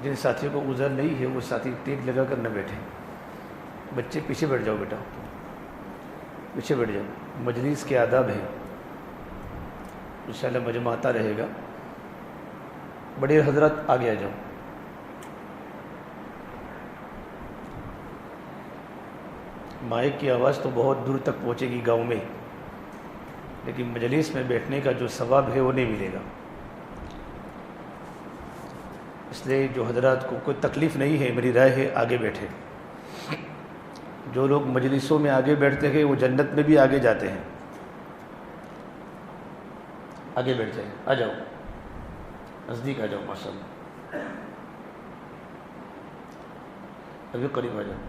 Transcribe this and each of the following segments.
جن ساتھیوں کو عذر نہیں ہے وہ ساتھی ٹیک لگا کر نہ بیٹھیں. بچے پیچھے بیٹھ جاؤ بیٹا, پیچھے بیٹھ جاؤ. مجلس کے آداب ہیں, انشاءاللہ مجمع آتا رہے گا. بڑے حضرات آگے آ جاؤ. مائک کی آواز تو بہت دور تک پہنچے گی گاؤں میں, لیکن مجلس میں بیٹھنے کا جو ثواب ہے وہ نہیں ملے گا. اس لیے جو حضرات کو کوئی تکلیف نہیں ہے, میری رائے ہے آگے بیٹھے. جو لوگ مجلسوں میں آگے بیٹھتے ہیں وہ جنت میں بھی آگے جاتے ہیں. آگے بیٹھ جائیں, آ جاؤ, نزدیک آ جاؤ. ماشاءاللہ ابھی قریب آ جاؤ.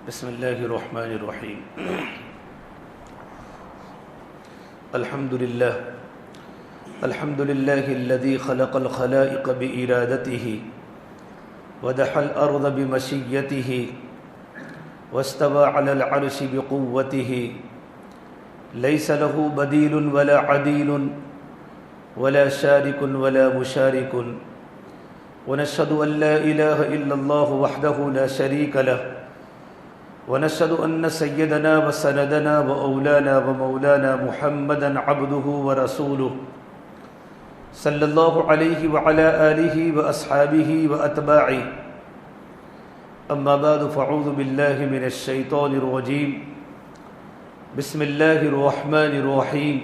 بسم اللہ الرحمن الرحیم. الحمد للہ الذی خلق الخلائق بإرادته ودح الأرض بمشیته واستوى على العرش بقوته ليس له بديل ولا عديل ولا شارك ولا مشارك ونشهد أن لا إله إلا الله وحده لا شريك له ونشهد أن سيدنا وسندنا وأولانا ومولانا محمدا عبده ورسوله صلى الله عليه وعلى آله وأصحابه وأتباعه. أما بعد فأعوذ بالله من الشيطان الرجيم. بسم الله الرحمن الرحيم.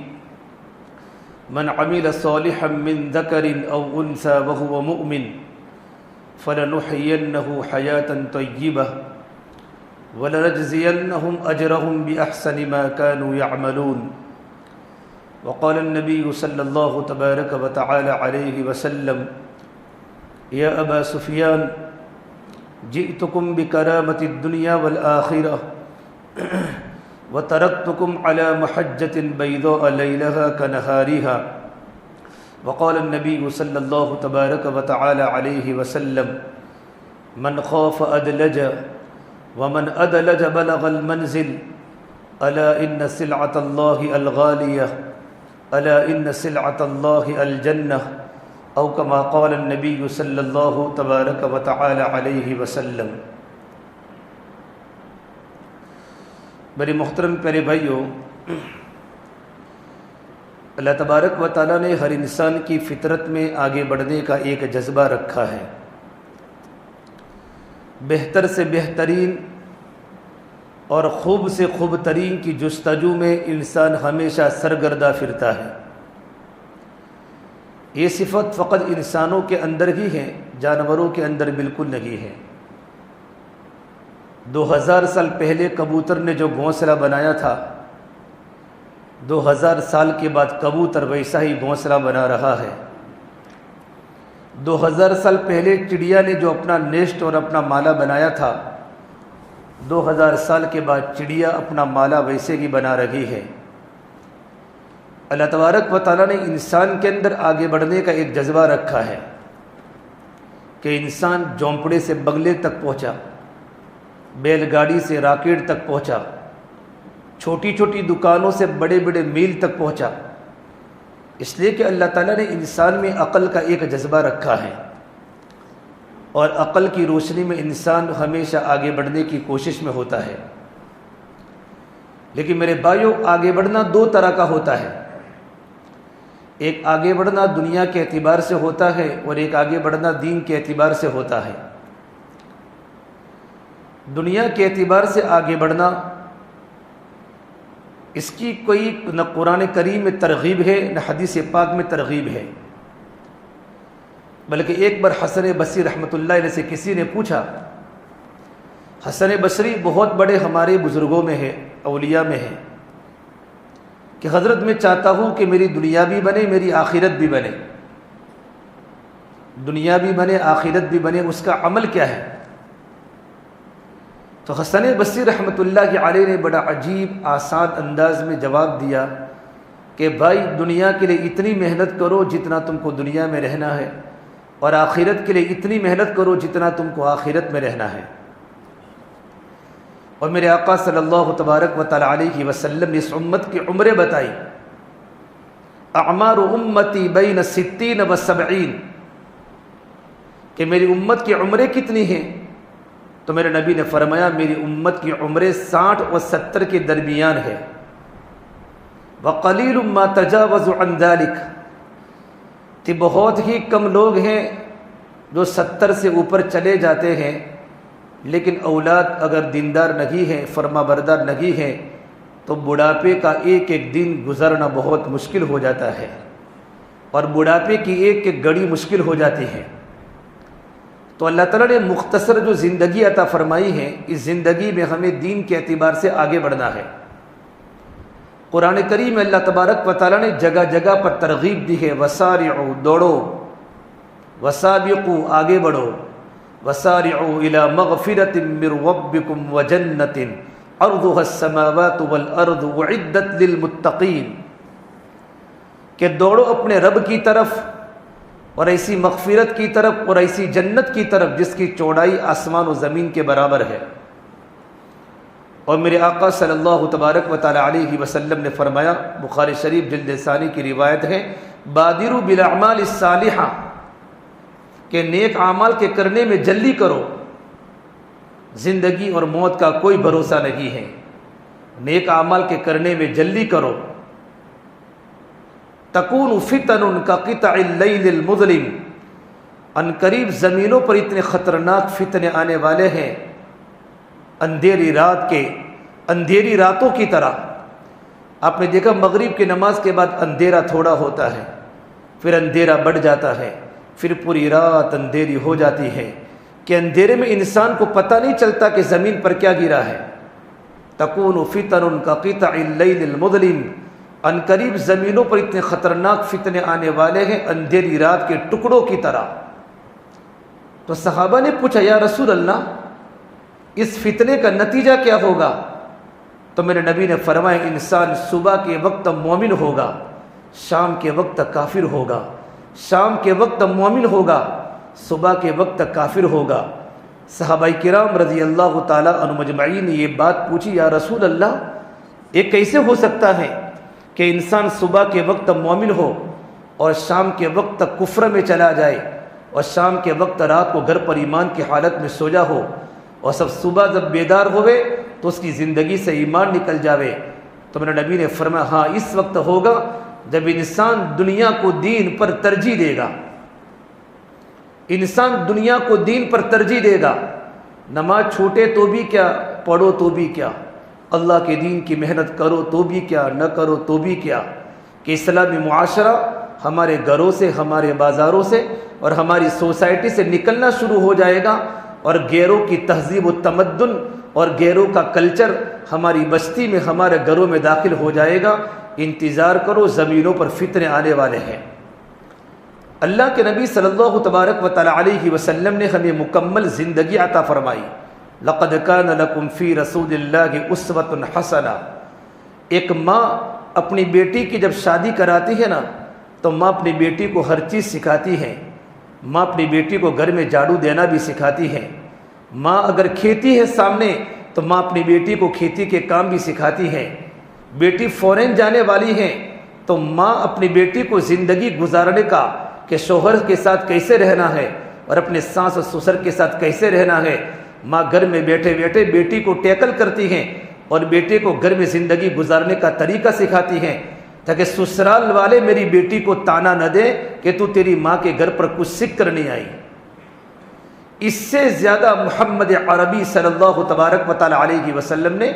من عمل صالحا من ذكر أو أنثى وهو مؤمن فلنحيينه حياة طيبة وَلَنَجْزِيَنَّهُمْ أَجْرَهُمْ بِأَحْسَنِ مَا كَانُوا يَعْمَلُونَ. وقال النبي صلى الله تبارك وتعالى عليه وسلم يا أبا سفيان جئتكم بكرامة الدنيا والآخرة وتركتكم على محجة بيضاء ليلها كنهارها. وقال النبي صلى الله تبارك وتعالى عليه وسلم من خاف أدلج ومن أدلج بلغ المنزل ألا إن سلعة الله الغالية ألا إن سلعة الله الجنة أو كما قال النبي صلى الله تبارك وتعالى عليه وسلم. میرے محترم پیارے بھائیو, اللہ تبارک و تعالیٰ نے ہر انسان کی فطرت میں آگے بڑھنے کا ایک جذبہ رکھا ہے. بہتر سے بہترین اور خوب سے خوب ترین کی جستجو میں انسان ہمیشہ سرگردہ پھرتا ہے. یہ صفت فقط انسانوں کے اندر ہی ہے, جانوروں کے اندر بالکل نہیں ہے. 2000 سال پہلے کبوتر نے جو گھونسلہ بنایا تھا, 2000 سال کے بعد کبوتر ویسا ہی گھونسلہ بنا رہا ہے. 2000 سال پہلے چڑیا نے جو اپنا نیسٹ اور اپنا مالا بنایا تھا, 2000 سال کے بعد چڑیا اپنا مالا ویسے ہی بنا رہی ہے. اللہ تبارک و تعالیٰ نے انسان کے اندر آگے بڑھنے کا ایک جذبہ رکھا ہے کہ انسان جھونپڑے سے بنگلے تک پہنچا, بیل گاڑی سے راکٹ تک پہنچا, چھوٹی چھوٹی دکانوں سے بڑے بڑے میل تک پہنچا. اس لیے کہ اللہ تعالیٰ نے انسان میں عقل کا ایک جذبہ رکھا ہے, اور عقل کی روشنی میں انسان ہمیشہ آگے بڑھنے کی کوشش میں ہوتا ہے. لیکن میرے بھائیوں, آگے بڑھنا دو طرح کا ہوتا ہے. ایک آگے بڑھنا دنیا کے اعتبار سے ہوتا ہے, اور ایک آگے بڑھنا دین کے اعتبار سے ہوتا ہے. دنیا کے اعتبار سے آگے بڑھنا, اس کی کوئی نہ قرآن کریم میں ترغیب ہے نہ حدیث پاک میں ترغیب ہے. بلکہ ایک بار حسن بصری رحمۃ اللہ علیہ سے کسی نے پوچھا, حسن بصری بہت بڑے ہمارے بزرگوں میں ہے, اولیاء میں ہے, کہ حضرت میں چاہتا ہوں کہ میری دنیا بھی بنے میری آخرت بھی بنے. دنیا بھی بنے آخرت بھی بنے, اس کا عمل کیا ہے؟ تو حسن بصری رحمۃ اللہ علیہ نے بڑا عجیب آسان انداز میں جواب دیا کہ بھائی دنیا کے لیے اتنی محنت کرو جتنا تم کو دنیا میں رہنا ہے, اور آخرت کے لیے اتنی محنت کرو جتنا تم کو آخرت میں رہنا ہے۔ اور میرے آقا صلی اللہ تبارک و تعالی علیہ وسلم نے اس امت کی عمریں بتائی، اعمار امتی بین 60 و 70، کہ میری امت کی عمریں کتنی ہیں؟ تو میرے نبی نے فرمایا میری امت کی عمریں 60 و 70 کے درمیان ہے۔ وقلیل ما تجاوز عن ذلک، کہ بہت ہی کم لوگ ہیں جو 70 سے اوپر چلے جاتے ہیں، لیکن اولاد اگر دیندار نہیں ہے، فرما بردار نہیں ہے، تو بڑھاپے کا ایک ایک دن گزرنا بہت مشکل ہو جاتا ہے، اور بڑھاپے کی ایک ایک گھڑی مشکل ہو جاتی ہے۔ تو اللہ تعالیٰ نے مختصر جو زندگی عطا فرمائی ہے، اس زندگی میں ہمیں دین کے اعتبار سے آگے بڑھنا ہے۔ قرآن کریم میں اللہ تبارک و تعالیٰ نے جگہ جگہ پر ترغیب دی ہے، وسارعوا، دوڑو، وسابقوا، آگے بڑھو، وسارعوا الی مغفرۃ من ربکم وجنۃ عرضها السماوات والارض اعدت للمتقین، کہ دوڑو اپنے رب کی طرف اور ایسی مغفرت کی طرف اور ایسی جنت کی طرف جس کی چوڑائی آسمان و زمین کے برابر ہے۔ اور میرے آقا صلی اللہ تبارک و تعالی علیہ وسلم نے فرمایا، بخاری شریف جلد ثانی کی روایت ہے، بادروا بالاعمال الصالحہ، کہ نیک اعمال کے کرنے میں جلدی کرو، زندگی اور موت کا کوئی بھروسہ نہیں ہے، نیک اعمال کے کرنے میں جلدی کرو۔ تکون فتن کقطع اللیل المظلم، ان قریب زمینوں پر اتنے خطرناک فتنے آنے والے ہیں اندھیری راتوں کی طرح۔ آپ نے دیکھا مغرب کی نماز کے بعد اندھیرا تھوڑا ہوتا ہے، پھر اندھیرا بڑھ جاتا ہے، پھر پوری رات اندھیری ہو جاتی ہے، کہ اندھیرے میں انسان کو پتہ نہیں چلتا کہ زمین پر کیا گرا ہے۔ تکون فتن کقطع اللیل المظلم، ان قریب زمینوں پر اتنے خطرناک فتنے آنے والے ہیں اندھیری رات کے ٹکڑوں کی طرح۔ تو صحابہ نے پوچھا، یا رسول اللہ، اس فتنے کا نتیجہ کیا ہوگا؟ تو میرے نبی نے فرمایا، انسان صبح کے وقت مومن ہوگا، شام کے وقت کافر ہوگا، شام کے وقت مومن ہوگا، صبح کے وقت کافر ہوگا۔ صحابہ کرام رضی اللہ تعالیٰ عنہ مجمعین نے یہ بات پوچھی، یا رسول اللہ، یہ کیسے ہو سکتا ہے کہ انسان صبح کے وقت مومن ہو اور شام کے وقت کفر میں چلا جائے، اور شام کے وقت رات کو گھر پر ایمان کی حالت میں سو جا ہو، اور سب صبح جب بیدار ہوئے تو اس کی زندگی سے ایمان نکل جاوے؟ تو میرے نبی نے فرمایا، ہاں اس وقت ہوگا جب انسان دنیا کو دین پر ترجیح دے گا، انسان دنیا کو دین پر ترجیح دے گا، نماز چھوٹے تو بھی کیا، پڑھو تو بھی کیا، اللہ کے دین کی محنت کرو تو بھی کیا، نہ کرو تو بھی کیا، کہ اسلامی معاشرہ ہمارے گھروں سے، ہمارے بازاروں سے اور ہماری سوسائٹی سے نکلنا شروع ہو جائے گا، اور غیروں کی تہذیب و تمدن اور غیروں کا کلچر ہماری بستی میں، ہمارے گھروں میں داخل ہو جائے گا۔ انتظار کرو، زمینوں پر فتنے آنے والے ہیں۔ اللہ کے نبی صلی اللہ تبارک و تعالی علیہ وسلم نے ہمیں مکمل زندگی عطا فرمائی۔ لقد کان لکم فی رسول اللہ اسوۃ حسنہ۔ ایک ماں اپنی بیٹی کی جب شادی کراتی ہے نا، تو ماں اپنی بیٹی کو ہر چیز سکھاتی ہے۔ ماں اپنی بیٹی کو گھر میں جھاڑو دینا بھی سکھاتی ہے۔ ماں اگر کھیتی ہے سامنے تو ماں اپنی بیٹی کو کھیتی کے کام بھی سکھاتی ہے۔ بیٹی فورن جانے والی ہے تو ماں اپنی بیٹی کو زندگی گزارنے کا، کہ شوہر کے ساتھ کیسے رہنا ہے اور اپنے ساس اور سسر کے ساتھ کیسے رہنا ہے، ماں گھر میں بیٹھے بیٹھے بیٹی کو ٹیکل کرتی ہیں اور بیٹے کو گھر میں زندگی گزارنے کا طریقہ سکھاتی ہیں، تاکہ سسرال والے میری بیٹی کو تانا نہ دے کہ تو تیری ماں کے گھر پر کچھ سیکھ کر نہیں آئی۔ اس سے زیادہ محمد عربی صلی اللہ تبارک و تعالی علیہ وسلم نے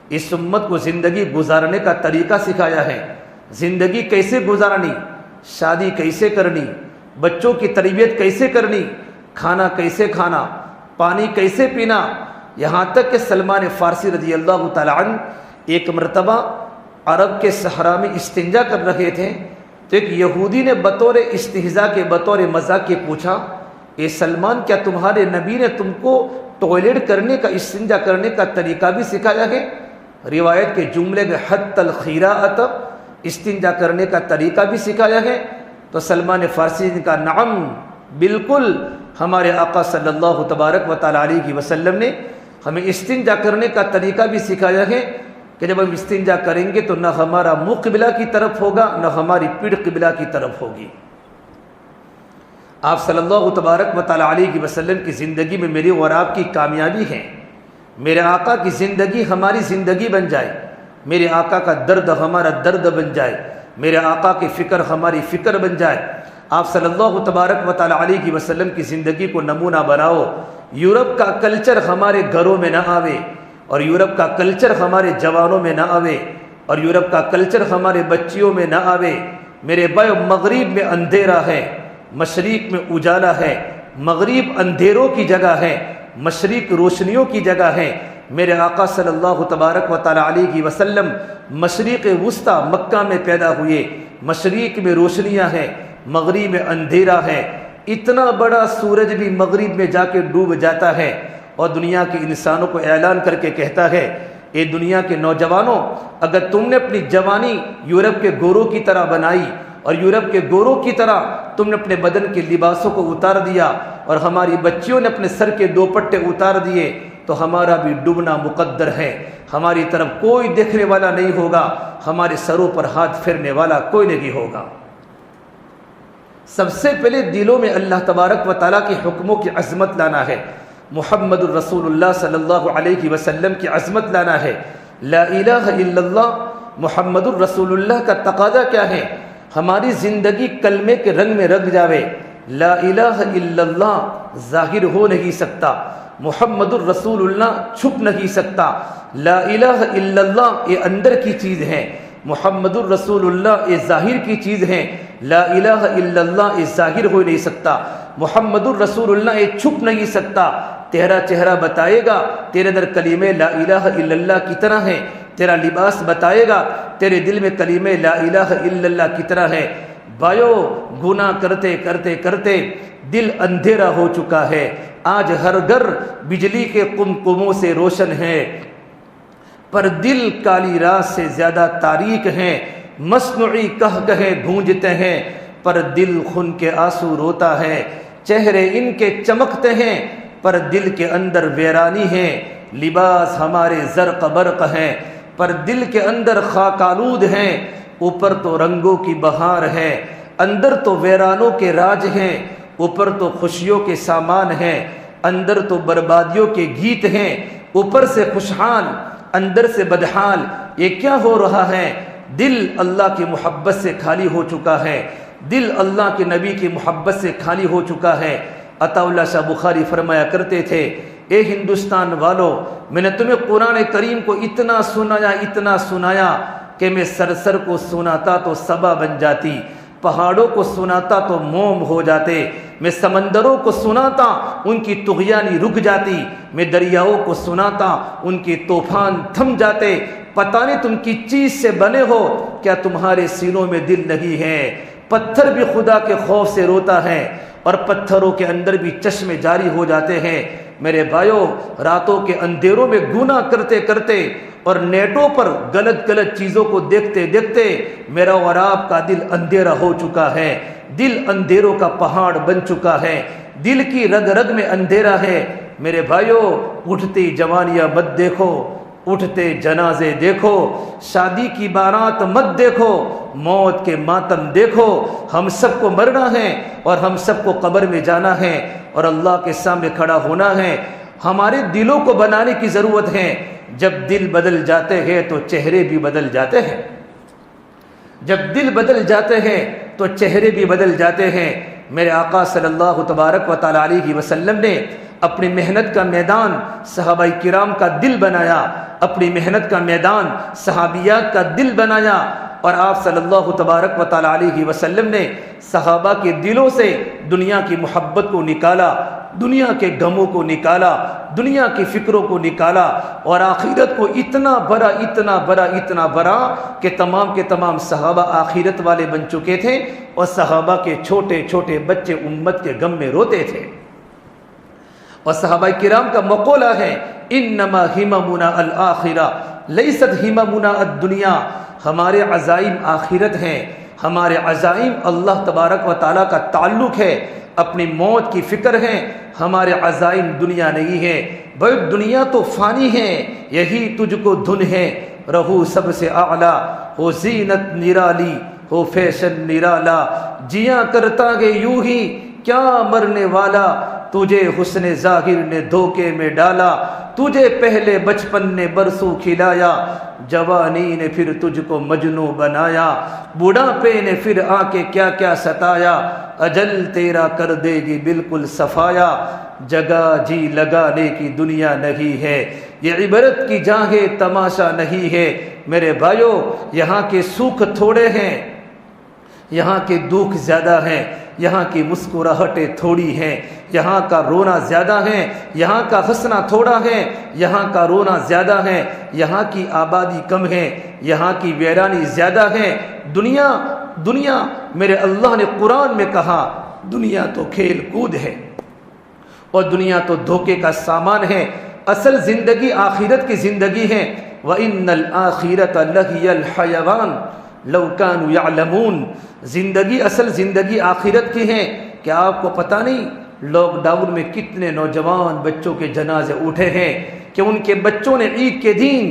اس امت کو زندگی گزارنے کا طریقہ سکھایا ہے۔ زندگی کیسے گزارنی، شادی کیسے کرنی، بچوں کی تربیت کیسے کرنی، کھانا کیسے کھانا، پانی کیسے پینا، یہاں تک کہ سلمان فارسی رضی اللہ تعالی عنہ ایک مرتبہ عرب کے صحرا میں استنجا کر رہے تھے، تو ایک یہودی نے بطور استہزاء کے، بطور مذاق کے پوچھا، اے سلمان، کیا تمہارے نبی نے تم کو ٹوائلٹ کرنے کا، استنجا کرنے کا طریقہ بھی سکھایا ہے؟ روایت کے جملے میں حتی الخیراءۃ، استنجا کرنے کا طریقہ بھی سکھایا ہے؟ تو سلمان فارسی نے کہا، نعم بالکل ہمارے آقا صلی اللہ تبارک و تعالی علیہ وسلم نے ہمیں استنجا کرنے کا طریقہ بھی سکھایا ہے کہ جب ہم استنجا کریں گے تو نہ ہمارا منہ قبلہ کی طرف ہوگا نہ ہماری پیٹھ قبلہ کی طرف ہوگی۔ آپ صلی اللہ تبارک و تعالی علیہ وسلم کی زندگی میں میری اور آپ کی کامیابی ہے، میرے آقا کی زندگی ہماری زندگی بن جائے، میرے آقا کا درد ہمارا درد بن جائے، میرے آقا کی فکر ہماری فکر بن جائے۔ آپ صلی اللہ تبارک و تعالی علیہ وسلم کی زندگی کو نمونہ بناؤ، یورپ کا کلچر ہمارے گھروں میں نہ آوے، اور یورپ کا کلچر ہمارے جوانوں میں نہ آوے، اور یورپ کا کلچر ہمارے بچیوں میں نہ آوے۔ میرے بھائی، مغرب میں اندھیرا ہے، مشرق میں اجالا ہے، مغرب اندھیروں کی جگہ ہے، مشرق روشنیوں کی جگہ ہے۔ میرے آقا صلی اللہ تبارک و تعالی علیہ وسلم مشرق وسطی مکہ میں پیدا ہوئے، مشرق میں روشنیاں ہیں، مغرب میں اندھیرا ہے۔ اتنا بڑا سورج بھی مغرب میں جا کے ڈوب جاتا ہے، اور دنیا کے انسانوں کو اعلان کر کے کہتا ہے، اے دنیا کے نوجوانوں، اگر تم نے اپنی جوانی یورپ کے گوروں کی طرح بنائی اور یورپ کے گوروں کی طرح تم نے اپنے بدن کے لباسوں کو اتار دیا اور ہماری بچیوں نے اپنے سر کے دوپٹے اتار دیے، تو ہمارا بھی ڈوبنا مقدر ہے۔ ہماری طرف کوئی دیکھنے والا نہیں ہوگا، ہمارے سروں پر ہاتھ پھیرنے والا کوئی نہیں ہوگا۔ سب سے پہلے دلوں میں اللہ تبارک و تعالیٰ کے حکموں کی عظمت لانا ہے، محمد الرسول اللہ صلی اللہ علیہ وسلم کی عظمت لانا ہے۔ لا الہ الا اللہ محمد الرسول اللہ کا تقاضا کیا ہے؟ ہماری زندگی کلمے کے رنگ میں رنگ جاوے۔ لا الہ الا اللہ ظاہر ہو نہیں سکتا، محمد الرسول اللہ چھپ نہیں سکتا۔ لا الہ الا اللہ یہ اندر کی چیز ہے، محمد الرسول اللہ یہ ظاہر کی چیز ہے۔ لا الہ الا اللہ یہ ظاہر ہو نہیں سکتا، محمد الرسول اللہ یہ چھپ نہیں سکتا۔ تیرا چہرہ بتائے گا تیرے اندر کلمہ لا الہ الا اللہ کتنا ہے، تیرا لباس بتائے گا تیرے دل میں کلمہ لا الہ الا اللہ کتنا ہے۔ بھائیو، گناہ کرتے کرتے کرتے دل اندھیرا ہو چکا ہے۔ آج ہر گھر بجلی کے قمقموں سے روشن ہے، پر دل کالی رات سے زیادہ تاریک ہیں۔ مصنوعی کہے گونجتے ہیں، پر دل خون کے آنسو روتا ہے۔ چہرے ان کے چمکتے ہیں، پر دل کے اندر ویرانی ہے۔ لباس ہمارے زرق برق ہیں، پر دل کے اندر خاک آلود ہیں۔ اوپر تو رنگوں کی بہار ہے، اندر تو ویرانوں کے راج ہیں۔ اوپر تو خوشیوں کے سامان ہیں، اندر تو بربادیوں کے گیت ہیں۔ اوپر سے خوشحال اندر سے بدحال، یہ کیا ہو رہا ہے؟ دل اللہ کی محبت سے خالی ہو چکا ہے، دل اللہ کے نبی کی محبت سے خالی ہو چکا ہے۔ عطا اللہ شاہ بخاری فرمایا کرتے تھے، اے ہندوستان والو، میں نے تمہیں قرآن کریم کو اتنا سنایا کہ میں سر کو سناتا تو صبا بن جاتی، پہاڑوں کو سناتا تو موم ہو جاتے، میں سمندروں کو سناتا ان کی طغیانی رک جاتی، میں دریاؤں کو سناتا ان کے طوفان تھم جاتے۔ پتہ نہیں تم کس چیز سے بنے ہو، کیا تمہارے سینوں میں دل نہیں ہے؟ پتھر بھی خدا کے خوف سے روتا ہے، اور پتھروں کے اندر بھی چشمے جاری ہو جاتے ہیں۔ میرے بھائیوں، راتوں کے اندھیروں میں گناہ کرتے کرتے اور نیٹوں پر غلط چیزوں کو دیکھتے دیکھتے میرا اور آپ کا دل اندھیرا ہو چکا ہے، دل اندھیروں کا پہاڑ بن چکا ہے، دل کی رگ رگ میں اندھیرا ہے۔ میرے بھائیوں، اٹھتی جوانیاں مت دیکھو، اٹھتے جنازے دیکھو، شادی کی بارات مت دیکھو، موت کے ماتم دیکھو۔ ہم سب کو مرنا ہے اور ہم سب کو قبر میں جانا ہے اور اللہ کے سامنے کھڑا ہونا ہے۔ ہمارے دلوں کو بنانے کی ضرورت ہے۔ جب دل بدل جاتے ہیں تو چہرے بھی بدل جاتے ہیں، جب دل بدل جاتے ہیں تو چہرے بھی بدل جاتے ہیں۔ میرے آقا صلی اللہ تبارک و تعالی علیہ وسلم نے اپنی محنت کا میدان صحابہ کرام کا دل بنایا، اپنی محنت کا میدان صحابیات کا دل بنایا، اور آپ صلی اللہ تبارک و تعالی علیہ وسلم نے صحابہ کے دلوں سے دنیا کی محبت کو نکالا، دنیا کے غموں کو نکالا، دنیا کی فکروں کو نکالا، اور آخرت کو اتنا بڑا کہ تمام کے تمام صحابہ آخرت والے بن چکے تھے، اور صحابہ کے چھوٹے چھوٹے بچے امت کے غم میں روتے تھے۔ اور صحابہ کرام کا مقولہ ہے، انما ہممنا الآخرہ لیست ہممنا الدنیا، ہمارے عزائم آخرت ہیں، ہمارے عزائم اللہ تبارک و تعالیٰ کا تعلق ہے، اپنی موت کی فکر ہے، ہمارے عزائم دنیا نہیں ہے۔ بھائی دنیا تو فانی ہے، یہی تجھ کو دھن ہے، رہو سب سے اعلیٰ، ہو زینت نرالی، ہو فیشن نرالا، جیاں کرتا گے یوں ہی کیا مرنے والا، تجھے حسن ظاہر نے دھوکے میں ڈالا، تجھے پہلے بچپن نے برسوں کھلایا، جوانی نے پھر تجھ کو مجنوں بنایا، بڑھاپے نے پھر آ کے کیا کیا ستایا، اجل تیرا کر دے گی بالکل صفایا، جگہ جی لگانے کی دنیا نہیں ہے، یہ عبرت کی جاہ تماشا نہیں ہے۔ میرے بھائیو، یہاں کے سکھ تھوڑے ہیں، یہاں کے دکھ زیادہ ہیں، یہاں کی مسکراہٹیں تھوڑی ہیں، یہاں کا رونا زیادہ ہے، یہاں کا ہنسنا تھوڑا ہے، یہاں کا رونا زیادہ ہے، یہاں کی آبادی کم ہے، یہاں کی ویرانی زیادہ ہے۔ دنیا میرے اللہ نے قرآن میں کہا دنیا تو کھیل کود ہے اور دنیا تو دھوکے کا سامان ہے، اصل زندگی آخرت کی زندگی ہے۔ وَإِنَّ الْآخِرَةَ لَهِيَ الْحَيَوَانُ لَوْ كَانُوا يَعْلَمُونَ، زندگی اصل زندگی آخرت کی ہے۔ کیا آپ کو پتہ نہیں لاک ڈاؤن میں کتنے نوجوان بچوں کے جنازے اٹھے ہیں کہ ان کے بچوں نے عید کے دن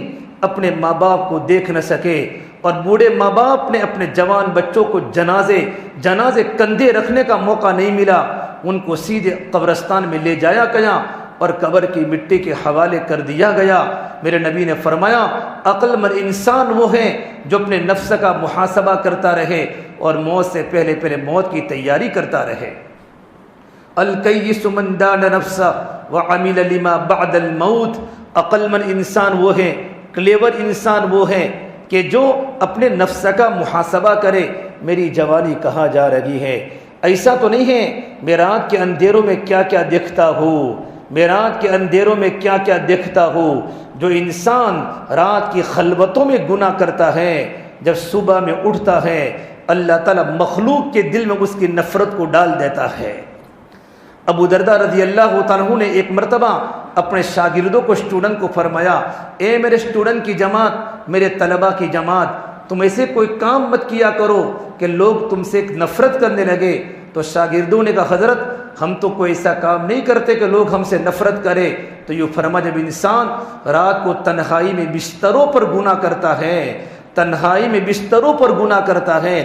اپنے ماں باپ کو دیکھ نہ سکے، اور بوڑھے ماں باپ نے اپنے جوان بچوں کو جنازے کندھے رکھنے کا موقع نہیں ملا، ان کو سیدھے قبرستان میں لے جایا گیا اور قبر کی مٹی کے حوالے کر دیا گیا۔ میرے نبی نے فرمایا عقل مند انسان وہ ہے جو اپنے نفس کا محاسبہ کرتا رہے اور موت سے پہلے موت کی تیاری کرتا رہے۔ الکیس من دان نفسہ وعمل لما بعد الموت، عقل مند انسان وہ ہے، کلیور انسان وہ ہے کہ جو اپنے نفس کا محاسبہ کرے، میری جوانی کہاں جا رہی ہے۔ ایسا تو نہیں ہے میں رات کے اندھیروں میں کیا کیا دیکھتا ہوں، میں رات کے اندھیروں میں کیا کیا دیکھتا ہوں۔ جو انسان رات کی خلوتوں میں گناہ کرتا ہے، جب صبح میں اٹھتا ہے اللہ تعالیٰ مخلوق کے دل میں اس کی نفرت کو ڈال دیتا ہے۔ ابو درداء رضی اللہ تعالیٰ عنہ نے ایک مرتبہ اپنے شاگردوں کو، اسٹوڈنٹ کو فرمایا، اے میرے اسٹوڈنٹ کی جماعت، میرے طلباء کی جماعت، تم ایسے کوئی کام مت کیا کرو کہ لوگ تم سے نفرت کرنے لگے۔ تو شاگردوں نے کہا حضرت ہم تو کوئی ایسا کام نہیں کرتے کہ لوگ ہم سے نفرت کرے۔ تو یہ فرمایا جب انسان رات کو تنہائی میں بستروں پر گناہ کرتا ہے، تنہائی میں بستروں پر گناہ کرتا ہے،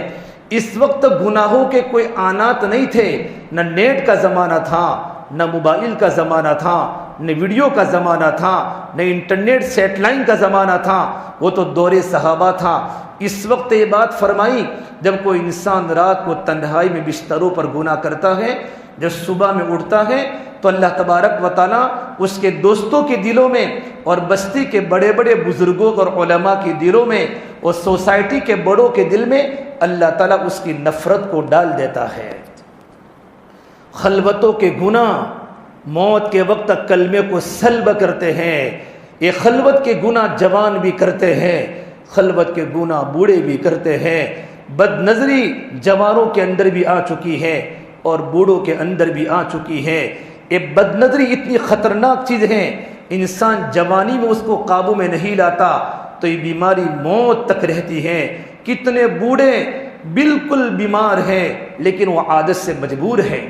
اس وقت گناہوں کے کوئی آنات نہیں تھے، نہ نیٹ کا زمانہ تھا، نہ موبائل کا زمانہ تھا، نہ ویڈیو کا زمانہ تھا، نہ انٹرنیٹ سیٹ لائن کا زمانہ تھا، وہ تو دور صحابہ تھا۔ اس وقت یہ بات فرمائی جب کوئی انسان رات کو تنہائی میں بستروں پر گناہ کرتا ہے، جب صبح میں اٹھتا ہے تو اللہ تبارک و تعالیٰ اس کے دوستوں کے دلوں میں اور بستی کے بڑے بڑے بزرگوں اور علماء کے دلوں میں اور سوسائٹی کے بڑوں کے دل میں اللہ تعالیٰ اس کی نفرت کو ڈال دیتا ہے۔ خلوتوں کے گناہ موت کے وقت تک کلمے کو سلب کرتے ہیں۔ یہ خلوت کے گناہ جوان بھی کرتے ہیں، خلوت کے گناہ بوڑھے بھی کرتے ہیں۔ بد نظری جوانوں کے اندر بھی آ چکی ہے اور بوڑھوں کے اندر بھی آ چکی ہے۔ یہ بد نظری اتنی خطرناک چیز ہے، انسان جوانی میں اس کو قابو میں نہیں لاتا تو یہ بیماری موت تک رہتی ہے۔ کتنے بوڑھے بالکل بیمار ہیں لیکن وہ عادت سے مجبور ہیں۔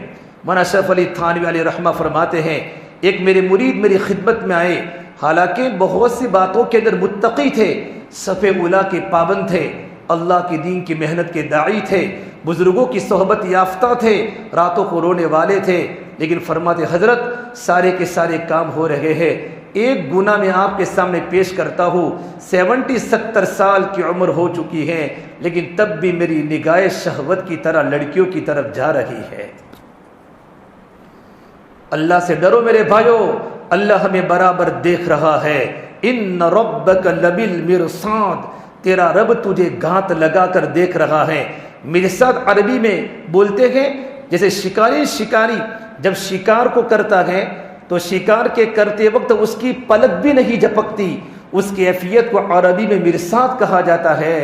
مولانا اشرف علی تھانوی علیہ رحمہ فرماتے ہیں ایک میرے مرید میری خدمت میں آئے، حالانکہ بہت سی باتوں کے اندر متقی تھے، صف اولیٰ کے پابند تھے، اللہ کی دین کی محنت کے داعی تھے، بزرگوں کی صحبت یافتہ تھے، راتوں کو رونے والے تھے، لیکن فرماتے حضرت سارے کے سارے کام ہو رہے ہیں، ایک گناہ میں آپ کے سامنے پیش کرتا ہوں، 70 سال کی عمر ہو چکی ہے لیکن تب بھی میری نگاہ شہوت کی طرح لڑکیوں کی طرف جا رہی ہے۔ اللہ سے ڈرو میرے بھائیو، اللہ ہمیں برابر دیکھ رہا ہے۔ ان ربک لبالمرصاد، تیرا رب تجھے گھات لگا کر دیکھ رہا ہے۔ مرصاد عربی میں بولتے ہیں جیسے شکاری جب شکار کو کرتا ہے تو شکار کے کرتے وقت اس کی پلک بھی نہیں جھپکتی، اس کی کیفیت کو عربی میں مرصاد کہا جاتا ہے۔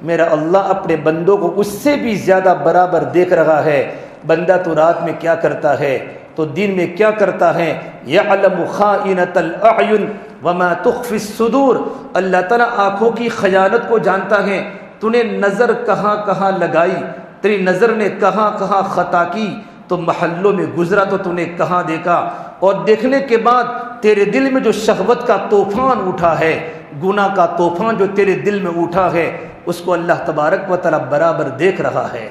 میرا اللہ اپنے بندوں کو اس سے بھی زیادہ برابر دیکھ رہا ہے۔ بندہ تو رات میں کیا کرتا ہے تو دن میں کیا کرتا ہے، یعلم خائنۃ الاعین وما تخفی الصدور، اللہ تعالیٰ آنکھوں کی خیانت کو جانتا ہے تو نے نظر کہاں کہاں لگائی، تیری نظر نے کہاں کہاں خطا کی، تو محلوں میں گزرا تو نے کہاں دیکھا، اور دیکھنے کے بعد تیرے دل میں جو شہوت کا طوفان اٹھا ہے، گناہ کا طوفان جو تیرے دل میں اٹھا ہے، اس کو اللہ تبارک و تعالی برابر دیکھ رہا ہے۔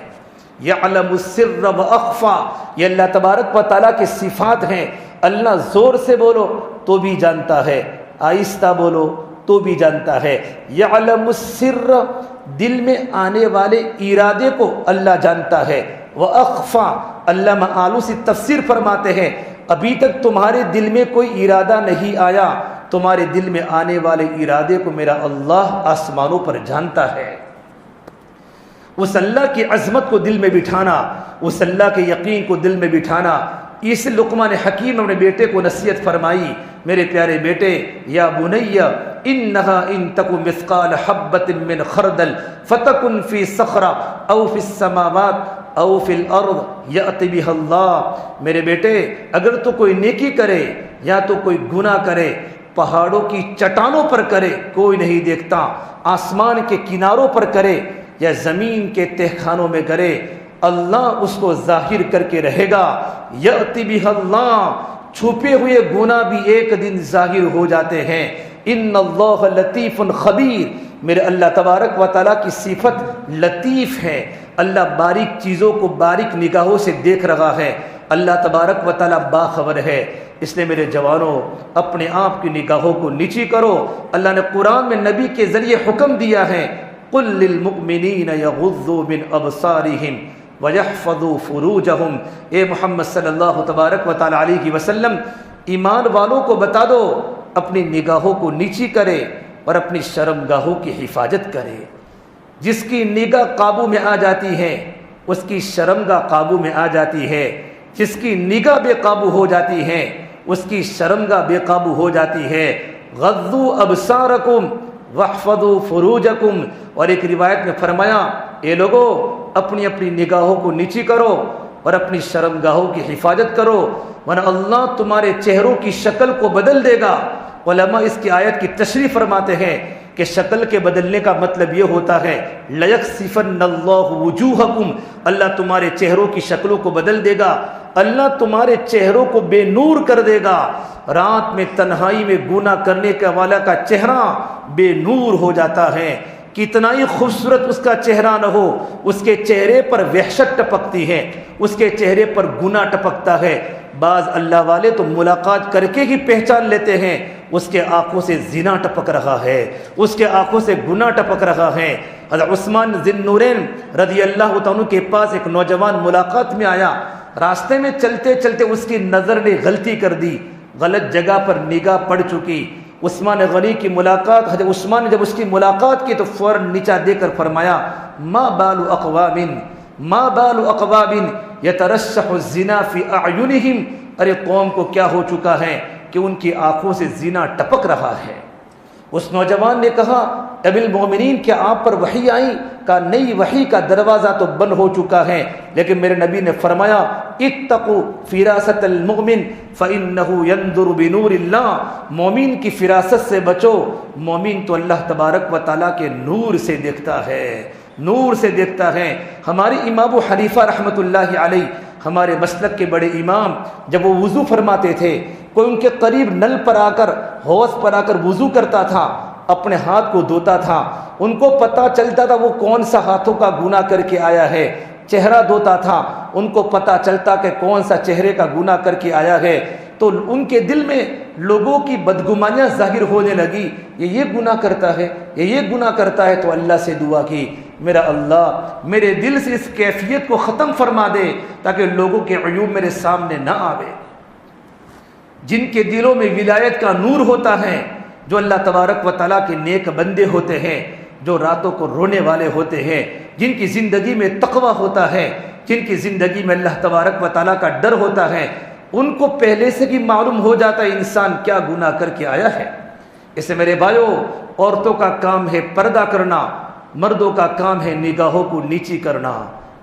یعلم السر واخفا، یہ اللہ تبارک و تعالیٰ کی صفات ہیں۔ اللہ زور سے بولو تو بھی جانتا ہے، آہستہ بولو تو بھی جانتا ہے۔ یعلم السر، دل میں آنے والے ارادے کو اللہ جانتا ہے۔ واخفا، علامہ آلوسی تفسیر فرماتے ہیں ابھی تک تمہارے دل میں کوئی ارادہ نہیں آیا، تمہارے دل میں آنے والے ارادے کو میرا اللہ آسمانوں پر جانتا ہے۔ اس اللہ کی عظمت کو دل میں بٹھانا، اس اللہ کے یقین کو دل میں بٹھانا۔ اس لقمان حکیم اپنے بیٹے کو نصیحت فرمائی، میرے پیارے بیٹے، یا بنی انہا ان تک مثقال حبۃ من خردل فتکن فی صخرہ او فی السماوات او فی الارض یأت بہا اللہ، میرے بیٹے اگر تو کوئی نیکی کرے یا تو کوئی گناہ کرے، پہاڑوں کی چٹانوں پر کرے کوئی نہیں دیکھتا، آسمان کے کناروں پر کرے یا زمین کے تہخانوں میں کرے، اللہ اس کو ظاہر کر کے رہے گا۔ یأتی بہ اللہ، چھپے ہوئے گناہ بھی ایک دن ظاہر ہو جاتے ہیں۔ ان اللہ لطیف خبیر، میرے اللہ تبارک و تعالیٰ کی صفت لطیف ہے، اللہ باریک چیزوں کو باریک نگاہوں سے دیکھ رہا ہے، اللہ تبارک و تعالیٰ باخبر ہے۔ اس لیے میرے جوانوں، اپنے آپ کی نگاہوں کو نیچی کرو۔ اللہ نے قرآن میں نبی کے ذریعے حکم دیا ہے، قل للمؤمنین یغضوا من ابصارہم وَيَحْفَظُوا فُرُوجَهُمْ، اے محمد صلی اللہ تبارک و تعالی علیہ وسلم، ایمان والوں کو بتا دو اپنی نگاہوں کو نیچی کرے اور اپنی شرمگاہوں کی حفاظت کرے۔ جس کی نگاہ قابو میں آ جاتی ہے اس کی شرمگاہ قابو میں آ جاتی ہے، جس کی نگاہ بے قابو ہو جاتی ہے اس کی شرمگاہ بے قابو ہو جاتی ہے۔ غضوا ابصارکم واحفظوا فروجکم، اور ایک روایت میں فرمایا، اے لوگو اپنی اپنی نگاہوں کو نیچی کرو اور اپنی شرمگاہوں کی حفاظت کرو، ورنہ اللہ تمہارے چہروں کی شکل کو بدل دے گا۔ علماء اس کی آیت کی تشریح فرماتے ہیں کہ شکل کے بدلنے کا مطلب یہ ہوتا ہے لَيَكْسِفَنَّ اللَّهُ وُجُوهَكُمْ، اللہ تمہارے چہروں کی شکلوں کو بدل دے گا، اللہ تمہارے چہروں کو بے نور کر دے گا۔ رات میں تنہائی میں گناہ کرنے کا والا کا چہرہ بے نور ہو جاتا ہے، کتنا ہی خوبصورت اس کا چہرہ نہ ہو، اس کے چہرے پر وحشت ٹپکتی ہے، اس کے چہرے پر گناہ ٹپکتا ہے۔ بعض اللہ والے تو ملاقات کر کے ہی پہچان لیتے ہیں اس کے آنکھوں سے زنا ٹپک رہا ہے، اس کے آنکھوں سے گناہ ٹپک رہا ہے۔ حضرت عثمان ذی النورین رضی اللہ تعالیٰ کے پاس ایک نوجوان ملاقات میں آیا، راستے میں چلتے چلتے اس کی نظر نے غلطی کر دی، غلط جگہ پر نگاہ پڑ چکی۔ عثمان غنی کی ملاقات، حضرت عثمان نے جب اس کی ملاقات کی تو فوراً نیچا دے کر فرمایا، ما بال اقوام یترشح الزنا فی اعینہم، ارے قوم کو کیا ہو چکا ہے کہ ان کی آنکھوں سے زنا ٹپک رہا ہے۔ اس نوجوان نے کہا، ابی المؤمنین کیا آپ پر وحی آئی؟ کا نئی وحی کا دروازہ تو بند ہو چکا ہے، لیکن میرے نبی نے فرمایا، اتقوا فراست المؤمن فإنه ينظر بنور اللہ، مومن کی فراست سے بچو، مومن تو اللہ تبارک و تعالیٰ کے نور سے دیکھتا ہے، نور سے دیکھتا ہے۔ ہماری امام ابو حنیفہ رحمۃ اللہ علیہ، ہمارے مسلک کے بڑے امام، جب وہ وضو فرماتے تھے، کوئی ان کے قریب نل پر آ کر، حوض پر آ کر وضو کرتا تھا، اپنے ہاتھ کو دھوتا تھا، ان کو پتہ چلتا تھا وہ کون سا ہاتھوں کا گناہ کر کے آیا ہے۔ چہرہ دھوتا تھا، ان کو پتہ چلتا کہ کون سا چہرے کا گناہ کر کے آیا ہے، تو ان کے دل میں لوگوں کی بدگمانیاں ظاہر ہونے لگی، یہ گناہ کرتا ہے، یہ گناہ کرتا ہے، تو اللہ سے دعا کی، میرا اللہ میرے دل سے اس کیفیت کو ختم فرما دے تاکہ لوگوں کے عیوب میرے سامنے نہ آوے۔ جن کے دلوں میں ولایت کا نور ہوتا ہے، جو اللہ تبارک و تعالیٰ کے نیک بندے ہوتے ہیں، جو راتوں کو رونے والے ہوتے ہیں، جن کی زندگی میں تقویٰ ہوتا ہے، جن کی زندگی میں اللہ تبارک و تعالیٰ کا ڈر ہوتا ہے، ان کو پہلے سے ہی معلوم ہو جاتا ہے انسان کیا گناہ کر کے آیا ہے۔ اس سے میرے بھائیو، عورتوں کا کام ہے پردہ کرنا، مردوں کا کام ہے نگاہوں کو نیچی کرنا،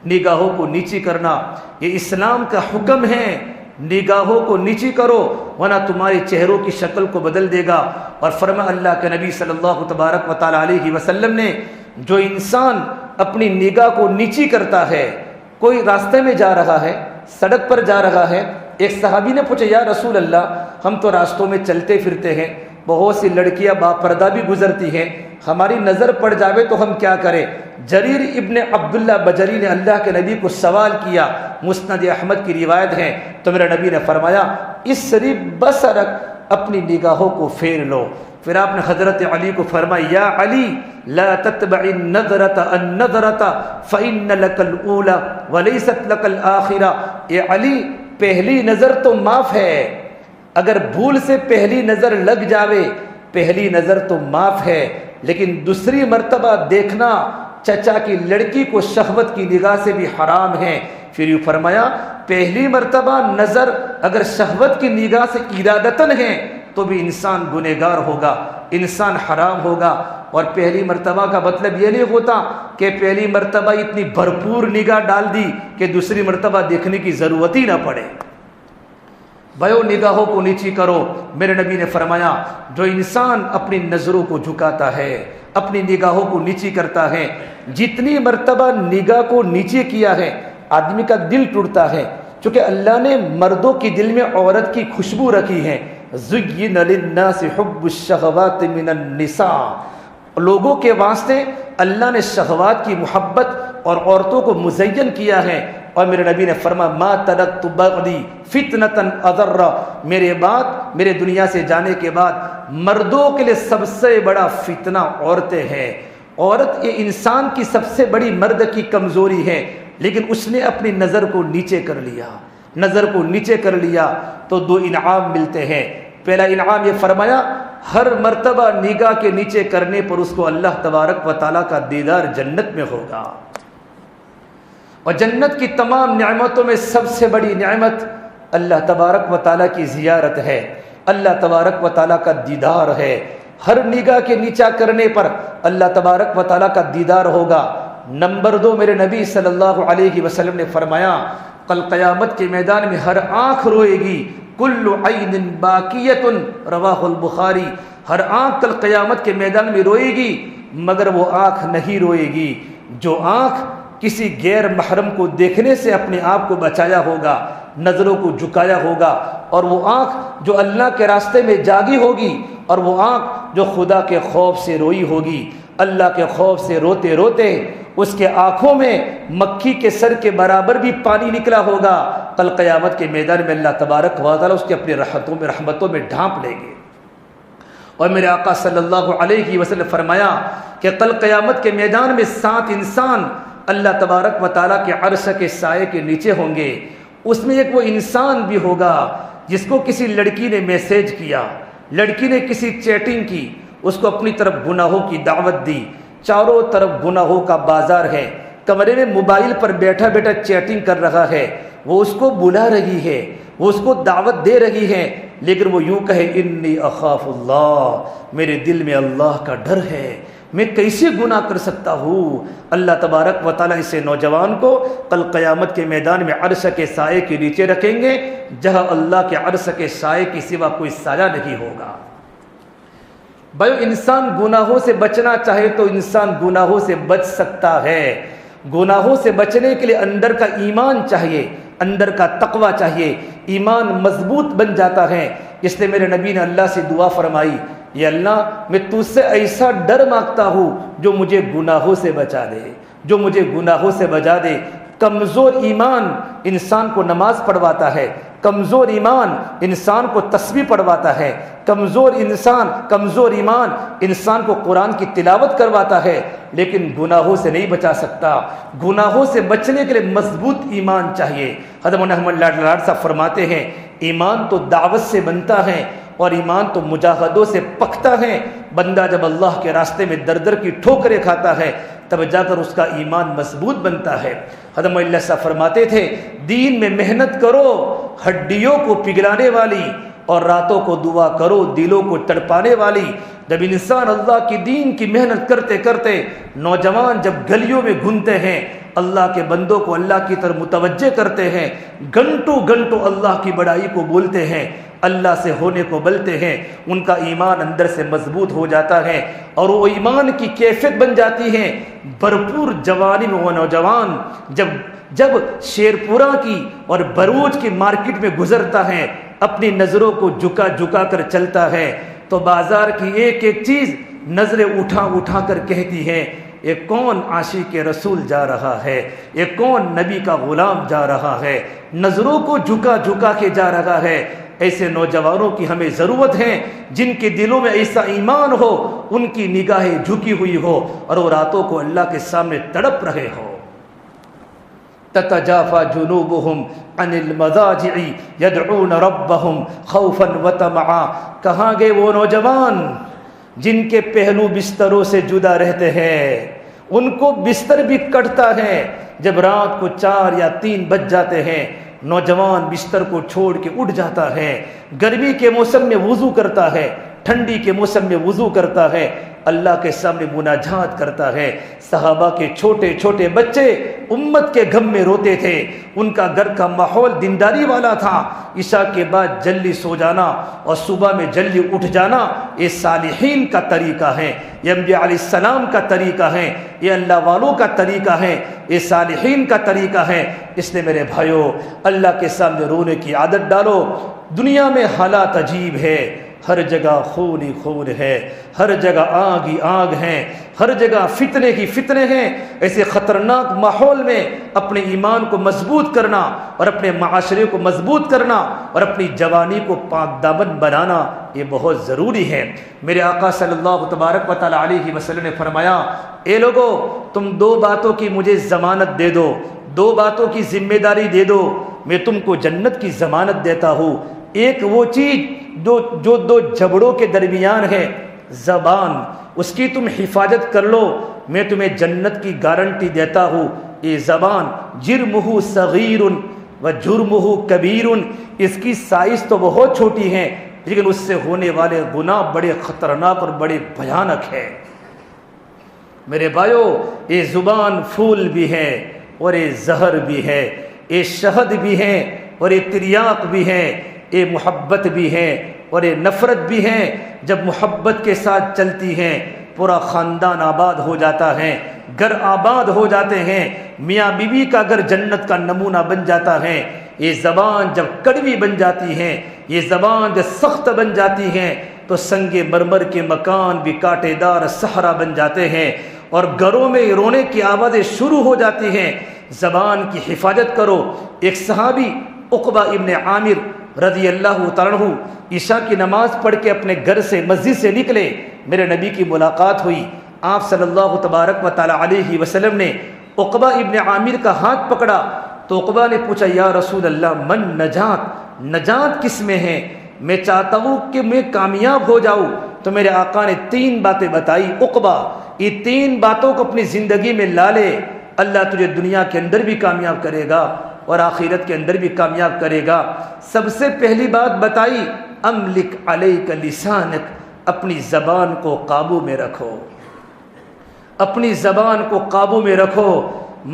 نگاہوں کو نیچی کرنا، یہ اسلام کا حکم ہے، نگاہوں کو نیچی کرو ورنہ تمہارے چہروں کی شکل کو بدل دے گا۔ اور فرما اللہ کے نبی صلی اللہ تبارک و تعالی علیہ وسلم نے جو انسان اپنی نگاہ کو نیچی کرتا ہے، کوئی راستے میں جا رہا ہے، سڑک پر جا رہا ہے، ایک صحابی نے پوچھا یا رسول اللہ ہم تو راستوں میں چلتے پھرتے ہیں، بہت سی لڑکیاں باپردہ بھی گزرتی ہیں، ہماری نظر پڑ جاوے تو ہم کیا کریں؟ جریر ابن عبداللہ بجری نے اللہ کے نبی کو سوال کیا، مسند احمد کی روایت ہے، تو میرے نبی نے فرمایا اسری بصرک، اپنی نگاہوں کو پھیر لو۔ پھر آپ نے حضرت علی کو فرمایا یا علی لا تتبع النظرۃ النظرۃ فإن لك الأولى وليست لك الآخرة، اے علی پہلی نظر تو معاف ہے، اگر بھول سے پہلی نظر لگ جاوے پہلی نظر تو معاف ہے، لیکن دوسری مرتبہ دیکھنا چچا کی لڑکی کو شہوت کی نگاہ سے بھی حرام ہے۔ پھر یوں فرمایا پہلی مرتبہ نظر اگر شہوت کی نگاہ سے ارادتاً ہے تو بھی انسان گنہگار ہوگا، انسان حرام ہوگا۔ اور پہلی مرتبہ کا مطلب یہ نہیں ہوتا کہ پہلی مرتبہ اتنی بھرپور نگاہ ڈال دی کہ دوسری مرتبہ دیکھنے کی ضرورت ہی نہ پڑے۔ بھائیو نگاہوں کو نیچی کرو۔ میرے نبی نے فرمایا جو انسان اپنی نظروں کو جھکاتا ہے، اپنی نگاہوں کو نیچی کرتا ہے، جتنی مرتبہ نگاہ کو نیچے کیا ہے آدمی کا دل ٹوٹتا ہے، چونکہ اللہ نے مردوں کی دل میں عورت کی خوشبو رکھی ہے۔ زُيِّنَ لِلنَّاسِ حُبُّ الشَّهَوَاتِ مِنَ النِّسَاءِ، لوگوں کے واسطے اللہ نے شہوات کی محبت اور عورتوں کو مزین کیا ہے۔ اور میرے نبی نے فرمایا ما ترکت بعدی فتنة اضر، میرے دنیا سے جانے کے بعد مردوں کے لیے سب سے بڑا فتنہ عورتیں ہیں۔ عورت یہ انسان کی سب سے بڑی مرد کی کمزوری ہے، لیکن اس نے اپنی نظر کو نیچے کر لیا، نظر کو نیچے کر لیا تو دو انعام ملتے ہیں۔ پہلا انعام یہ فرمایا ہر مرتبہ نگاہ کے نیچے کرنے پر اس کو اللہ تبارک و تعالیٰ کا دیدار جنت میں ہوگا، اور جنت کی تمام نعمتوں میں سب سے بڑی نعمت اللہ تبارک و تعالیٰ کی زیارت ہے، اللہ تبارک و تعالیٰ کا دیدار ہے۔ ہر نگاہ کے نیچا کرنے پر اللہ تبارک و تعالیٰ کا دیدار ہوگا۔ نمبر 2، میرے نبی صلی اللہ علیہ وسلم نے فرمایا کل قیامت کے میدان میں ہر آنکھ روئے گی، کل عین باکیۃ، رواہ البخاری، ہر آنکھ کل قیامت کے میدان میں روئے گی، مگر وہ آنکھ نہیں روئے گی جو آنکھ کسی غیر محرم کو دیکھنے سے اپنے آپ کو بچایا ہوگا، نظروں کو جھکایا ہوگا، اور وہ آنکھ جو اللہ کے راستے میں جاگی ہوگی، اور وہ آنکھ جو خدا کے خوف سے روئی ہوگی۔ اللہ کے خوف سے روتے روتے اس کے آنکھوں میں مکھی کے سر کے برابر بھی پانی نکلا ہوگا۔ کل قیامت کے میدان میں اللہ تبارک و تعالیٰ اس کے اپنی رحمتوں میں ڈھانپ لیں گے۔ اور میرے آقا صلی اللہ علیہ وسلم فرمایا کہ کل قیامت کے میدان میں 7 انسان اللہ تبارک و تعالیٰ کے عرش کے سائے کے نیچے ہوں گے۔ اس میں ایک وہ انسان بھی ہوگا جس کو کسی لڑکی نے میسیج کیا، لڑکی نے کسی چیٹنگ کی، اس کو اپنی طرف گناہوں کی دعوت دی، چاروں طرف گناہوں کا بازار ہے، کمرے میں موبائل پر بیٹھا بیٹھا چیٹنگ کر رہا ہے، وہ اس کو بلا رہی ہے، وہ اس کو دعوت دے رہی ہے، لیکن وہ یوں کہے انی اخاف اللہ، میرے دل میں اللہ کا ڈر ہے، میں کیسے گناہ کر سکتا ہوں۔ اللہ تبارک و تعالیٰ اسے نوجوان کو کل قیامت کے میدان میں عرش کے سائے کے نیچے رکھیں گے، جہاں اللہ کے عرش کے سائے کے سوا کوئی سایہ نہیں ہوگا۔ بھائیو انسان گناہوں سے بچنا چاہے تو انسان گناہوں سے بچ سکتا ہے۔ گناہوں سے بچنے کے لیے اندر کا ایمان چاہیے، اندر کا تقوی چاہیے، ایمان مضبوط بن جاتا ہے۔ اس لیے میرے نبی نے اللہ سے دعا فرمائی، یا اللہ میں تجھ سے ایسا ڈر مانگتا ہوں جو مجھے گناہوں سے بچا دے، جو مجھے گناہوں سے بچا دے۔ کمزور ایمان انسان کو نماز پڑھواتا ہے، کمزور ایمان انسان کو تسبیح پڑھواتا ہے، کمزور ایمان انسان کو قرآن کی تلاوت کرواتا ہے، لیکن گناہوں سے نہیں بچا سکتا۔ گناہوں سے بچنے کے لیے مضبوط ایمان چاہیے۔ حضرت محمد لاڈ صاحب فرماتے ہیں ایمان تو دعوت سے بنتا ہے اور ایمان تو مجاہدوں سے پکتا ہے۔ بندہ جب اللہ کے راستے میں در در کی ٹھوکریں کھاتا ہے تب جا کر اس کا ایمان مضبوط بنتا ہے۔ حضرت اللہ صاحب فرماتے تھے دین میں محنت کرو ہڈیوں کو پگھلانے والی، اور راتوں کو دعا کرو دلوں کو تڑپانے والی۔ جب انسان اللہ کی دین کی محنت کرتے کرتے، نوجوان جب گلیوں میں گھومتے ہیں، اللہ کے بندوں کو اللہ کی طرف متوجہ کرتے ہیں، گھنٹوں گھنٹوں اللہ کی بڑائی کو بولتے ہیں، اللہ سے ہونے کو بلتے ہیں، ان کا ایمان اندر سے مضبوط ہو جاتا ہے اور وہ ایمان کی کیفیت بن جاتی ہے۔ بھرپور جوانی میں وہ نوجوان جب شیرپورہ کی اور بروج کی مارکیٹ میں گزرتا ہے، اپنی نظروں کو جھکا کر چلتا ہے تو بازار کی ایک ایک چیز نظریں اٹھا کر کہتی ہے، یہ کون عاشق رسول جا رہا ہے، یہ کون نبی کا غلام جا رہا ہے، نظروں کو جھکا کے جا رہا ہے۔ ایسے نوجوانوں کی ہمیں ضرورت ہے جن کے دلوں میں ایسا ایمان ہو، ان کی نگاہیں جھکی ہوئی ہو اور وہ راتوں کو اللہ کے سامنے تڑپ رہے ہو۔ تتجافى جنوبهم عن المضاجع يدعون ربهم خوفا وطمعا۔ کہاں گئے وہ نوجوان جن کے پہلو بستروں سے جدا رہتے ہیں؟ ان کو بستر بھی کٹتا ہے جب رات کو 4 یا 3 بج جاتے ہیں، نوجوان بستر کو چھوڑ کے اٹھ جاتا ہے، گرمی کے موسم میں وضو کرتا ہے، ٹھنڈی کے موسم میں وضو کرتا ہے، اللہ کے سامنے مناجات کرتا ہے۔ صحابہ کے چھوٹے چھوٹے بچے امت کے غم میں روتے تھے، ان کا گھر کا ماحول دینداری والا تھا۔ عشاء کے بعد جلدی سو جانا اور صبح میں جلدی اٹھ جانا یہ صالحین کا طریقہ ہے، یہ انبیاء علیہ السلام کا طریقہ ہے، یہ اللہ والوں کا طریقہ ہے، یہ صالحین کا طریقہ ہے۔ اس لیے میرے بھائیو، اللہ کے سامنے رونے کی عادت ڈالو۔ دنیا میں حالات عجیب ہے، ہر جگہ خون ہی خون ہے، ہر جگہ آگ ہی آگ ہے، ہر جگہ فتنے ہی فتنے ہیں۔ ایسے خطرناک ماحول میں اپنے ایمان کو مضبوط کرنا اور اپنے معاشرے کو مضبوط کرنا اور اپنی جوانی کو پاک دامن بنانا یہ بہت ضروری ہے۔ میرے آقا صلی اللہ تبارک و تعالی علیہ وسلم نے فرمایا، اے لوگو، تم 2 باتوں کی مجھے ضمانت دے دو، 2 باتوں کی ذمہ داری دے دو، میں تم کو جنت کی ضمانت دیتا ہوں۔ ایک وہ چیز جو 2 جبڑوں کے درمیان ہے، زبان، اس کی تم حفاظت کر لو، میں تمہیں جنت کی گارنٹی دیتا ہوں۔ یہ زبان جرمہ صغیر و جرمہ کبیر، اس کی سائز تو بہت چھوٹی ہے لیکن اس سے ہونے والے گناہ بڑے خطرناک اور بڑے بھیانک ہے۔ میرے بھائیو، یہ زبان پھول بھی ہے اور یہ زہر بھی ہے، یہ شہد بھی ہے اور یہ تریاق بھی ہے، یہ محبت بھی ہے اور یہ نفرت بھی ہے۔ جب محبت کے ساتھ چلتی ہیں پورا خاندان آباد ہو جاتا ہے، گھر آباد ہو جاتے ہیں، میاں بیوی کا گھر جنت کا نمونہ بن جاتا ہے۔ یہ زبان جب کڑوی بن جاتی ہے، یہ زبان جب سخت بن جاتی ہے تو سنگ مرمر کے مکان بھی کانٹے دار صحرا بن جاتے ہیں اور گھروں میں رونے کی آوازیں شروع ہو جاتی ہیں۔ زبان کی حفاظت کرو۔ ایک صحابی عقبہ ابن عامر رضی اللہ تعالیٰ عنہ عشاء کی نماز پڑھ کے اپنے گھر سے مسجد سے نکلے، میرے نبی کی ملاقات ہوئی۔ آپ صلی اللہ تبارک و تعالیٰ علیہ وسلم نے عقبہ ابن عامر کا ہاتھ پکڑا تو عقبہ نے پوچھا، یا رسول اللہ، من نجات کس میں ہے؟ میں چاہتا ہوں کہ میں کامیاب ہو جاؤں۔ تو میرے آقا نے 3 باتیں بتائی، عقبہ یہ 3 باتوں کو اپنی زندگی میں لا لے، اللہ تجھے دنیا کے اندر بھی کامیاب کرے گا اور آخرت کے اندر بھی کامیاب کرے گا۔ سب سے پہلی بات بتائی، املک علیک لسانک، اپنی زبان کو قابو میں رکھو، اپنی زبان کو قابو میں رکھو۔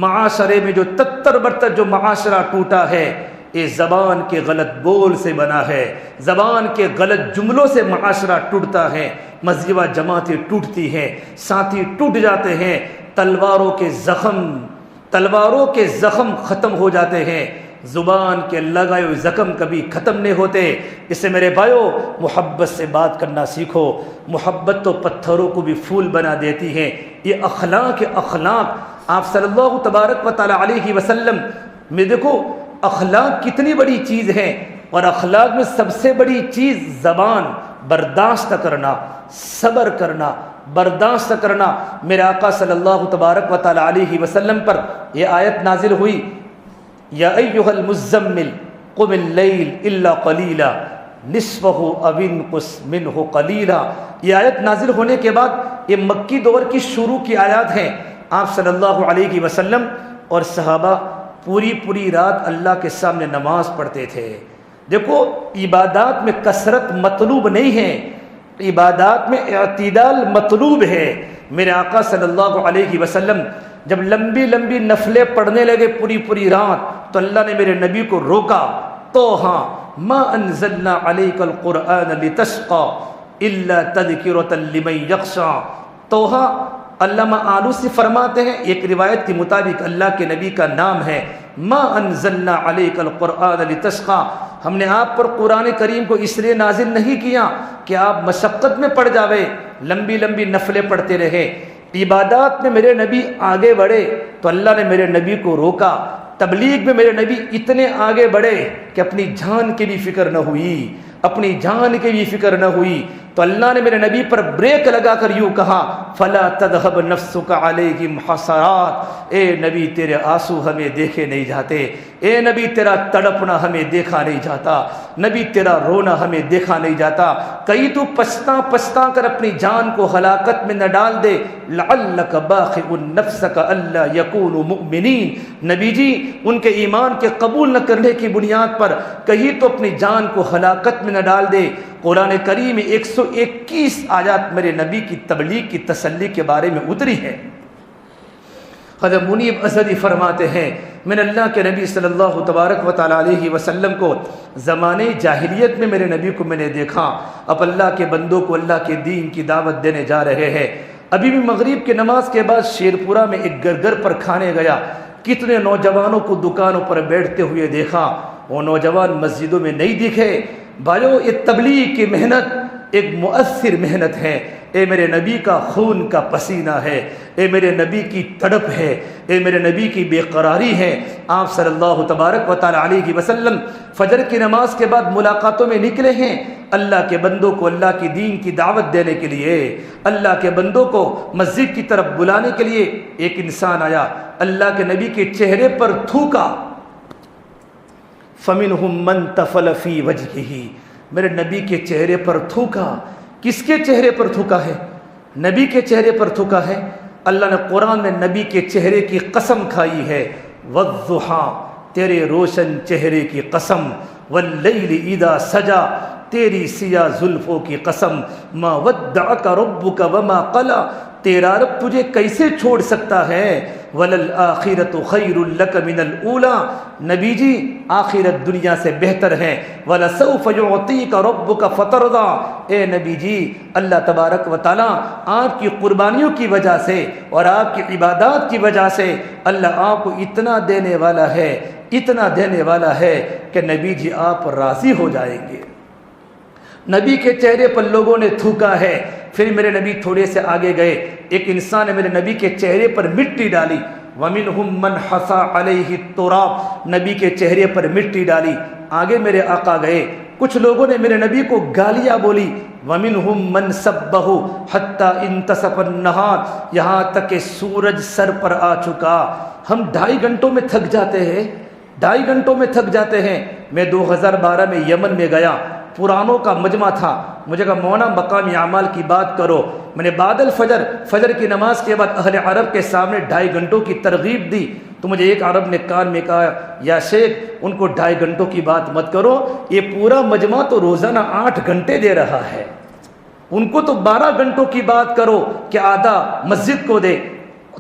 معاشرے میں جو تتر برتر جو معاشرہ ٹوٹا ہے یہ زبان کے غلط بول سے بنا ہے، زبان کے غلط جملوں سے معاشرہ ٹوٹتا ہے، مذہبہ جماعتیں ٹوٹتی ہیں، ساتھی ٹوٹ جاتے ہیں، تلواروں کے زخم ختم ہو جاتے ہیں، زبان کے لگائے ہوئے زخم کبھی ختم نہیں ہوتے۔ اس سے میرے بھائیو، محبت سے بات کرنا سیکھو۔ محبت تو پتھروں کو بھی پھول بنا دیتی ہے۔ یہ اخلاق آپ صلی اللہ تبارک و تعالی علیہ وسلم میں دیکھو، اخلاق کتنی بڑی چیز ہے، اور اخلاق میں سب سے بڑی چیز زبان، برداشت کرنا، صبر کرنا، برداشت کرنا۔ میرے آقا صلی اللہ تبارک و تعالی علیہ وسلم پر یہ آیت نازل ہوئی، یا ایھا المزمل قم اللیل الا قلیلا نصفہ او انقص منہ قلیلا۔ یہ آیت نازل ہونے کے بعد یہ مکی دور کی شروع کی آیات ہیں۔ آپ صلی اللہ علیہ وسلم اور صحابہ پوری رات اللہ کے سامنے نماز پڑھتے تھے۔ دیکھو، عبادات میں کثرت مطلوب نہیں ہے، عبادات میں اعتدال مطلوب ہے۔ میرے آقا صلی اللہ علیہ وسلم جب لمبی نفلیں پڑھنے لگے پوری رات تو اللہ نے میرے نبی کو روکا، تو ہاں ما انزلنا علیک القرآن لتشقى الا تذکرۃ لمن یخشى۔ توحہ علامہ آلوسی فرماتے ہیں، ایک روایت کے مطابق اللہ کے نبی کا نام ہے، ما انزلنا علیک القرآن لتشقى، ہم نے آپ پر قرآن کریم کو اس لیے نازل نہیں کیا کہ آپ مشقت میں پڑ جاوے، لمبی لمبی نفلیں پڑھتے رہے، عبادات میں میرے نبی آگے بڑھے تو اللہ نے میرے نبی کو روکا، تبلیغ میں میرے نبی اتنے آگے بڑھے کہ اپنی جان کی بھی فکر نہ ہوئی، اپنی جان کی بھی فکر نہ ہوئی، تو اللہ نے میرے نبی پر بریک لگا کر یوں کہا، فلا تذهب نفسك علیہم حسرات، اے نبی تیرے آنسو ہمیں دیکھے نہیں جاتے، اے نبی تیرا تڑپنا ہمیں دیکھا نہیں جاتا، نبی تیرا رونا ہمیں دیکھا نہیں جاتا، کہیں تو پچھتا پچھتا کر اپنی جان کو ہلاکت میں نہ ڈال دے، لعلک باخع نفسک الا یکونوا مؤمنین، نبی جی ان کے ایمان کے قبول نہ کرنے کی بنیاد پر کہیں تو اپنی جان کو ہلاکت میں نہ ڈال دے۔ قرآن کریم میں 121 آیات میرے نبی کی تبلیغ کی تسلی کے بارے میں اتری ہے۔ حضرت منیب ازہری فرماتے ہیں، میں نے اللہ کے نبی صلی اللہ تبارک و تعالیٰ علیہ وسلم کو زمانے جاہلیت میں میرے نبی کو میں نے دیکھا، اب اللہ کے بندوں کو اللہ کے دین کی دعوت دینے جا رہے ہیں۔ ابھی بھی مغرب کی نماز کے بعد شیرپورہ میں ایک گھر پر کھانے گیا، کتنے نوجوانوں کو دکانوں پر بیٹھتے ہوئے دیکھا، وہ نوجوان مسجدوں میں نہیں دکھے۔ بھائیو، یہ تبلیغ کی محنت ایک مؤثر محنت ہے، اے میرے نبی کا خون کا پسینہ ہے، اے میرے نبی کی تڑپ ہے، اے میرے نبی کی بے قراری ہے۔ آپ صلی اللہ تبارک و تعالیٰ علیہ وسلم فجر کی نماز کے بعد ملاقاتوں میں نکلے ہیں، اللہ کے بندوں کو اللہ کی دین کی دعوت دینے کے لیے، اللہ کے بندوں کو مسجد کی طرف بلانے کے لیے۔ ایک انسان آیا، اللہ کے نبی کے چہرے پر تھوکا، فَمِنْهُمْ مَنْ تَفَلَ فِي وَجْهِهِ، میرے نبی کے چہرے پر تھوکا۔ کس کے چہرے پر تھوکا ہے؟ نبی کے چہرے پر تھوکا ہے۔ اللہ نے قرآن میں نبی کے چہرے کی قسم کھائی ہے، وَالضُّحَىٰ، تیرے روشن چہرے کی قسم، وَاللَّيْلِ إِذَا سَجَا، تیری سیاہ زلفوں کی قسم، مَا وَدَّعَكَ رَبُّكَ وَمَا قَلَا، تیرا رب تجھے کیسے چھوڑ سکتا ہے، وَلَلْآخِرَةُ خَيْرٌ لَكَ مِنَ الْأُولَىٰ، نبی جی آخرت دنیا سے بہتر ہے، وَلَسَوْفَ يُعْطِيكَ رَبُّكَ فَتَرْضَىٰ، اے نبی جی اللہ تبارک و تعالیٰ آپ کی قربانیوں کی وجہ سے اور آپ کی عبادات کی وجہ سے اللہ آپ کو اتنا دینے والا ہے، اتنا دینے والا ہے کہ نبی جی آپ راضی ہو جائیں گے۔ نبی کے چہرے پر لوگوں نے تھوکا ہے۔ پھر میرے نبی تھوڑے سے آگے گئے، ایک انسان نے میرے نبی کے چہرے پر مٹی ڈالی، وَمِنْهُمْ مَنْ حَصَىٰ عَلَيْهِ التُّرَابَ، نبی کے چہرے پر مٹی ڈالی۔ آگے میرے آقا گئے، کچھ لوگوں نے میرے نبی کو گالیاں بولی، وَمِنْهُمْ مَنْ سَبَّهُ حَتَّىٰ انْتَصَفَ النَّهَارُ، یہاں تک کہ سورج سر پر آ چکا۔ ہم 2.5 گھنٹوں میں تھک جاتے ہیں، 2.5 گھنٹوں میں تھک جاتے ہیں۔ میں 2012 میں یمن میں گیا، پرانوں کا مجمع تھا، مجھے کہا مولانا مقامی اعمال کی بات کرو۔ میں نے بعد الفجر، فجر کی نماز کے بعد اہل عرب کے سامنے 2.5 گھنٹوں کی ترغیب دی، تو مجھے ایک عرب نے کان میں کہا، یا شیخ ان کو 2.5 گھنٹوں کی بات مت کرو، یہ پورا مجمع تو روزانہ 8 گھنٹے دے رہا ہے، ان کو تو 12 گھنٹوں کی بات کرو کہ آدھا مسجد کو دے،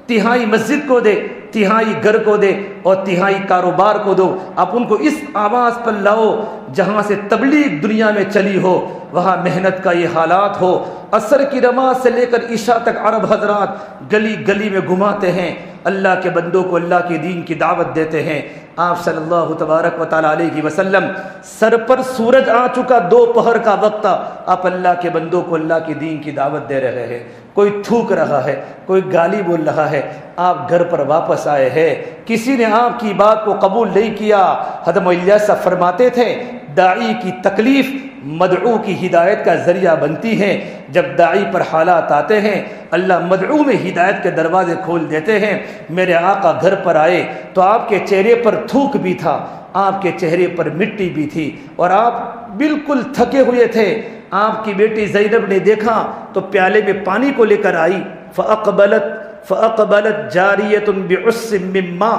تہائی مسجد کو دے، تہائی گھر کو دے اور تہائی کاروبار کو دو۔ آپ ان کو اس آواز پر لاؤ جہاں سے تبلیغ دنیا میں چلی ہو، وہاں محنت کا یہ حالات ہو۔ عصر کی نماز سے لے کر عشاء تک عرب حضرات گلی گلی میں گھماتے ہیں، اللہ کے بندوں کو اللہ کے دین کی دعوت دیتے ہیں۔ آپ صلی اللہ تبارک و تعالیٰ علیہ وسلم سر پر سورج آ چکا، دوپہر کا وقت، آپ اللہ کے بندوں کو اللہ کے دین کی دعوت دے رہے ہیں۔ کوئی تھوک رہا ہے، کوئی گالی بول رہا ہے، آپ گھر پر واپس آئے ہیں، کسی نے آپ کی بات کو قبول نہیں کیا۔ حضرت الیاس صاحب فرماتے تھے، داعی کی تکلیف مدعو کی ہدایت کا ذریعہ بنتی ہے۔ جب داعی پر حالات آتے ہیں، اللہ مدعو میں ہدایت کے دروازے کھول دیتے ہیں۔ میرے آقا گھر پر آئے تو آپ کے چہرے پر تھوک بھی تھا، آپ کے چہرے پر مٹی بھی تھی اور آپ بالکل تھکے ہوئے تھے۔ آپ کی بیٹی زینب نے دیکھا تو پیالے میں پانی کو لے کر آئی، فَأَقْبَلَتْ جَارِيَةٌ بِعُصٍّ مِّن مَّاءٍ،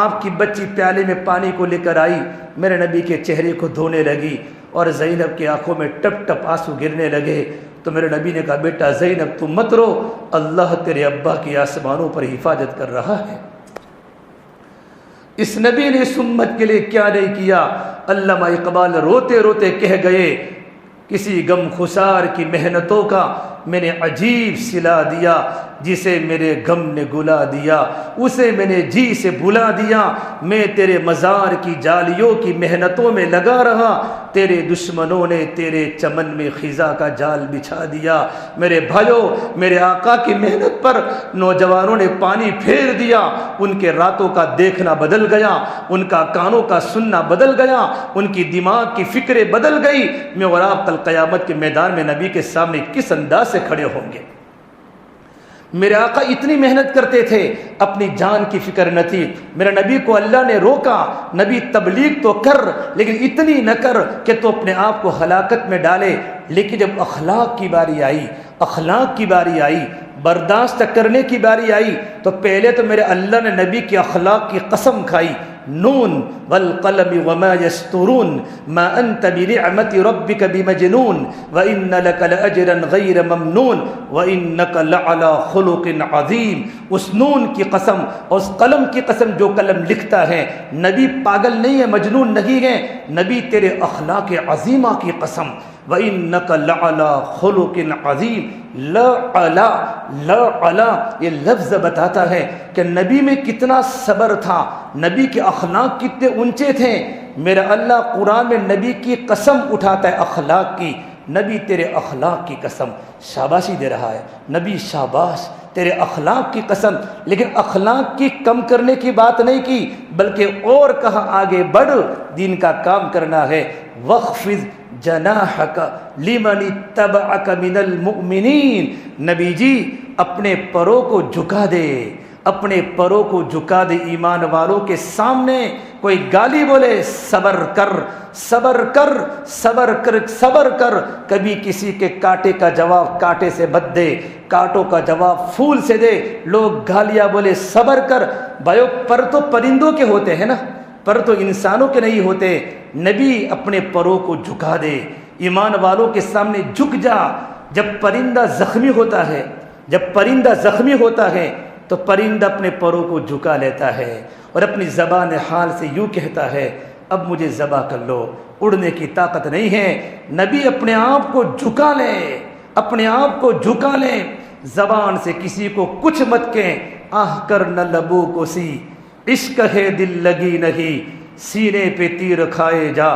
آپ کی بچی پیالے میں پانی کو لے کر آئی، میرے نبی کے چہرے کو دھونے لگی اور زینب کی آنکھوں میں ٹپ ٹپ آنسو گرنے لگے۔ تو میرے نبی نے کہا، بیٹا زینب تم مت رو، اللہ تیرے ابا کی آسمانوں پر حفاظت کر رہا ہے۔ اس نبی نے اس امت کے لیے کیا نہیں کیا۔ علامہ اقبال روتے روتے کہہ گئے، کسی غم خسار کی محنتوں کا میں نے عجیب صلا دیا، جسے میرے غم نے گلا دیا اسے میں نے جی سے بھلا دیا۔ میں تیرے مزار کی جالیوں کی محنتوں میں لگا رہا، تیرے دشمنوں نے تیرے چمن میں خزاں کا جال بچھا دیا۔ میرے بھائیوں، میرے آقا کی محنت پر نوجوانوں نے پانی پھیر دیا، ان کے راتوں کا دیکھنا بدل گیا، ان کا کانوں کا سننا بدل گیا، ان کی دماغ کی فکریں بدل گئی۔ میں اور آپ کل قیامت کے میدان میں نبی کے سامنے کس انداز سے کھڑے ہوں گے؟ میرے آقا اتنی محنت کرتے تھے، اپنی جان کی فکر نہ تھی۔ میرے نبی کو اللہ نے روکا، نبی تبلیغ تو کر لیکن اتنی نہ کر کہ تو اپنے آپ کو ہلاکت میں ڈالے۔ لیکن جب اخلاق کی باری آئی، اخلاق کی باری آئی، برداشت کرنے کی باری آئی، تو پہلے تو میرے اللہ نے نبی کی اخلاق کی قسم کھائی، نون والقلم وما یسطرون ما انت بنعمت ربک بمجنون وان لک لاجرا غیر ممنون وانک لعلی خلق عظیم۔ اس نون کی قسم اور اس قلم کی قسم جو قلم لکھتا ہے، نبی پاگل نہیں ہے، مجنون نہیں ہے، نبی تیرے اخلاق عظیمہ کی قسم، وَإِنَّكَ لَعَلَىٰ خُلُقٍ عَظِيمٍ۔ لَعَلَىٰ یہ لفظ بتاتا ہے کہ نبی میں کتنا صبر تھا، نبی کے اخلاق کتنے اونچے تھے۔ میرا اللہ قرآن میں نبی کی قسم اٹھاتا ہے اخلاق کی، نبی تیرے اخلاق کی قسم، شاباشی دے رہا ہے نبی، شاباش تیرے اخلاق کی قسم۔ لیکن اخلاق کی کم کرنے کی بات نہیں کی، بلکہ اور کہا آگے بڑھ، دین کا کام کرنا ہے۔ وَاخْفِضْ جناحک لمن اتبعک من المؤمنین۔ نبی جی اپنے پروں کو جھکا دے، اپنے پروں کو جھکا دے ایمان والوں کے سامنے۔ کوئی گالی بولے، صبر کر، صبر کر، صبر کر، صبر کر۔ کبھی کسی کے کانٹے کا جواب کانٹے سے مت دے، کانٹوں کا جواب پھول سے دے۔ لوگ گالیاں بولے، صبر کر۔ بھائیو پر تو پرندوں کے ہوتے ہیں نا، پر تو انسانوں کے نہیں ہوتے۔ نبی اپنے پروں کو جھکا دے، ایمان والوں کے سامنے جھک جا۔ جب پرندہ زخمی ہوتا ہے، جب پرندہ زخمی ہوتا ہے تو پرندہ اپنے پروں کو جھکا لیتا ہے اور اپنی زبان حال سے یوں کہتا ہے، اب مجھے ذبح کر لو، اڑنے کی طاقت نہیں ہے۔ نبی اپنے آپ کو جھکا لے، اپنے آپ کو جھکا لے، زبان سے کسی کو کچھ مت کہیں۔ آہ کر نہ لبوں کو سی، عشق ہے دل لگی نہیں، سینے پہ تیر کھائے جا،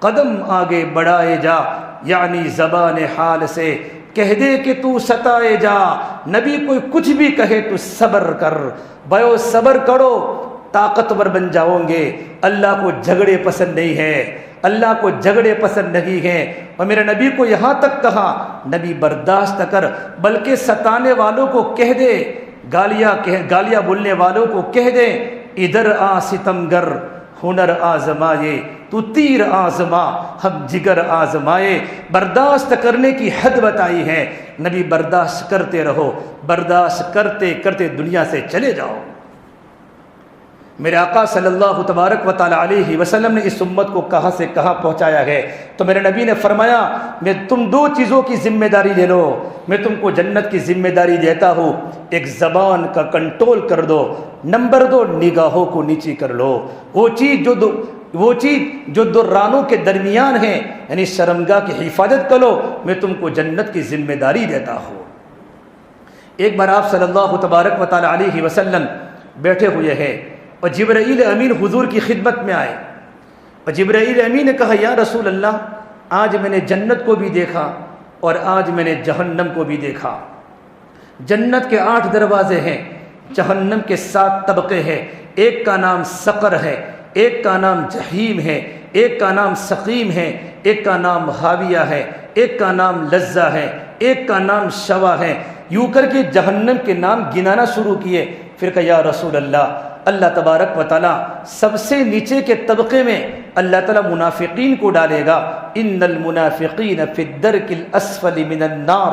قدم آگے بڑھائے جا، یعنی زبان حال سے کہہ دے کہ تو ستائے جا۔ نبی کوئی کچھ بھی کہے تو صبر کر، بھائیو صبر کرو، طاقتور بن جاؤ گے۔ اللہ کو جھگڑے پسند نہیں ہے، اللہ کو جھگڑے پسند نہیں ہیں۔ اور میرے نبی کو یہاں تک کہا، نبی برداشت کر، بلکہ ستانے والوں کو کہہ دے، گالیاں بولنے والوں کو کہہ دے، ادھر آ ستمگر ہنر آزمائے، تو تیر آزما ہم جگر آزمائے۔ برداشت کرنے کی حد بتائی ہے، نبی برداشت کرتے رہو، برداشت کرتے کرتے دنیا سے چلے جاؤ۔ میرے آقا صلی اللہ تبارک و تعالی علیہ وسلم نے اس امت کو کہاں سے کہاں پہنچایا ہے، تو میرے نبی نے فرمایا، میں تم دو چیزوں کی ذمہ داری لے لو، میں تم کو جنت کی ذمہ داری دیتا ہوں۔ ایک زبان کا کنٹرول کر دو، نمبر دو نگاہوں کو نیچی کر لو۔ وہ چیز جو دو رانوں کے درمیان ہے، یعنی شرمگاہ کی حفاظت کرو، میں تم کو جنت کی ذمہ داری دیتا ہوں۔ ایک بار آپ صلی اللہ تبارک و تعالی علیہ وسلم بیٹھے ہوئے ہیں اور جبرائیل امین حضور کی خدمت میں آئے، اور جبرائیل امین نے کہا، یا رسول اللہ، آج میں نے جنت کو بھی دیکھا اور آج میں نے جہنم کو بھی دیکھا۔ جنت کے 8 دروازے ہیں، جہنم کے 7 طبقے ہیں۔ ایک کا نام سقر ہے، ایک کا نام جہیم ہے، ایک کا نام سقیم ہے، ایک کا نام حاویہ ہے، ایک کا نام لظہ ہے، ایک کا نام شوا ہے۔ یوں کر کے جہنم کے نام گنانا شروع کیے۔ پھر کہا، یا رسول اللہ، اللہ تبارک و تعالیٰ سب سے نیچے کے طبقے میں اللہ تعالیٰ منافقین کو ڈالے گا۔ ان المنافقین فی الدرک الاسفل من النار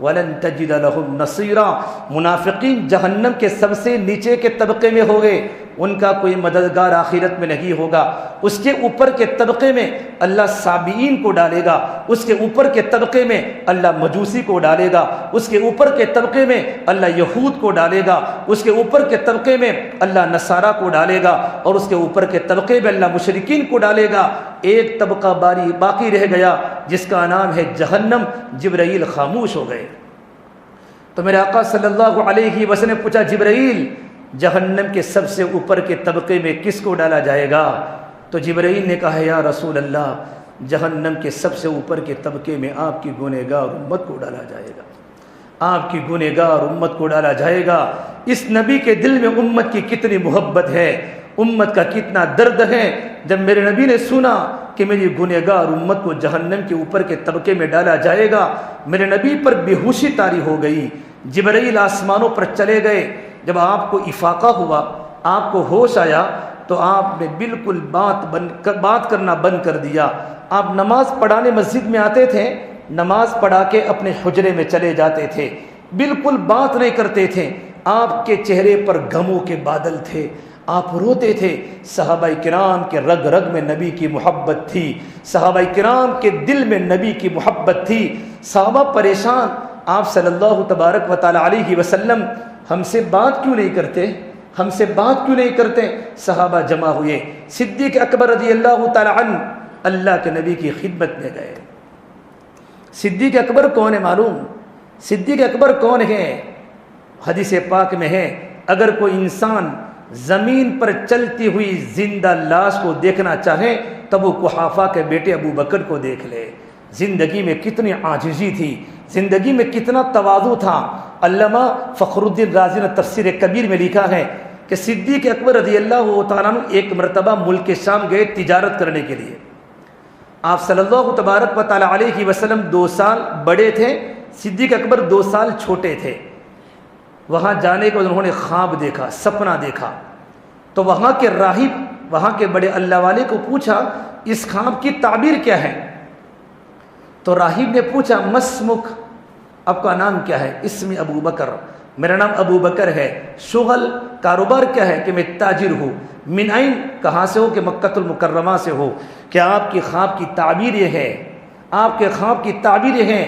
وَلَن تَجِدَ لَهُمْ نَصِيرًا، منافقین جہنم کے سب سے نیچے کے طبقے میں ہو گئے، ان کا کوئی مددگار آخرت میں نہیں ہوگا۔ اس کے اوپر کے طبقے میں اللہ سابئین کو ڈالے گا، اس کے اوپر کے طبقے میں اللہ مجوسی کو ڈالے گا، اس کے اوپر کے طبقے میں اللہ یہود کو ڈالے گا، اس کے اوپر کے طبقے میں اللہ نصارہ کو ڈالے گا، اور اس کے اوپر کے طبقے میں اللہ مشرکین کو ڈالے گا۔ ایک طبقہ باقی رہ گیا جس کا نام ہے جہنم۔ جبرائیل خاموش ہو گئے۔ تو میرے آقا صلی اللہ علیہ وسلم نے پوچھا، جبرائیل جہنم کے سب سے اوپر کے طبقے میں کس کو ڈالا جائے گا؟ تو جبرائیل نے کہا، یا رسول اللہ، جہنم کے سب سے اوپر کے طبقے میں آپ کی گنہگار امت کو ڈالا جائے گا، آپ کی گنہگار امت کو ڈالا جائے گا۔ اس نبی کے دل میں امت کی کتنی محبت ہے، امت کا کتنا درد ہے۔ جب میرے نبی نے سنا کہ میری گنہگار امت کو جہنم کے اوپر کے طبقے میں ڈالا جائے گا، میرے نبی پر بے ہوشی طاری ہو گئی۔ جبرائیل آسمانوں پر چلے گئے۔ جب آپ کو افاقہ ہوا، آپ کو ہوش آیا، تو آپ نے بالکل بات کرنا بند کر دیا۔ آپ نماز پڑھانے مسجد میں آتے تھے، نماز پڑھا کے اپنے حجرے میں چلے جاتے تھے، بالکل بات نہیں کرتے تھے۔ آپ کے چہرے پر غموں کے بادل تھے، آپ روتے تھے۔ صحابہ کرام کے رگ رگ میں نبی کی محبت تھی، صحابہ کرام کے دل میں نبی کی محبت تھی۔ صحابہ پریشان، آپ صلی اللہ تبارک و تعالی علیہ وسلم ہم سے بات کیوں نہیں کرتے، ہم سے بات کیوں نہیں کرتے؟ صحابہ جمع ہوئے، صدیق اکبر رضی اللہ تعالی عنہ اللہ کے نبی کی خدمت میں گئے۔ صدیق اکبر کون ہے معلوم؟ صدیق اکبر کون ہے؟ حدیث پاک میں ہے، اگر کوئی انسان زمین پر چلتی ہوئی زندہ لاش کو دیکھنا چاہے تب وہ قحافہ کے بیٹے ابو بکر کو دیکھ لے۔ زندگی میں کتنی عاجزی تھی، زندگی میں کتنا تواضع تھا۔ علامہ فخر الدین رازی نے تفسیر کبیر میں لکھا ہے کہ صدیق اکبر رضی اللہ تعالیٰ عنہ ایک مرتبہ ملک شام گئے تجارت کرنے کے لیے۔ آپ صلی اللہ تبارک و تعالیٰ علیہ وسلم 2 سال بڑے تھے، صدیق اکبر 2 سال چھوٹے تھے۔ وہاں جانے کے بعد انہوں نے خواب دیکھا، سپنا دیکھا، تو وہاں کے راہب، وہاں کے بڑے اللہ والے کو پوچھا، اس خواب کی تعبیر کیا ہے؟ تو راہب نے پوچھا، مسمک، آپ کا نام کیا ہے؟ اسم ابو بکر، میرا نام ابو بکر ہے۔ شغل، کاروبار کیا ہے؟ کہ میں تاجر ہوں۔ من عین، کہاں سے ہو؟ کہ مکۃ المکرمہ سے ہو۔ کیا آپ کی خواب کی تعبیر یہ ہے، آپ کے خواب کی تعبیر یہ ہے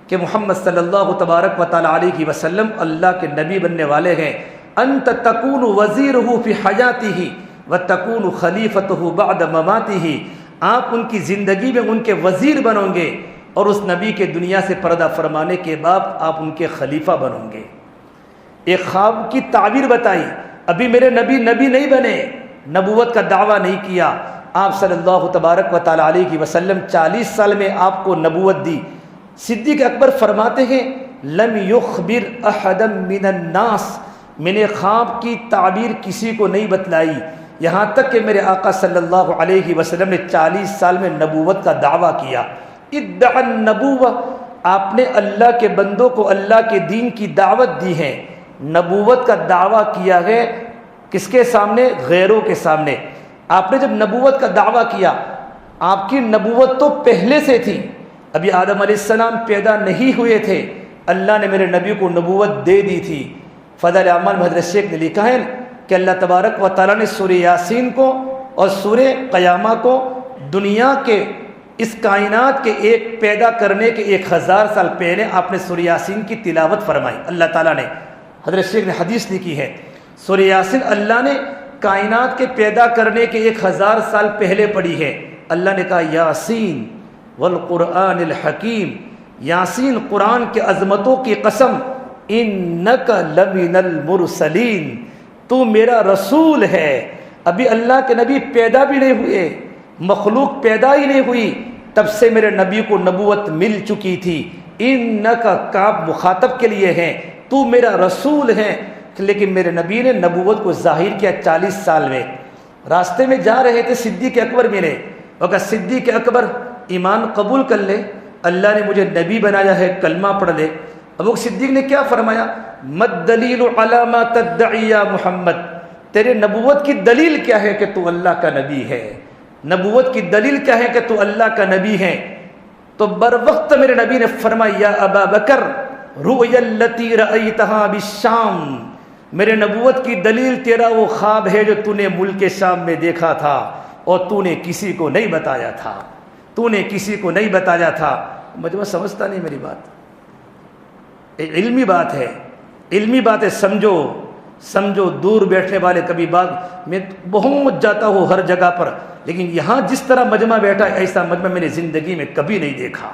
کہ محمد صلی اللہ تبارک و تعالی علیہ وسلم اللہ کے نبی بننے والے ہیں؟ انت تکون وزیرہ فی حیاتہ وتکون خلیفتہ بعد مماتہ، آپ ان کی زندگی میں ان کے وزیر بنو گے، اور اس نبی کے دنیا سے پردہ فرمانے کے بعد آپ ان کے خلیفہ بنو گے۔ ایک خواب کی تعبیر بتائی۔ ابھی میرے نبی نہیں بنے، نبوت کا دعویٰ نہیں کیا۔ آپ صلی اللہ تبارک و تعالی علیہ وسلم 40 سال میں آپ کو نبوت دی۔ صدیق اکبر فرماتے ہیں، لم یخبر احدا من الناس، میں نے خواب کی تعبیر کسی کو نہیں بتلائی، یہاں تک کہ میرے آقا صلی اللہ علیہ وسلم نے 40 سال میں نبوت کا دعویٰ کیا۔ ادعا النبوہ، آپ نے اللہ کے بندوں کو اللہ کے دین کی دعوت دی ہے۔ نبوت کا دعویٰ کیا ہے کس کے سامنے؟ غیروں کے سامنے۔ آپ نے جب نبوت کا دعویٰ کیا، آپ کی نبوت تو پہلے سے تھی، ابھی آدم علیہ السلام پیدا نہیں ہوئے تھے، اللہ نے میرے نبی کو نبوت دے دی تھی۔ فضل اعمال میں حضرت شیخ نے لکھا ہے کہ اللہ تبارک و تعالیٰ نے سورہ یاسین کو اور سورہ قیامہ کو دنیا کے اس کائنات کے ایک پیدا کرنے کے 1000 سال پہلے آپ نے سورہ یاسین کی تلاوت فرمائی۔ اللہ تعالیٰ نے، حضرت شیخ نے حدیث لکھی ہے، سورہ یاسین اللہ نے کائنات کے پیدا کرنے کے 1000 سال پہلے پڑھی ہے۔ اللہ نے کہا، یاسین والقرآن الحکیم، یاسین قرآن کے عظمتوں کی قسم، انک لمن المرسلین، تو میرا رسول ہے۔ ابھی اللہ کے نبی پیدا بھی نہیں ہوئے، مخلوق پیدا ہی نہیں ہوئی، تب سے میرے نبی کو نبوت مل چکی تھی۔ انک، کاف مخاطب کے لیے ہے، تو میرا رسول ہے۔ لیکن میرے نبی نے نبوت کو ظاہر کیا 40 سال میں۔ راستے میں جا رہے تھے، صدیق اکبر ملے، وہ کہا، صدیق اکبر ایمان قبول کر لے، اللہ نے مجھے نبی بنایا ہے، کلمہ پڑھ لے۔ ابو صدیق نے کیا فرمایا؟ مد دلیل علی ما تدعی یا محمد، تیرے نبوت کی دلیل کیا ہے کہ تو اللہ کا نبی ہے؟ نبوت کی دلیل کیا ہے کہ تو اللہ کا نبی ہے؟ تو بر وقت میرے نبی نے فرمایا، یا ابا بکر، رؤیا التی رأیتہا بالشام، میرے نبوت کی دلیل تیرا وہ خواب ہے جو تو نے ملک شام میں دیکھا تھا اور تو نے کسی کو نہیں بتایا تھا، تو نے کسی کو نہیں بتایا تھا۔ مجمع سمجھتا نہیں میری بات، علمی بات ہے، علمی بات ہے، سمجھو۔ دور بیٹھنے والے کبھی بات، میں پہنچ جاتا ہوں ہر جگہ پر، لیکن یہاں جس طرح مجمع بیٹھا ہے ایسا مجمع میں نے زندگی میں کبھی نہیں دیکھا۔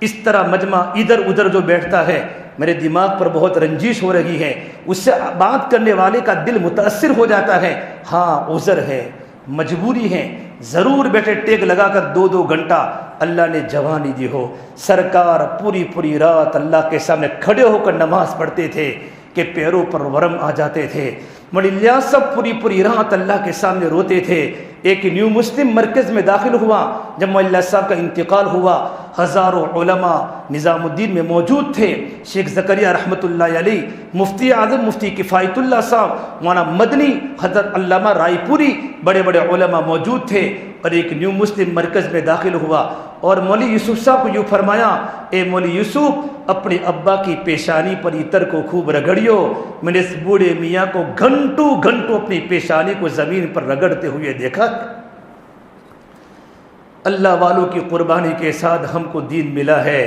اس طرح مجمع ادھر ادھر جو بیٹھتا ہے میرے دماغ پر بہت رنجش ہو رہی ہے، اس سے بات کرنے والے کا دل متاثر ہو جاتا ہے۔ ہاں عذر ہے، مجبوری ہے، ضرور بیٹھے ٹیک لگا کر 2 گھنٹہ اللہ نے جوانی دی ہو۔ سرکار پوری رات اللہ کے سامنے کھڑے ہو کر نماز پڑھتے تھے کہ پیروں پر ورم آ جاتے تھے۔ ملیہ سب پوری رات اللہ کے سامنے روتے تھے۔ ایک نیو مسلم مرکز میں داخل ہوا جب مولا صاحب کا انتقال ہوا، ہزاروں علماء نظام الدین میں موجود تھے، شیخ زکریا رحمۃ اللہ علیہ، مفتی اعظم مفتی کفایت اللہ صاحب، مولانا مدنی، حضرت علامہ رائے پوری، بڑے علماء موجود تھے۔ اور ایک نیو مسلم مرکز میں داخل ہوا اور مولوی یوسف صاحب کو یوں فرمایا، اے مولوی یوسف، اپنے ابا کی پیشانی پر عطر کو خوب رگڑیو۔ میں نے اس بوڑھے میاں کو گھنٹوں اپنی پیشانی کو زمین پر رگڑتے ہوئے دیکھا۔ اللہ والوں کی قربانی کے ساتھ ہم کو دین ملا ہے،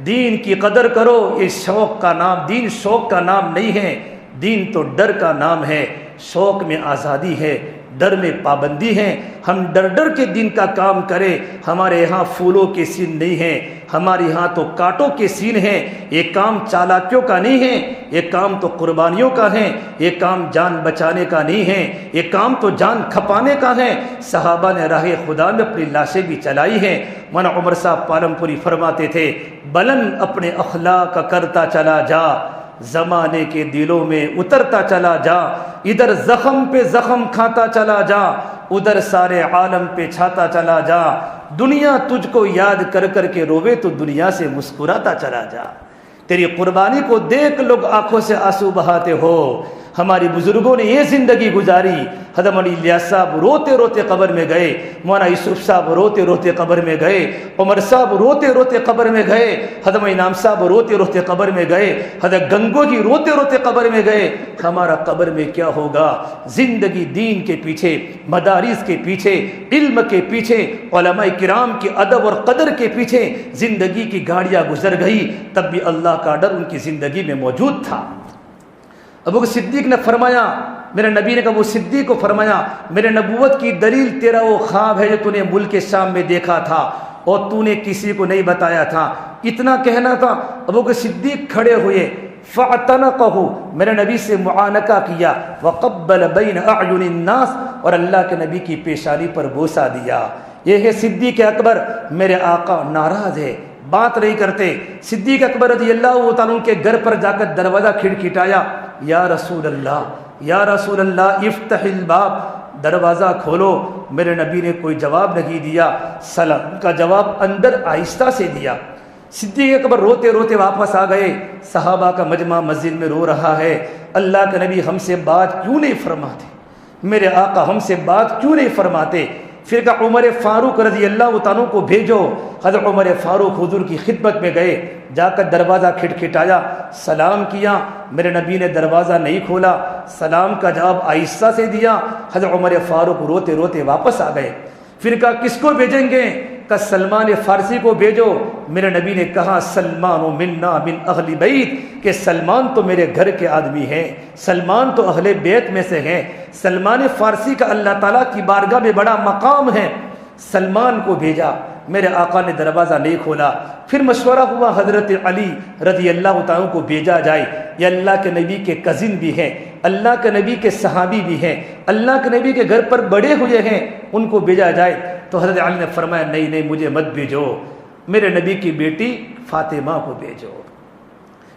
دین کی قدر کرو۔ یہ شوق کا نام، دین شوق کا نام نہیں ہے، دین تو ڈر کا نام ہے۔ شوق میں آزادی ہے، ڈر میں پابندی ہے۔ ہم ڈر کے دین کا کام کریں۔ ہمارے یہاں پھولوں کے سین نہیں ہیں، ہمارے یہاں تو کانٹوں کے سین ہیں۔ یہ کام چالاکیوں کا نہیں ہے، یہ کام تو قربانیوں کا ہے، یہ کام جان بچانے کا نہیں ہے، یہ کام تو جان کھپانے کا ہے۔ صحابہ نے راہ خدا میں اپنی لاشیں بھی چلائی ہیں۔ مولانا عمر صاحب پالم پوری فرماتے تھے، بلند اپنے اخلاق کرتا چلا جا، زمانے کے دلوں میں اترتا چلا جا، ادھر زخم پہ زخم کھاتا چلا جا، ادھر سارے عالم پہ چھاتا چلا جا، دنیا تجھ کو یاد کر کے روے تو دنیا سے مسکراتا چلا جا۔ تیری قربانی کو دیکھ لوگ آنکھوں سے آنسو بہاتے ہو۔ ہماری بزرگوں نے یہ زندگی گزاری۔ حضرت علی الیاس صاحب روتے روتے قبر میں گئے، مولانا یوسف صاحب روتے روتے قبر میں گئے، عمر صاحب روتے روتے قبر میں گئے، حضرت انعام صاحب روتے روتے قبر میں گئے، حضرت گنگو جی روتے روتے قبر میں گئے۔ ہمارا قبر میں کیا ہوگا؟ زندگی دین کے پیچھے، مدارس کے پیچھے، علم کے پیچھے، علماء کرام کی ادب اور قدر کے پیچھے زندگی کی گاڑیاں گزر گئی، تب بھی اللہ کا ڈر ان کی زندگی میں موجود تھا۔ ابو بکر صدیق نے فرمایا، میرے نبی نے کہا، وہ صدیق کو فرمایا، میرے نبوت کی دلیل تیرا وہ خواب ہے جو تو نے ملک شام میں دیکھا تھا اور تو نے کسی کو نہیں بتایا تھا۔ اتنا کہنا تھا، ابو بکر صدیق کھڑے ہوئے، فاعتنقہ، میرے نبی سے معانقہ کیا، وقبل بین اعین الناس، اور اللہ کے نبی کی پیشانی پر بوسہ دیا۔ یہ ہے صدیق اکبر۔ میرے آقا ناراض ہے، بات نہیں کرتے۔ صدیق اکبر رضی اللہ تعالیٰ عنہ کے گھر پر جا کر دروازہ کھٹکھٹایا، یا رسول اللہ، یا رسول اللہ افتح الباب، دروازہ کھولو۔ میرے نبی نے کوئی جواب نہیں دیا، سلام کا جواب اندر آہستہ سے دیا۔ صدیق اکبر روتے روتے واپس آ گئے۔ صحابہ کا مجمع مسجد میں رو رہا ہے، اللہ کے نبی ہم سے بات کیوں نہیں فرماتے، میرے آقا ہم سے بات کیوں نہیں فرماتے؟ پھر کہا عمر فاروق رضی اللہ تعالیٰ کو بھیجو۔ حضرت عمر فاروق حضور کی خدمت میں گئے، جا کر دروازہ کھٹکھٹایا، سلام کیا۔ میرے نبی نے دروازہ نہیں کھولا، سلام کا جواب آہستہ سے دیا۔ حضرت عمر فاروق روتے روتے واپس آ گئے۔ پھر کہا کس کو بھیجیں گے؟ کہ سلمان فارسی کو بھیجو۔ میرے نبی نے کہا سلمان منا من اہل بیت، کہ سلمان تو میرے گھر کے آدمی ہیں، سلمان تو اہل بیت میں سے ہیں۔ سلمان فارسی کا اللہ تعالیٰ کی بارگاہ میں بڑا مقام ہے، سلمان کو بھیجا۔ میرے آقا نے دروازہ نہیں کھولا۔ پھر مشورہ ہوا حضرت علی رضی اللہ تعالیٰ کو بھیجا جائے، یہ اللہ کے نبی کے کزن بھی ہیں، اللہ کے نبی کے صحابی بھی ہیں، اللہ کے نبی کے گھر پر بڑے ہوئے ہیں، ان کو بھیجا جائے۔ تو حضرت علی نے فرمایا نہیں مجھے مت بھیجو، میرے نبی کی بیٹی فاطمہ کو بھیجو،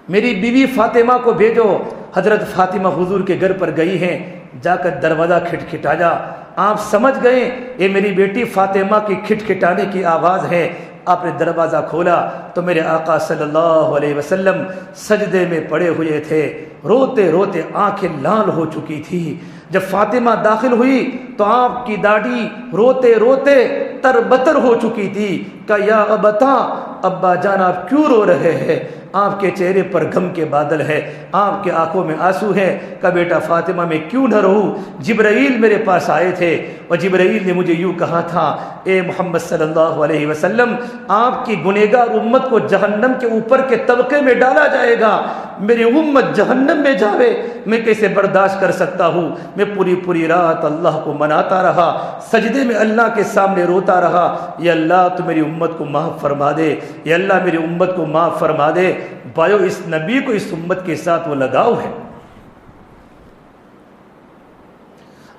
میری بیوی فاطمہ کو بھیجو۔ حضرت فاطمہ حضور کے گھر پر گئی ہیں، جا کر دروازہ کھٹکھٹایا۔ آپ سمجھ گئے یہ میری بیٹی فاطمہ کی کھٹکھٹانے کی آواز ہے۔ آپ نے دروازہ کھولا تو میرے آقا صلی اللہ علیہ وسلم سجدے میں پڑے ہوئے تھے، روتے روتے آنکھیں لال ہو چکی تھی۔ جب فاطمہ داخل ہوئی تو آپ کی داڑھی روتے روتے تربتر ہو چکی تھی۔ کہ یا ابتا ابا جان آپ کیوں رو رہے ہیں؟ آپ کے چہرے پر غم کے بادل ہے، آپ کے آنکھوں میں آنسو ہے۔ کہ بیٹا فاطمہ میں کیوں نہ رہوں؟ جبرائیل میرے پاس آئے تھے اور جبرائیل نے مجھے یوں کہا تھا، اے محمد صلی اللہ علیہ وسلم، آپ کی گنہگار امت کو جہنم کے اوپر کے طبقے میں ڈالا جائے گا، میری امت جہنم میں جاوے میں کیسے برداشت کر سکتا ہوں؟ میں پوری رات اللہ کو مناتا رہا، سجدے میں اللہ کے سامنے روتا رہا، یا اللہ تو میری امت کو معاف فرما دے، یا اللہ میری امت کو معاف فرما دے۔ بھائیو، اس نبی کو اس امت کے ساتھ وہ لگاؤ ہے۔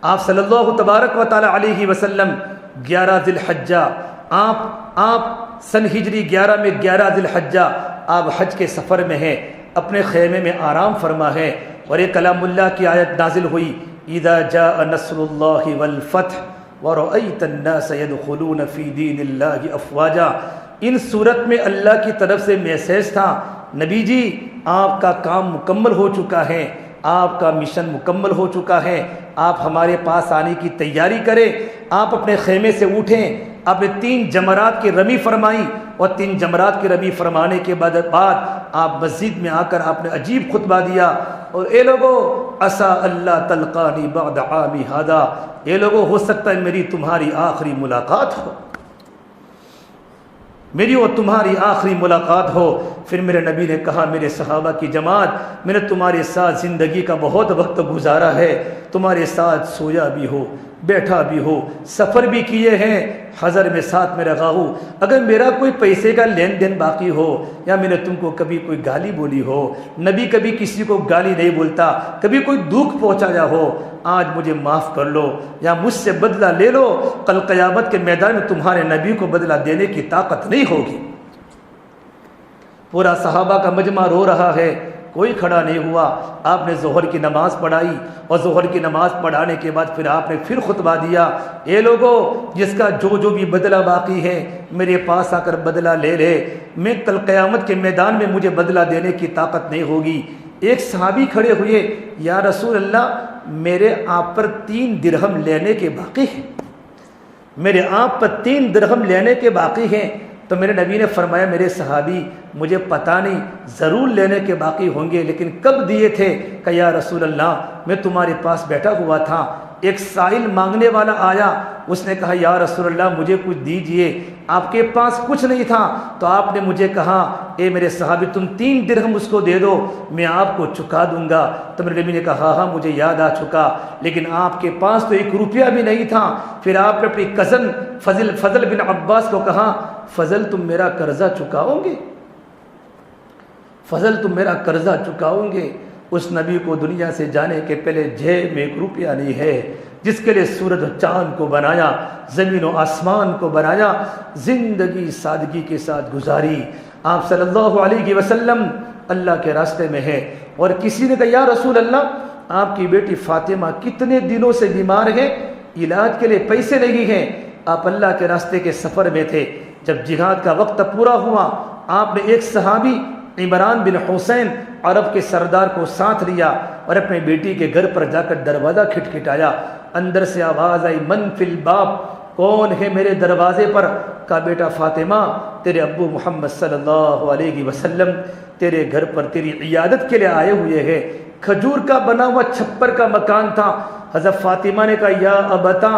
آپ صلی اللہ تبارک و تعالی علیہ وسلم 11 ذی الحجہ، آپ سن ہجری 11 میں 11 ذی الحجہ آپ حج کے سفر میں ہیں، اپنے خیمے میں آرام فرما ہے، اور ایک کلام اللہ کی آیت نازل ہوئی، اذا جاء نصر اللہ والفتح ورأیت الناس يدخلون فی دین اللہ افواجا۔ ان صورت میں اللہ کی طرف سے میسیج تھا، نبی جی آپ کا کام مکمل ہو چکا ہے، آپ کا مشن مکمل ہو چکا ہے، آپ ہمارے پاس آنے کی تیاری کریں۔ آپ اپنے خیمے سے اٹھیں، آپ نے 3 جمرات کی رمی فرمائی، اور 3 جمرات کی رمی فرمانے کے بعد آپ مسجد میں آ کر آپ نے عجیب خطبہ دیا، اور اے لوگو عسیٰ اللہ تلقانی بعد عامی ھذا، اے لوگو ہو سکتا ہے میری تمہاری آخری ملاقات ہو، میری اور تمہاری آخری ملاقات ہو۔ پھر میرے نبی نے کہا، میرے صحابہ کی جماعت، میں نے تمہارے ساتھ زندگی کا بہت وقت گزارا ہے، تمہارے ساتھ سویا بھی ہو، بیٹھا بھی ہو، سفر بھی کیے ہیں، حضر میں ساتھ میں رہا ہوں، اگر میرا کوئی پیسے کا لین دین باقی ہو، یا میں نے تم کو کبھی کوئی گالی بولی ہو، نبی کبھی کسی کو گالی نہیں بولتا، کبھی کوئی دکھ پہنچایا ہو، آج مجھے معاف کر لو، یا مجھ سے بدلہ لے لو، کل قیامت کے میدان میں تمہارے نبی کو بدلہ دینے کی طاقت نہیں ہوگی۔ پورا صحابہ کا مجمع رو رہا ہے، کوئی کھڑا نہیں ہوا۔ آپ نے ظہر کی نماز پڑھائی، اور ظہر کی نماز پڑھانے کے بعد پھر آپ نے پھر خطبہ دیا، اے لوگو جس کا جو بھی بدلہ باقی ہے میرے پاس آ کر بدلہ لے لے، میں کل قیامت کے میدان میں مجھے بدلہ دینے کی طاقت نہیں ہوگی۔ ایک صحابی کھڑے ہوئے، یا رسول اللہ میرے آپ پر 3 درہم لینے کے باقی ہیں، میرے آپ پر 3 درہم لینے کے باقی ہیں۔ تو میرے نبی نے فرمایا، میرے صحابی مجھے پتہ نہیں، ضرور لینے کے باقی ہوں گے، لیکن کب دیے تھے؟ کہ یا رسول اللہ میں تمہارے پاس بیٹھا ہوا تھا، ایک سائل مانگنے والا آیا، اس نے کہا یا رسول اللہ مجھے کچھ دیجئے، آپ کے پاس کچھ نہیں تھا، تو آپ نے مجھے کہا اے میرے صحابی تم 3 درہم اس کو دے دو، میں آپ کو چکا دوں گا۔ تو میرے نبی نے کہا ہاں مجھے یاد آ چکا، لیکن آپ کے پاس تو 1 روپیہ بھی نہیں تھا۔ پھر آپ نے اپنی کزن فضل بن عباس کو کہا، فضل تم میرا قرضہ چکاؤ گے؟ فضل تم میرا قرضہ چکاؤ گے؟ اس نبی کو دنیا سے جانے کے پہلے جیب میں 1 روپیہ نہیں ہے، جس کے لیے سورج و چاند کو بنایا، زمین و آسمان کو بنایا، زندگی سادگی کے ساتھ گزاری۔ آپ صلی اللہ علیہ وسلم اللہ کے راستے میں ہے، اور کسی نے کہا یا رسول اللہ آپ کی بیٹی فاطمہ کتنے دنوں سے بیمار ہے، علاج کے لیے پیسے نہیں ہیں۔ آپ اللہ کے راستے کے سفر میں تھے، جب جہاد کا وقت پورا ہوا آپ نے ایک صحابی عمران بن حسین عرب کے سردار کو ساتھ لیا، اور اپنے بیٹی کے گھر پر جا کر دروازہ کھٹکھٹایا، اندر سے آواز آئی من فی الباب، کون ہے میرے دروازے پر؟ کہا بیٹا فاطمہ تیرے ابو محمد صلی اللہ علیہ وسلم تیرے گھر پر تیری عیادت کے لیے آئے ہوئے ہیں۔ کھجور کا بنا ہوا چھپر کا مکان تھا۔ حضرت فاطمہ نے کہا یا ابتا،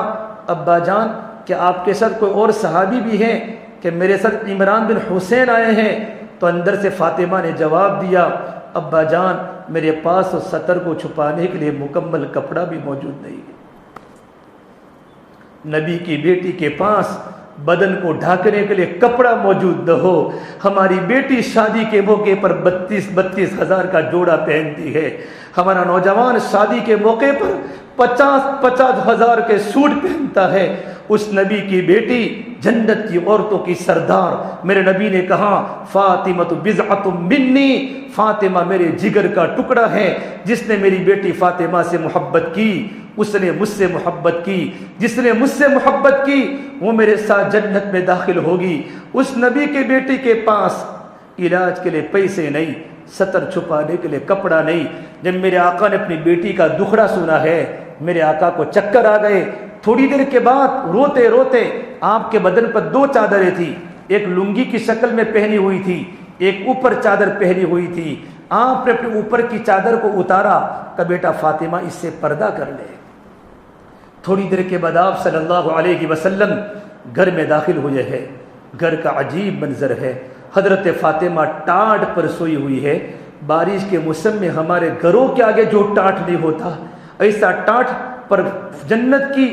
ابا جان کہ آپ کے ساتھ کوئی اور صحابی بھی ہیں کہ میرے ساتھ عمران بن حسین آئے ہیں؟ تو اندر سے فاطمہ نے جواب دیا ابا جان میرے پاس اس سطر کو چھپانے کے لیے مکمل کپڑا بھی موجود نہیں ہے۔ نبی کی بیٹی کے پاس بدن کو ڈھانکنے کے لیے کپڑا موجود نہ ہو، ہماری بیٹی شادی کے موقع پر 32 ہزار کا جوڑا پہنتی ہے، ہمارا نوجوان شادی کے موقع پر 50 ہزار کے سوٹ پہنتا ہے۔ اس نبی کی بیٹی جنت کی عورتوں کی سردار، میرے نبی نے کہا فاطمہ بضعۃ منی، فاطمہ میرے جگر کا ٹکڑا ہے۔ جس نے میری بیٹی فاطمہ سے محبت کی اس نے مجھ سے محبت کی، جس نے مجھ سے محبت کی وہ میرے ساتھ جنت میں داخل ہوگی۔ اس نبی کی بیٹی کے پاس علاج کے لیے پیسے نہیں، سطر چھپانے کے لیے کپڑا نہیں۔ جب میرے آقا نے اپنی بیٹی کا دکھڑا سنا ہے، میرے آقا کو چکر آ گئے۔ تھوڑی دیر کے بعد روتے روتے آپ کے بدن پر 2 چادریں تھی، ایک لنگی کی شکل میں پہنی ہوئی تھی، ایک اوپر چادر پہنی ہوئی تھی۔ آپ نے اپنے اوپر کی چادر کو اتارا کہ بیٹا فاطمہ اس سے پردہ کر لے۔ تھوڑی دیر کے بعد آپ صلی اللہ علیہ وسلم گھر میں داخل ہوئے ہیں۔ گھر کا عجیب منظر ہے، حضرت فاطمہ ٹاٹ پر سوئی ہوئی ہے۔ بارش کے موسم میں ہمارے گھروں کے آگے جو ٹاٹ نہیں ہوتا، ایسا ٹاٹ پر جنت کی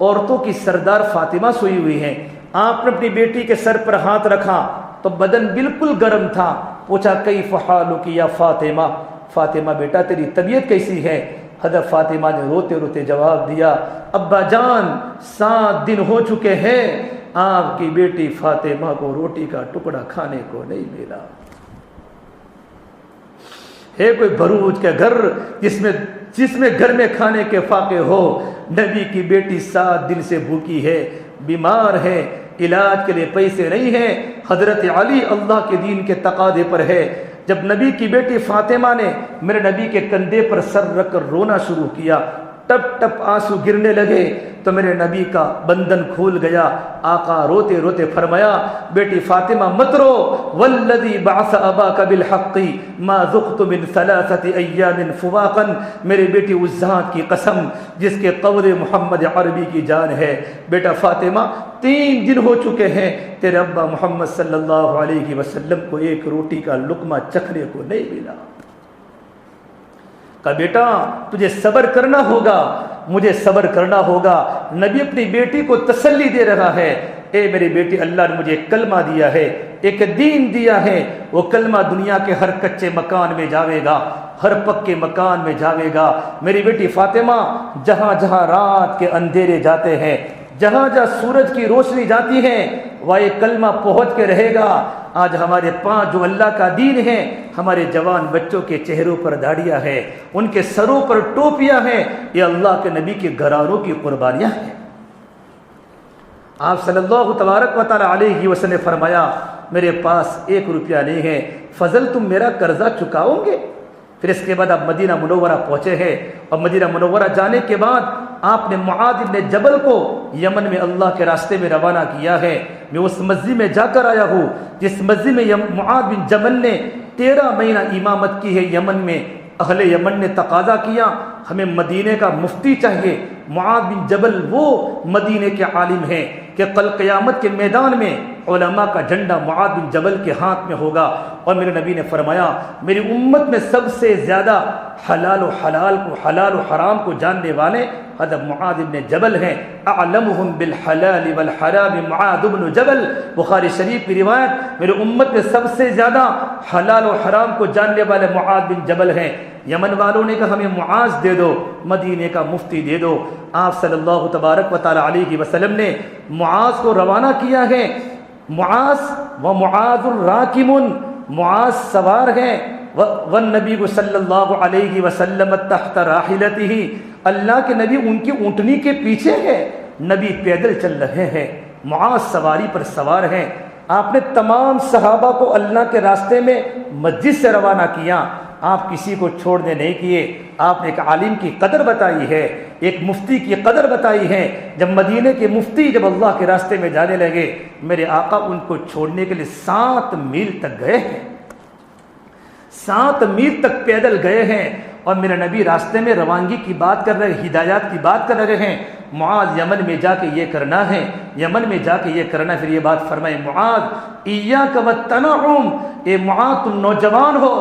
عورتوں کی سردار فاطمہ سوئی ہوئی ہیں۔ آپ نے اپنی بیٹی کے سر پر ہاتھ رکھا تو بدن بالکل گرم تھا۔ پوچھا کیف حالک یا فاطمہ، فاطمہ بیٹا تیری طبیعت کیسی ہے؟ حضرت فاطمہ نے روتے روتے جواب دیا، ابا جان 7 دن ہو چکے ہیں آپ کی بیٹی فاطمہ کو روٹی کا ٹکڑا کھانے کو نہیں ملا۔ ہے کوئی بھروچ کے گھر جس میں گھر میں کھانے کے فاقے ہو؟ نبی کی بیٹی 7 دن سے بھوکی ہے، بیمار ہے، علاج کے لیے پیسے نہیں ہیں۔ حضرت علی اللہ کے دین کے تقاضے پر ہے۔ جب نبی کی بیٹی فاطمہ نے میرے نبی کے کندھے پر سر رکھ کر رونا شروع کیا، ٹپ ٹپ آنسو گرنے لگے تو میرے نبی کا بندن کھول گیا۔ آقا روتے روتے فرمایا، بیٹی فاطمہ مت رو، والذی بعث اباک بالحق ما ذقت من 3 ایام فواقا، میری بیٹی اس ذات کی قسم جس کے قول محمد عربی کی جان ہے، بیٹا فاطمہ 3 دن ہو چکے ہیں تیرے ابا محمد صلی اللہ علیہ وسلم کو ایک روٹی کا لقمہ چکھنے کو نہیں ملا۔ کہا بیٹا تجھے صبر کرنا ہوگا، مجھے صبر کرنا ہوگا۔ نبی اپنی بیٹی کو تسلی دے رہا ہے، اے میری بیٹی اللہ نے مجھے ایک کلمہ دیا ہے، ایک دین دیا ہے، وہ کلمہ دنیا کے ہر کچے مکان میں جاوے گا، ہر پکے مکان میں جاوے گا۔ میری بیٹی فاطمہ جہاں جہاں رات کے اندھیرے جاتے ہیں، جہاں جہاں سورج کی روشنی جاتی ہے، وہ یہ کلمہ پہنچ کے رہے گا۔ آج ہمارے پاس جو اللہ کا دین ہے، ہمارے جوان بچوں کے چہروں پر داڑیاں ہیں، ان کے سروں پر ٹوپیاں ہیں، یہ اللہ کے نبی کے گھرانوں کی قربانیاں ہیں۔ آپ صلی اللہ تبارک و تعالی علیہ وسلم نے فرمایا، میرے پاس 1 روپیہ نہیں ہے، فضل تم میرا قرضہ چکاؤ گے؟ پھر اس کے بعد آپ مدینہ منورہ پہنچے ہیں، اور مدینہ منورہ جانے کے بعد آپ نے معاذ بن جبل کو یمن میں اللہ کے راستے میں روانہ کیا ہے۔ میں اس مسجد میں جا کر آیا ہوں جس مسجد میں معاذ بن جبل نے 13 مہینہ امامت کی ہے یمن میں۔ اہل یمن نے تقاضا کیا ہمیں مدینے کا مفتی چاہیے۔ معاذ بن جبل وہ مدینے کے عالم ہیں کہ کل قیامت کے میدان میں علماء کا جھنڈا معاذ بن جبل کے ہاتھ میں ہوگا۔ اور میرے نبی نے فرمایا میری امت میں سب سے زیادہ حلال و حرام کو جاننے والے حضرت معاذ بن جبل ہیں۔ اعلمهم بالحلال والحرام معاذ بن جبل، بخاری شریف کی روایت، میرے امت میں سب سے زیادہ حلال و حرام کو جاننے والے معاذ بن جبل ہیں۔ یمن والوں نے کہا ہمیں معاذ دے دو، مدینے کا مفتی دے دو۔ آپ صلی اللہ تبارک و تعالی علیہ وسلم نے معاذ کو روانہ کیا ہے۔ معاذ و معاذ الراکم، معاذ سوار ہیں، والنبی صلی اللہ علیہ وسلم تحت راحلتہ، اللہ کے نبی ان کی اونٹنی کے پیچھے ہے، نبی پیدل چل رہے ہیں، معاذ سواری پر سوار ہیں۔ آپ نے تمام صحابہ کو اللہ کے راستے میں مسجد سے روانہ کیا، آپ کسی کو چھوڑنے نہیں کیے۔ آپ نے ایک عالم کی قدر بتائی ہے، ایک مفتی کی قدر بتائی ہے۔ جب مدینے کے مفتی جب اللہ کے راستے میں جانے لگے، میرے آقا ان کو چھوڑنے کے لیے 7 میل تک گئے ہیں، 7 میل تک پیدل گئے ہیں۔ اور میرے نبی راستے میں روانگی کی بات کر رہے، ہدایات کی بات کر رہے ہیں۔ معاذ یمن میں جا کے یہ کرنا ہے، یمن میں جا کے یہ کرنا ہے۔ پھر یہ بات فرمائے معاذ ایاک والتنعم، اے معاذ تم نوجوان ہو،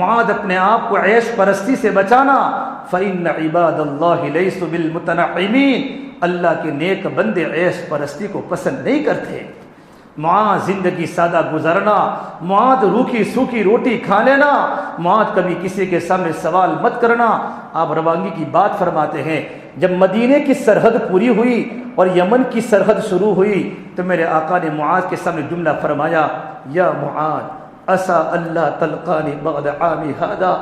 معاذ اپنے آپ کو عیش پرستی سے بچانا۔ فإن عباد اللہ لیسوا بالمتنعمین، اللہ کے نیک بندے عیش پرستی کو پسند نہیں کرتے۔ معاذ زندگی سادہ گزارنا، معاذ روکھی سوکھی روٹی کھا لینا، معاذ کبھی کسی کے سامنے سوال مت کرنا۔ آپ روانگی کی بات فرماتے ہیں، جب مدینے کی سرحد پوری ہوئی اور یمن کی سرحد شروع ہوئی تو میرے آقا نے معاذ کے سامنے جملہ فرمایا، یا معاذ عسى اللہ تلقانی بعد عامی ھذا،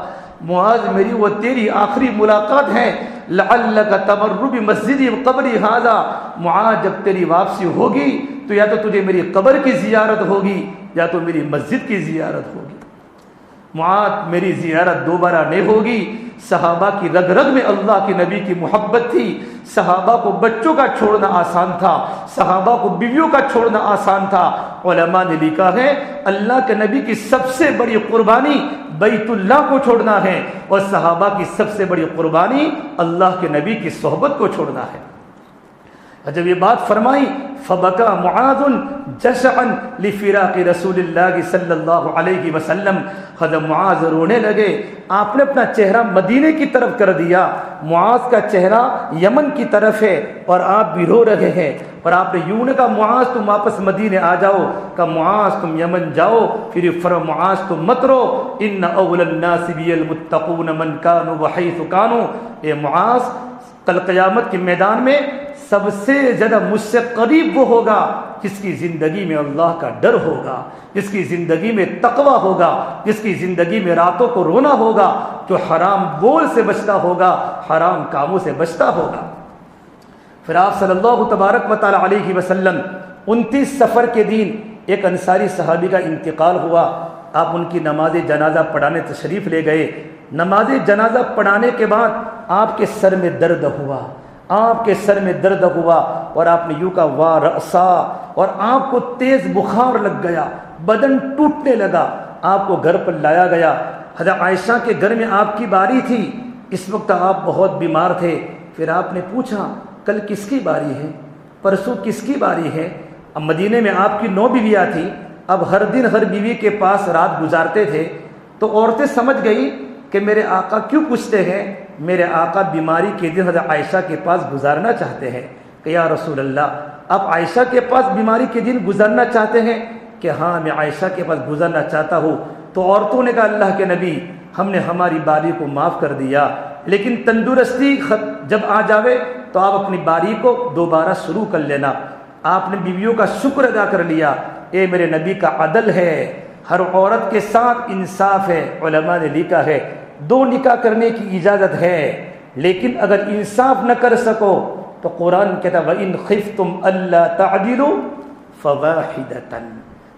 معاذ میری وہ تیری آخری ملاقات ہے، لعلک تمر بمسجدی وقبری ھذا، معاذ جب تیری واپسی ہوگی تو یا تو تجھے میری قبر کی زیارت ہوگی یا تو میری مسجد کی زیارت ہوگی۔ معاذ میری زیارت دوبارہ نہیں ہوگی۔ صحابہ کی رگ رگ میں اللہ کے نبی کی محبت تھی، صحابہ کو بچوں کا چھوڑنا آسان تھا، صحابہ کو بیویوں کا چھوڑنا آسان تھا، علماء نے لکھا ہے اللہ کے نبی کی سب سے بڑی قربانی بیت اللہ کو چھوڑنا ہے، اور صحابہ کی سب سے بڑی قربانی اللہ کے نبی کی صحبت کو چھوڑنا ہے۔ جب یہ بات فرمائی فبکا معاذ جشعا لفراق رسول اللہ صلی اللہ علیہ وسلم، حضرت معاذ رونے لگے، آپ نے اپنا چہرہ مدینے کی طرف کر دیا، معاذ کا چہرہ یمن کی طرف ہے اور آپ بھی رو رہے ہیں، اور آپ نے یوں نے کہا معاذ تم واپس مدینے آ جاؤ، کہ معاذ تم یمن جاؤ، پھر معاذ تم مت رو، ان اول الناس بی المتقون من کانوا وحیث کانوا، اے معاذ کل قیامت کے میدان میں سب سے زیادہ مجھ سے قریب وہ ہوگا جس کی زندگی میں اللہ کا ڈر ہوگا، جس کی زندگی میں تقوی ہوگا، جس کی زندگی میں راتوں کو رونا ہوگا، جو حرام بول سے بچتا ہوگا، حرام کاموں سے بچتا ہوگا۔ پھر آپ صلی اللہ تبارک و تعالی علیہ وسلم 29 صفر کے دن ایک انصاری صحابی کا انتقال ہوا، آپ ان کی نماز جنازہ پڑھانے تشریف لے گئے۔ نماز جنازہ پڑھانے کے بعد آپ کے سر میں درد ہوا، آپ کے سر میں درد ہوا، اور آپ نے یوں کہا وا رأسا، اور آپ کو تیز بخار لگ گیا، بدن ٹوٹنے لگا، آپ کو گھر پر لایا گیا۔ حضرت عائشہ کے گھر میں آپ کی باری تھی، اس وقت آپ بہت بیمار تھے۔ پھر آپ نے پوچھا کل کس کی باری ہے، پرسوں کس کی باری ہے؟ اب مدینے میں آپ کی 9 بیویاں تھیں، اب ہر دن ہر بیوی کے پاس رات گزارتے تھے، تو عورتیں سمجھ گئی کہ میرے آقا کیوں پوچھتے ہیں، میرے آقا بیماری کے دن حضرت عائشہ کے پاس گزارنا چاہتے ہیں، کہ یا رسول اللہ آپ عائشہ کے پاس بیماری کے دن گزارنا چاہتے ہیں؟ کہ ہاں میں عائشہ کے پاس گزارنا چاہتا ہوں۔ تو عورتوں نے کہا اللہ کے نبی ہم نے ہماری باری کو معاف کر دیا، لیکن تندرستی جب آ جاوے تو آپ اپنی باری کو دوبارہ شروع کر لینا۔ آپ نے بیویوں کا شکر ادا کر لیا، اے میرے نبی کا عدل ہے، ہر عورت کے ساتھ انصاف ہے۔ علماء نے لکھا ہے 2 نکاح کرنے کی اجازت ہے، لیکن اگر انصاف نہ کر سکو تو قرآن کہتا ہے وَإِنْ خِفْتُمْ أَلَّا تَعْدِلُوا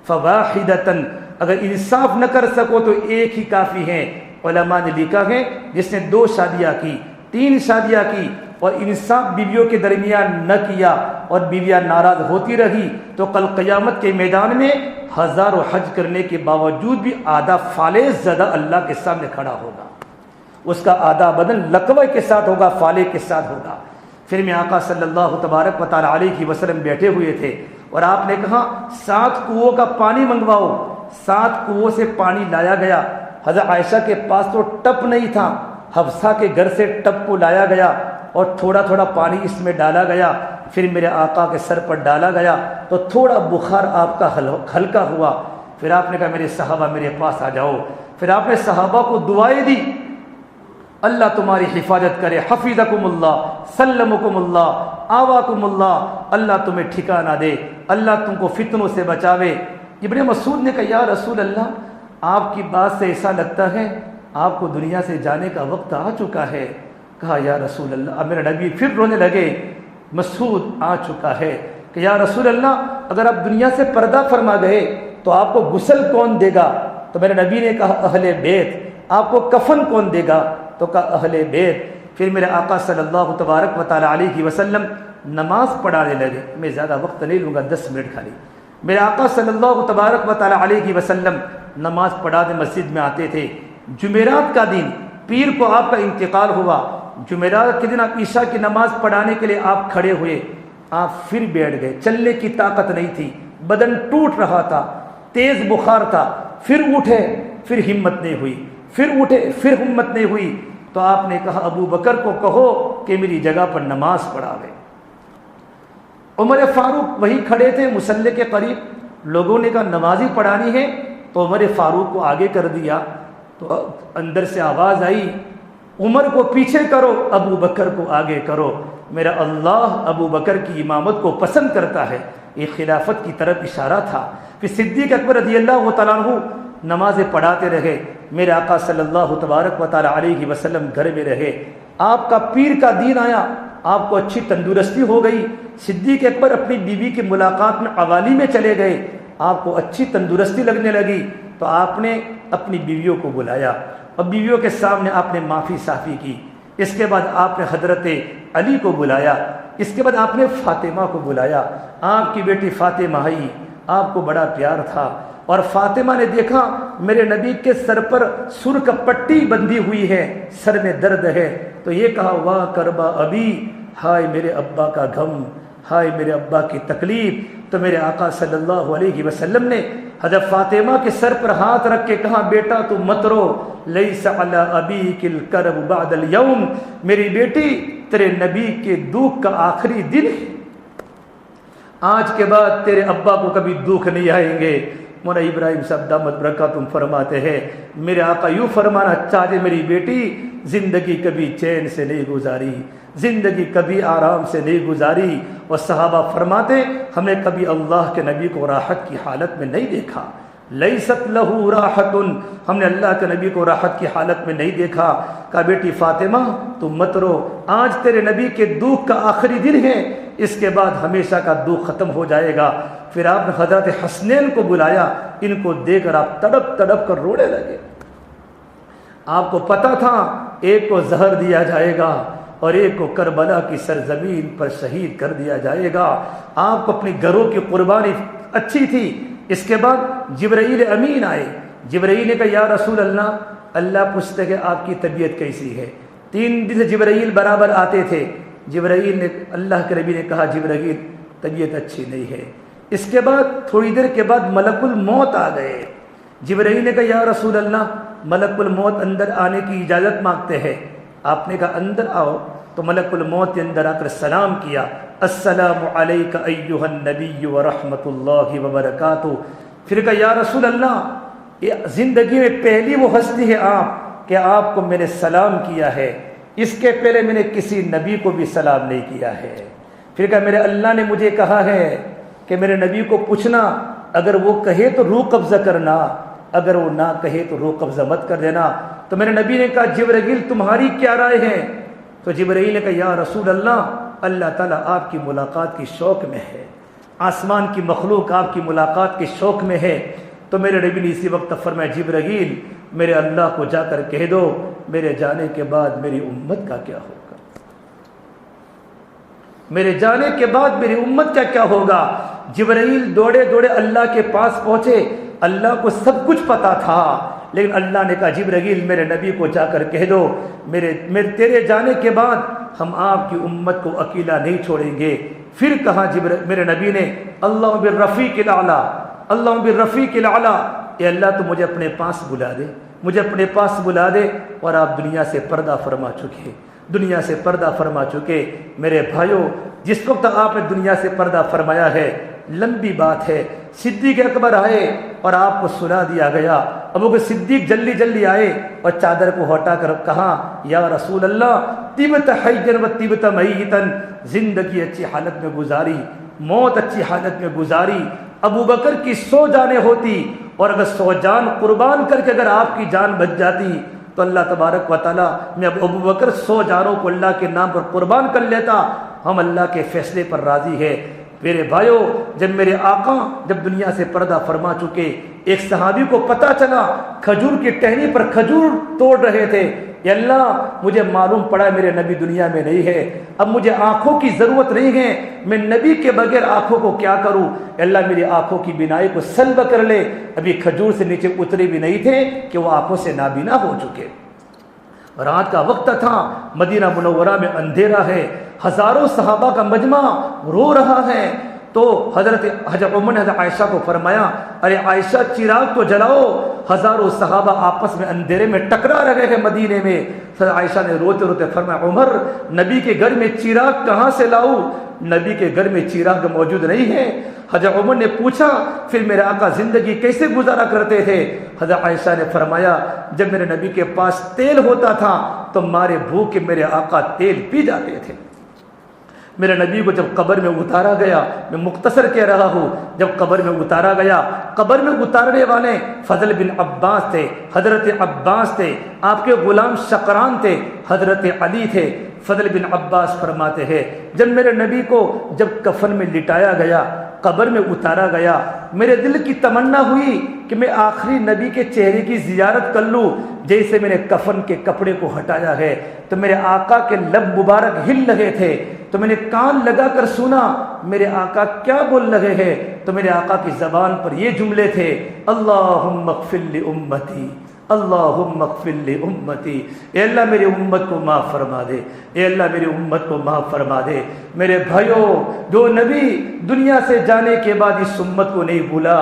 فَوَاحِدَةً، اگر انصاف نہ کر سکو تو ایک ہی کافی ہے۔ علماء نے لکھا ہے جس نے 2 شادیاں کی، 3 شادیاں کی، اور انصاف بیویوں کے درمیان نہ کیا اور بیویاں ناراض ہوتی رہی، تو کل قیامت کے میدان میں ہزاروں حج کرنے کے باوجود بھی آدھا فالح زدہ اللہ کے سامنے کھڑا ہوگا، اس کا آدھا بدن لقوے کے ساتھ ہوگا، فالح کے ساتھ ہوگا۔ پھر میں آقا صلی اللہ تبارک و تعالی علیہ وسلم بیٹھے ہوئے تھے، اور آپ نے کہا 7 کنووں کا پانی منگواؤ۔ 7 کنووں سے پانی لایا گیا۔ حضرت عائشہ کے پاس تو ٹپ نہیں تھا، حفصہ کے گھر سے ٹپ کو لایا گیا اور تھوڑا تھوڑا پانی اس میں ڈالا گیا، پھر میرے آقا کے سر پر ڈالا گیا تو تھوڑا بخار آپ کا ہلکا ہوا۔ پھر آپ نے کہا میرے صحابہ میرے پاس آ جاؤ۔ پھر آپ نے صحابہ کو دعائیں دی، اللہ تمہاری حفاظت کرے، حفظکم اللہ، سلمکم اللہ، آواکم اللہ، اللہ تمہیں ٹھکانہ دے، اللہ تم کو فتنوں سے بچاوے۔ ابن مسعود نے کہا یا رسول اللہ آپ کی بات سے ایسا لگتا ہے آپ کو دنیا سے جانے کا وقت آ چکا ہے۔ کہا یا رسول اللہ، اب میرے نبی پھر رونے لگے، مسعود آ چکا ہے، کہ یا رسول اللہ اگر آپ دنیا سے پردہ فرما گئے تو آپ کو غسل کون دے گا؟ تو میرے نبی نے کہا اہل بیت۔ آپ کو کفن کون دے گا؟ تو کہا اہل بیت۔ پھر میرے آقا صلی اللہ تبارک و تعالی علیہ وسلم نماز پڑھانے لگے۔ میں زیادہ وقت نہیں لوں گا، 10 منٹ خالی۔ میرے آقا صلی اللہ تبارک و تعالی علیہ وسلم نماز پڑھانے مسجد میں آتے تھے۔ جمعرات کا دن، پیر کو آپ کا انتقال ہوا، جمعرات کے دن آپ عشاء کی نماز پڑھانے کے لیے آپ کھڑے ہوئے، آپ پھر بیٹھ گئے، چلنے کی طاقت نہیں تھی، بدن ٹوٹ رہا تھا، تیز بخار تھا، پھر اٹھے، پھر ہمت نہیں ہوئی، پھر اٹھے، پھر ہمت نہیں ہوئی، تو آپ نے کہا ابو بکر کو کہو کہ میری جگہ پر نماز پڑھاوے۔ عمر فاروق وہی کھڑے تھے مصلی کے قریب، لوگوں نے کہا نمازی پڑھانی ہے، تو عمر فاروق کو آگے کر دیا، تو اندر سے آواز آئی عمر کو پیچھے کرو، ابو بکر کو آگے کرو، میرا اللہ ابو بکر کی امامت کو پسند کرتا ہے۔ یہ خلافت کی طرف اشارہ تھا۔ پھر صدیق اکبر رضی اللہ تعالیٰ عنہ نمازیں پڑھاتے رہے، میرے آقا صلی اللہ تبارک و تعالی علیہ وسلم گھر میں رہے۔ آپ کا پیر کا دین آیا، آپ کو اچھی تندرستی ہو گئی۔ صدیق اکبر اپنی بیوی کی ملاقات میں قوالی میں چلے گئے، آپ کو اچھی تندرستی لگنے لگی، تو آپ نے اپنی بیویوں کو بلایا اور بیویوں کے سامنے آپ نے معافی صافی کی۔ اس کے بعد آپ نے حضرت علی کو بلایا، اس کے بعد آپ نے فاطمہ کو بلایا۔ آپ کی بیٹی فاطمہ آئی، آپ کو بڑا پیار تھا۔ اور فاطمہ نے دیکھا میرے نبی کے سر پر سر کا پٹی بندھی ہوئی ہے، سر میں درد ہے، تو یہ کہا واہ کربا ابی، ہائے میرے ابا کا غم، ہائے میرے ابا کی تکلیف۔ تو میرے آقا صلی اللہ علیہ وسلم نے حضرت فاطمہ کے سر پر ہاتھ رکھ کے کہا بیٹا تو مت رو، لیس علی ابیک الکرب بعد اليوم، میری بیٹی تیرے نبی کے دکھ کا آخری دن ہے، آج کے بعد تیرے ابا کو کبھی دکھ نہیں آئیں گے۔ مولانا ابراہیم صاحب دامت برکاتہم فرماتے ہیں میرے آقا یوں فرمانا چاہتے میری بیٹی زندگی کبھی چین سے نہیں گزاری، زندگی کبھی آرام سے نہیں گزاری، اور صحابہ فرماتے ہم نے کبھی اللہ کے نبی کو راحت کی حالت میں نہیں دیکھا، لیست لہو راحت، ہم نے اللہ کے نبی کو راحت کی حالت میں نہیں دیکھا۔ کہا بیٹی فاطمہ تم مت رو، آج تیرے نبی کے دکھ کا آخری دن ہے، اس کے بعد ہمیشہ کا دکھ ختم ہو جائے گا۔ پھر آپ نے حضرت حسنین کو بلایا، ان کو دیکھ کر آپ تڑپ تڑپ کر رونے لگے۔ آپ کو پتا تھا ایک کو زہر دیا جائے گا اور ایک کو کربلا کی سرزمین پر شہید کر دیا جائے گا۔ آپ کو اپنی گھروں کی قربانی اچھی تھی۔ اس کے بعد جبرائیل امین آئے، جبرائیل نے کہا یا رسول اللہ، اللہ پوچھتے کہ آپ کی طبیعت کیسی ہے؟ 3 دن سے جبرائیل برابر آتے تھے۔ جبرائیل نے اللہ کے نبی نے کہا جبرائیل طبیعت اچھی نہیں ہے۔ اس کے بعد تھوڑی دیر کے بعد ملک الموت آ گئے۔ جبرائیل نے کہا یا رسول اللہ، ملک الموت اندر آنے کی اجازت مانگتے ہیں۔ آپ نے کہا اندر آؤ، تو ملک الموت نے اندر آ کر سلام کیا، السلام علیک ایھا النبی ورحمۃ اللہ وبرکاتہ۔ پھر کہا یا رسول اللہ، یہ زندگی میں پہلی وہ ہستی ہے آپ کہ آپ کو میں نے سلام کیا ہے، اس کے پہلے میں نے کسی نبی کو بھی سلام نہیں کیا ہے۔ پھر کہا میرے اللہ نے مجھے کہا ہے کہ میرے نبی کو پوچھنا، اگر وہ کہے تو روح قبضہ کرنا، اگر وہ نہ کہے تو روح قبضہ مت کر دینا۔ تو میرے نبی نے کہا جبرائیل تمہاری کیا رائے ہے؟ تو جبرائیل نے کہا یا رسول اللہ، اللہ تعالیٰ آپ کی ملاقات کی شوق میں ہے، آسمان کی مخلوق آپ کی ملاقات کے شوق میں ہے۔ تو میرے نبی نے اسی وقت فرمایا جبرائیل میرے اللہ کو جا کر کہہ دو میرے جانے کے بعد میری امت کا کیا ہوگا، میرے جانے کے بعد میری امت کا کیا ہوگا۔ جبرائیل دوڑے دوڑے اللہ کے پاس پہنچے، اللہ کو سب کچھ پتا تھا، لیکن اللہ نے کہا جبرائیل میرے نبی کو جا کر کہہ دو میرے تیرے جانے کے بعد ہم آپ کی امت کو اکیلا نہیں چھوڑیں گے۔ پھر کہا میرے نبی نے اللہ بالرفیق الاعلی، اللہ بالرفیق الاعلی، اے اللہ تو مجھے اپنے پاس بلا دے، مجھے اپنے پاس بلا دے۔ اور آپ دنیا سے پردہ فرما چکے، دنیا سے پردہ فرما چکے۔ میرے بھائیوں جس وقت آپ نے دنیا سے پردہ فرمایا ہے لمبی بات ہے، صدیق اکبر آئے اور آپ کو سنا دیا گیا۔ ابو بکر صدیق جلدی جلدی آئے اور چادر کو ہٹا کر کہا یا رسول اللہ طبت حیا و طبت میتا، زندگی اچھی حالت میں گزاری، موت اچھی حالت میں گزاری۔ ابو بکر کی 100 جانیں ہوتی اور اگر 100 جان قربان کر کے اگر آپ کی جان بچ جاتی تو اللہ تبارک و تعالیٰ میں ابو بکر 100 جانوں کو اللہ کے نام پر قربان کر لیتا۔ ہم اللہ کے فیصلے پر راضی ہے۔ میرے بھائیوں جب میرے آقا جب دنیا سے پردہ فرما چکے، ایک صحابی کو پتہ چلا کھجور کی ٹہنی پر کھجور توڑ رہے تھے، یا اللہ مجھے معلوم پڑا میرے نبی دنیا میں نہیں ہے، اب مجھے آنکھوں کی ضرورت نہیں ہے، میں نبی کے بغیر آنکھوں کو کیا کروں، اللہ میری آنکھوں کی بینائی کو سلب کر لے۔ ابھی کھجور سے نیچے اترے بھی نہیں تھے کہ وہ آنکھوں سے نابینا ہو چکے۔ رات کا وقت تھا، مدینہ منورہ میں اندھیرا ہے، ہزاروں صحابہ کا مجمع رو رہا ہے۔ تو حضرت عمر نے حضرت عائشہ کو فرمایا ارے عائشہ چراغ تو جلاؤ، ہزاروں صحابہ آپس میں اندھیرے میں ٹکرا رہے ہیں مدینے میں۔ حضرت عائشہ نے روتے روتے فرمایا عمر نبی کے گھر میں چراغ کہاں سے لاؤں، نبی کے گھر میں چراغ موجود نہیں ہے۔ حضرت عمر نے پوچھا پھر میرے آقا زندگی کیسے گزارا کرتے تھے؟ حضرت عائشہ نے فرمایا جب میرے نبی کے پاس تیل ہوتا تھا تو مارے بھوک کے میرے آقا تیل پی جاتے تھے۔ میرے نبی کو جب قبر میں اتارا گیا، میں مختصر کہہ رہا ہوں، جب قبر میں اتارا گیا، قبر میں اتارنے والے فضل بن عباس تھے، حضرت عباس تھے، آپ کے غلام شقران تھے، حضرت علی تھے۔ فضل بن عباس فرماتے ہیں جب میرے نبی کو جب کفن میں لٹایا گیا، قبر میں اتارا گیا، میرے دل کی تمنا ہوئی کہ میں آخری نبی کے چہرے کی زیارت کر لوں۔ جیسے میں نے کفن کے کپڑے کو ہٹایا ہے تو میرے آقا کے لب مبارک ہل رہے تھے، تو میں نے کان لگا کر سنا میرے آقا کیا بول رہے ہیں، تو میرے آقا کی زبان پر یہ جملے تھے، اللہم اغفر لامتی، اللہم اغفر لامتی، اے اللہ میری امت کو معاف فرما دے، اے اللہ میری امت کو معاف فرما دے۔ میرے بھائیوں، جو نبی دنیا سے جانے کے بعد اس امت کو نہیں بھولا،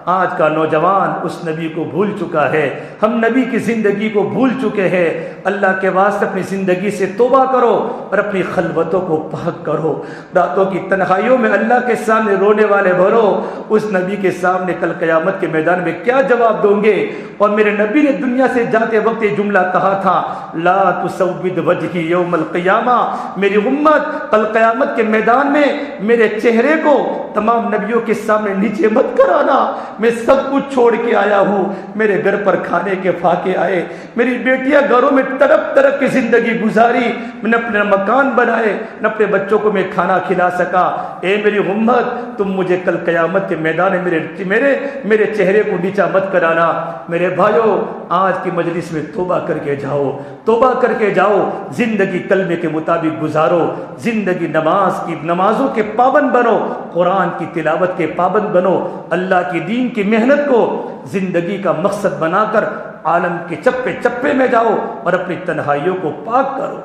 آج کا نوجوان اس نبی کو بھول چکا ہے، ہم نبی کی زندگی کو بھول چکے ہیں۔ اللہ کے واسطے اپنی زندگی سے توبہ کرو اور اپنی خلوتوں کو پاک کرو، راتوں کی تنہائیوں میں اللہ کے سامنے رونے والے بھرو۔ اس نبی کے سامنے کل قیامت کے میدان میں کیا جواب دوں گے؟ اور میرے نبی نے دنیا سے جاتے وقت یہ جملہ کہا تھا، لا تسود وجہی یوم القیامہ، میری امت کل قیامت کے میدان میں میرے چہرے کو تمام نبیوں کے سامنے نیچے مت کرانا، میں سب کچھ چھوڑ کے آیا ہوں، میرے گھر پر کھانے کے فاقے آئے، میری بیٹیاں گھروں میں تڑپ تڑپ کی زندگی گزاری، میں نے اپنے مکان بنائے، نہ اپنے بچوں کو میں کھانا کھلا سکا۔ اے میری امت، تم مجھے کل قیامت کے میدان میں میرے چہرے کو نیچا مت کرانا۔ میرے بھائیوں، آج کی مجلس میں توبہ کر کے جاؤ، توبہ کر کے جاؤ، زندگی کلمے کے مطابق گزارو، زندگی نمازوں کے پابند بنو، قرآن کی تلاوت کے پابند بنو، اللہ کی دین کی محنت کو زندگی کا مقصد بنا کر عالم کے چپے چپے میں جاؤ اور اپنی تنہائیوں کو پاک کرو۔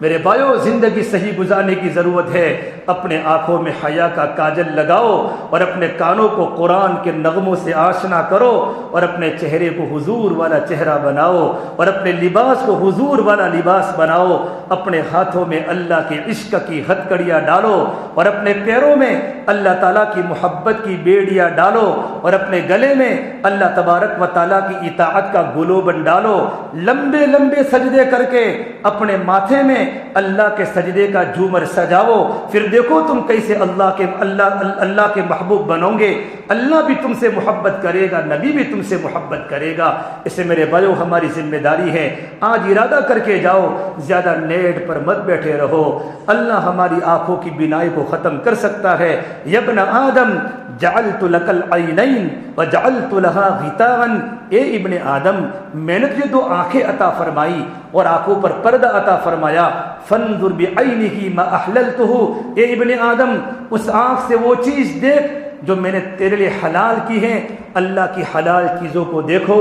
میرے بھائیو، زندگی صحیح گزارنے کی ضرورت ہے۔ اپنے آنکھوں میں حیا کا کاجل لگاؤ اور اپنے کانوں کو قرآن کے نغموں سے آشنا کرو اور اپنے چہرے کو حضور والا چہرہ بناؤ اور اپنے لباس کو حضور والا لباس بناؤ۔ اپنے ہاتھوں میں اللہ کے عشق کی ہتھکڑیاں ڈالو اور اپنے پیروں میں اللہ تعالیٰ کی محبت کی بیڑیاں ڈالو اور اپنے گلے میں اللہ تبارک و تعالیٰ کی اطاعت کا گلوبند ڈالو۔ لمبے لمبے سجدے کر کے اپنے ماتھے میں اللہ کے سجدے کا جھومر سجاؤ، پھر دیکھو تم کیسے اللہ کے محبوب بنو گے۔ اللہ بھی تم سے محبت کرے گا، نبی بھی تم سے محبت کرے گا۔ اسے میرے بھائیو ہماری ذمہ داری ہے، آج ارادہ کر کے جاؤ، زیادہ نیٹ پر مت بیٹھے رہو۔ اللہ ہماری آنکھوں کی بینائی کو ختم کر سکتا ہے۔ یا ابن آدم جعلت لک العینین وجعلت لها غطاء، اے ابن آدم، میں نے تجھے دو آنکھیں عطا فرمائی اور آنکھوں پر پردہ عطا فرمایا، فانظر بعینہ ما احللتہ، اے ابن آدم اس آنکھ سے وہ چیز دیکھ جو میں نے تیرے لیے حلال کی ہے۔ اللہ کی حلال چیزوں کو دیکھو،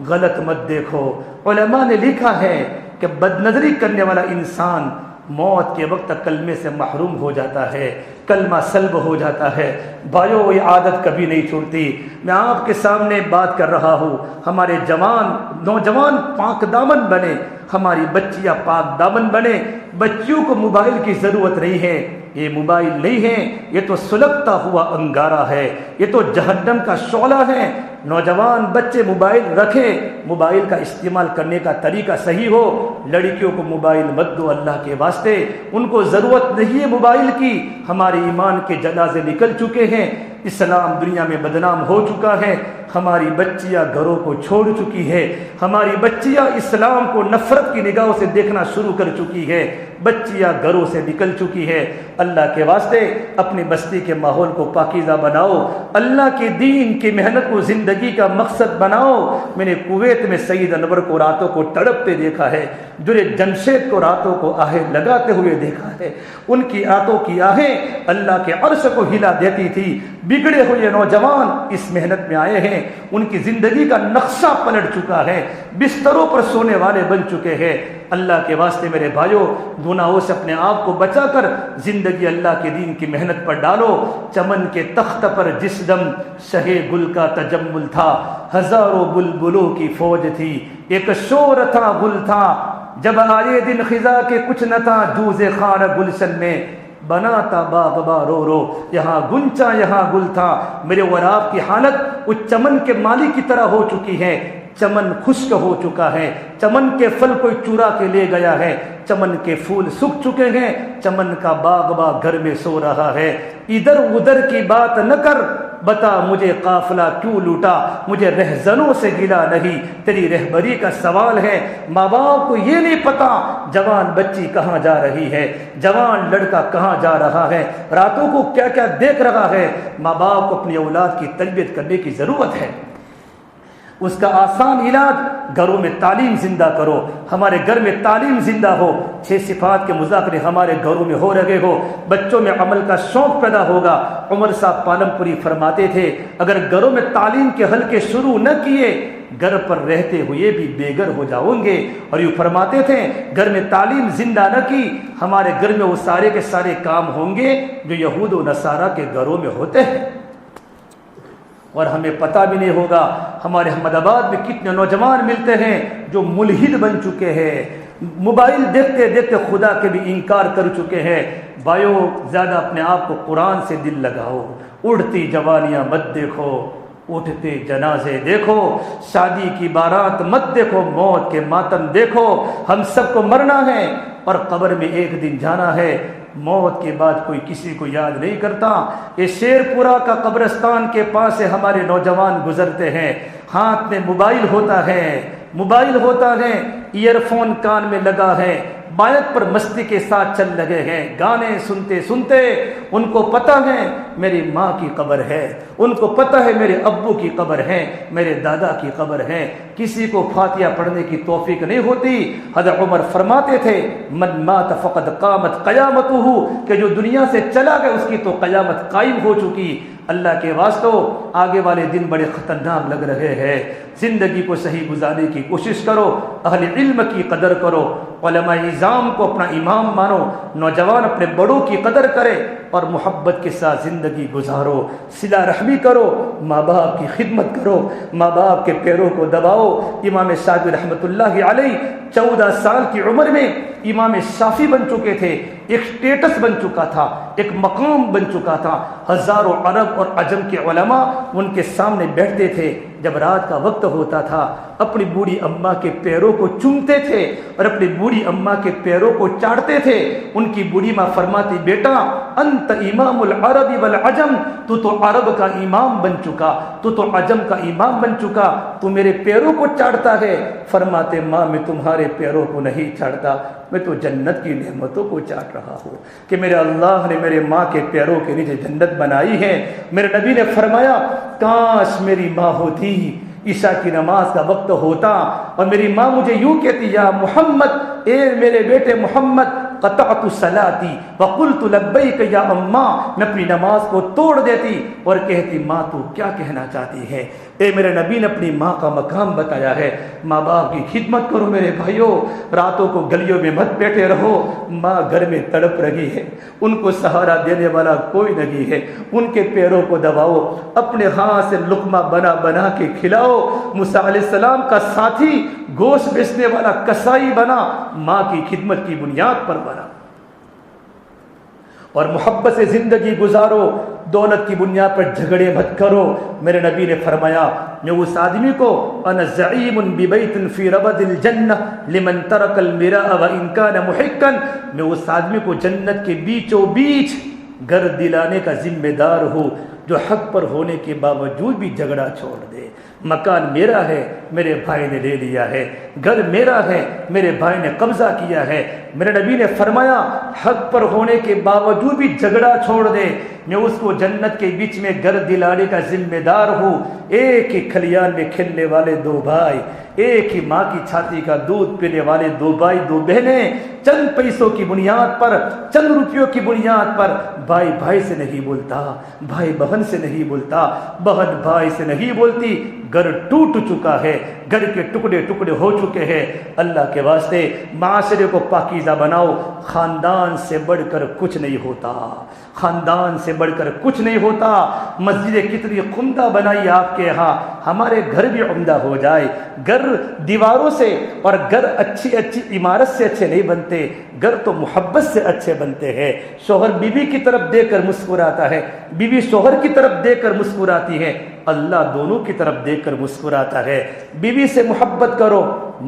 غلط مت دیکھو۔ علماء نے لکھا ہے کہ بد نظری کرنے والا انسان موت کے وقت تک کلمے سے محروم ہو جاتا ہے، کلمہ سلب ہو جاتا ہے۔ بھائیو، یہ عادت کبھی نہیں چھوڑتی۔ میں آپ کے سامنے بات کر رہا ہوں، ہمارے نوجوان پاک دامن بنے، ہماری بچیاں پاک دامن بنے۔ بچیوں کو موبائل کی ضرورت نہیں ہے، یہ موبائل نہیں ہے، یہ تو سلگتا ہوا انگارہ ہے، یہ تو جہنم کا شعلہ ہے۔ نوجوان بچے موبائل رکھیں، موبائل کا استعمال کرنے کا طریقہ صحیح ہو۔ لڑکیوں کو موبائل مت دو اللہ کے واسطے، ان کو ضرورت نہیں ہے موبائل کی۔ ہمارے ایمان کے جنازے نکل چکے ہیں، اسلام دنیا میں بدنام ہو چکا ہے، ہماری بچیاں گھروں کو چھوڑ چکی ہے، ہماری بچیاں اسلام کو نفرت کی نگاہوں سے دیکھنا شروع کر چکی ہے، بچیاں گھروں سے نکل چکی ہے۔ اللہ کے واسطے اپنی بستی کے ماحول کو پاکیزہ بناؤ، اللہ کے دین کی محنت کو زندگی کا مقصد بناؤ۔ میں نے کویت میں سید انور کو راتوں کو تڑپتے دیکھا ہے، جرے جمشید کو راتوں کو آہیں لگاتے ہوئے دیکھا ہے۔ ان کی آتوں کی آہیں اللہ کے عرش کو ہلا دیتی تھی۔ بگڑے ہوئے نوجوان اس محنت میں آئے ہیں، ان کی زندگی کا نقشہ پلٹ چکا ہے، بستروں پر سونے والے بن چکے ہیں۔ اللہ کے واسطے میرے بھائیوں، گناہوں سے اپنے آپ کو بچا کر زندگی اللہ کے دین کی محنت پر ڈالو۔ چمن کے تخت پر جس دم شہ گل کا تجمل تھا، ہزاروں بلبلوں کی فوج تھی، ایک شور تھا گل تھا، جب آئے دن خزاں کے کچھ نہ تھا، جوز خار گلشن میں بنا تھا باغباں رو رو، یہاں گنچا یہاں گل تھا۔ میرے اور آپ کی حالت اس چمن کے مالی کی طرح ہو چکی ہے۔ چمن خشک ہو چکا ہے، چمن کے پھل کوئی چرا کے لے گیا ہے، چمن کے پھول سوکھ چکے ہیں، چمن کا باغباں گھر میں سو رہا ہے۔ ادھر ادھر کی بات نہ کر، بتا مجھے قافلہ کیوں لوٹا، مجھے رہزنوں سے گلا نہیں، تیری رہبری کا سوال ہے۔ ماں باپ کو یہ نہیں پتا جوان بچی کہاں جا رہی ہے، جوان لڑکا کہاں جا رہا ہے، راتوں کو کیا کیا دیکھ رہا ہے۔ ماں باپ کو اپنی اولاد کی تربیت کرنے کی ضرورت ہے۔ اس کا آسان علاج گھروں میں تعلیم زندہ کرو. ہمارے گھر میں تعلیم زندہ ہو, 6 صفات کے مذاکرے ہمارے گھروں میں ہو رہے ہو, بچوں میں عمل کا شوق پیدا ہوگا. عمر صاحب پالم پوری فرماتے تھے اگر گھروں میں تعلیم کے حلقے شروع نہ کیے گھر پر رہتے ہوئے بھی بے گھر ہو جاؤں گے. اور یوں فرماتے تھے گھر میں تعلیم زندہ نہ کی ہمارے گھر میں وہ سارے کے سارے کام ہوں گے جو یہود و نصارہ کے گھروں میں ہوتے ہیں, اور ہمیں پتہ بھی نہیں ہوگا. ہمارے احمد آباد میں کتنے نوجوان ملتے ہیں جو ملحد بن چکے ہیں, موبائل دیکھتے دیکھتے خدا کے بھی انکار کر چکے ہیں. بھائیو زیادہ اپنے آپ کو قرآن سے دل لگاؤ. اڑتی جوانیاں مت دیکھو, اٹھتے جنازے دیکھو, شادی کی بارات مت دیکھو, موت کے ماتم دیکھو. ہم سب کو مرنا ہے اور قبر میں ایک دن جانا ہے. موت کے بعد کوئی کسی کو یاد نہیں کرتا. یہ شیر پورا کا قبرستان کے پاس سے ہمارے نوجوان گزرتے ہیں, ہاتھ میں موبائل ہوتا ہے, ایئر فون کان میں لگا ہے, بائک پر مستی کے ساتھ چل لگے ہیں, گانے سنتے سنتے. ان کو پتہ ہے میری ماں کی قبر ہے, ان کو پتہ ہے میرے ابو کی قبر ہے, میرے دادا کی قبر ہے. کسی کو فاتحہ پڑھنے کی توفیق نہیں ہوتی. حضرت عمر فرماتے تھے من مات فقد قامت قیامتہ, کہ جو دنیا سے چلا گیا اس کی تو قیامت قائم ہو چکی. اللہ کے واسطوں آگے والے دن بڑے خطرناک لگ رہے ہیں. زندگی کو صحیح گزارنے کی کوشش کرو, اہل علم کی قدر کرو, علماء نظام کو اپنا امام مانو, نوجوان اپنے بڑوں کی قدر کرے اور محبت کے ساتھ زندگی گزارو. صلہ رحمی کرو, ماں باپ کی خدمت کرو, ماں باپ کے پیروں کو دباؤ. امام شافعی رحمۃ اللہ علیہ 14 سال کی عمر میں امام شافعی بن چکے تھے. ایک سٹیٹس بن چکا تھا, ایک مقام بن چکا تھا. ہزاروں عرب اور عجم کے علماء ان کے سامنے بیٹھتے تھے. جب رات کا وقت ہوتا تھا اپنی بوڑھی اماں کے پیروں کو چومتے تھے اور اپنی بوڑھی اماں کے پیروں کو چاٹتے تھے. ان کی بوڑھی ماں فرماتی بیٹا انت امام العرب والعجم, تو عرب کا امام بن چکا, تو عجم کا امام بن چکا, تو میرے پیروں کو چاٹتا ہے. فرماتے ماں میں تمہارے پیروں کو نہیں چاٹتا, میں تو جنت کی نعمتوں کو چاٹ رہا ہوں کہ میرے اللہ نے میرے ماں کے پیروں کے نیچے جنت بنائی ہے. میرے نبی نے فرمایا کاش میری ماں ہوتی, عشاء کی نماز کا وقت ہوتا اور میری ماں مجھے یوں کہتی یا محمد, اے میرے بیٹے محمد, قطعت صلاتی وقلت لبیک یا اماں, میں اپنی نماز کو توڑ دیتی اور کہتی ماں تو کیا کہنا چاہتی ہے. اے میرے نبی نے اپنی ماں کا مقام بتایا ہے. ماں باپ کی خدمت کرو میرے بھائیوں, راتوں کو گلیوں میں مت بیٹھے رہو. ماں گھر میں تڑپ رہی ہے, ان کو سہارا دینے والا کوئی نہیں ہے. ان کے پیروں کو دباؤ, اپنے ہاتھ سے لقمہ بنا بنا کے کھلاؤ. موسیٰ علیہ السلام کا ساتھی گوشت بیچنے والا کسائی بنا, ماں کی خدمت کی بنیاد پر بنا. اور محبت سے زندگی گزارو, دولت کی بنیاد پر جھگڑے مت کرو. میرے نبی نے فرمایا میں اس آدمی کو انا زعیم ببیت فی ربد الجنہ لمن ترک المراء وان کان محقا, میں اس آدمی کو جنت کے بیچوں بیچ گھر دلانے کا ذمہ دار ہوں جو حق پر ہونے کے باوجود بھی جھگڑا چھوڑ دے. مکان میرا ہے, میرے بھائی نے لے لیا ہے. گھر میرا ہے, میرے بھائی نے قبضہ کیا ہے. میرے نبی نے فرمایا حق پر ہونے کے باوجود بھی جھگڑا چھوڑ دے, میں اس کو جنت کے بیچ میں گھر دلانے کا ذمہ دار ہوں. ایک ہی کھلیان میں کھیلنے والے 2 بھائی, ایک ہی ماں کی چھاتی کا دودھ پینے والے 2 بھائی 2 بہنیں, چند پیسوں کی بنیاد پر, چند روپیوں کی بنیاد پر بھائی بھائی سے نہیں بولتا, بھائی بہن سے نہیں بولتا, بہن بھائی سے نہیں بولتی. گھر ٹوٹ چکا ہے, گھر کے ٹکڑے ٹکڑے ہو چکے ہیں. اللہ کے واسطے معاشرے کو پاکیزہ بناؤ. خاندان سے بڑھ کر کچھ نہیں ہوتا, خاندان سے بڑھ کر کچھ نہیں ہوتا. مسجدیں کتنی عمدہ بنائی آپ کے یہاں, ہمارے گھر بھی عمدہ ہو جائے. گھر دیواروں سے اور گھر اچھی اچھی عمارت سے اچھے نہیں بنتے, گھر تو محبت سے اچھے بنتے ہیں. شوہر بیوی کی طرف دیکھ کر مسکراتا ہے, بیوی شوہر کی طرف دیکھ کر مسکراتی ہے, اللہ دونوں کی طرف دیکھ کر مسکراتا ہے. بیوی سے محبت کرو,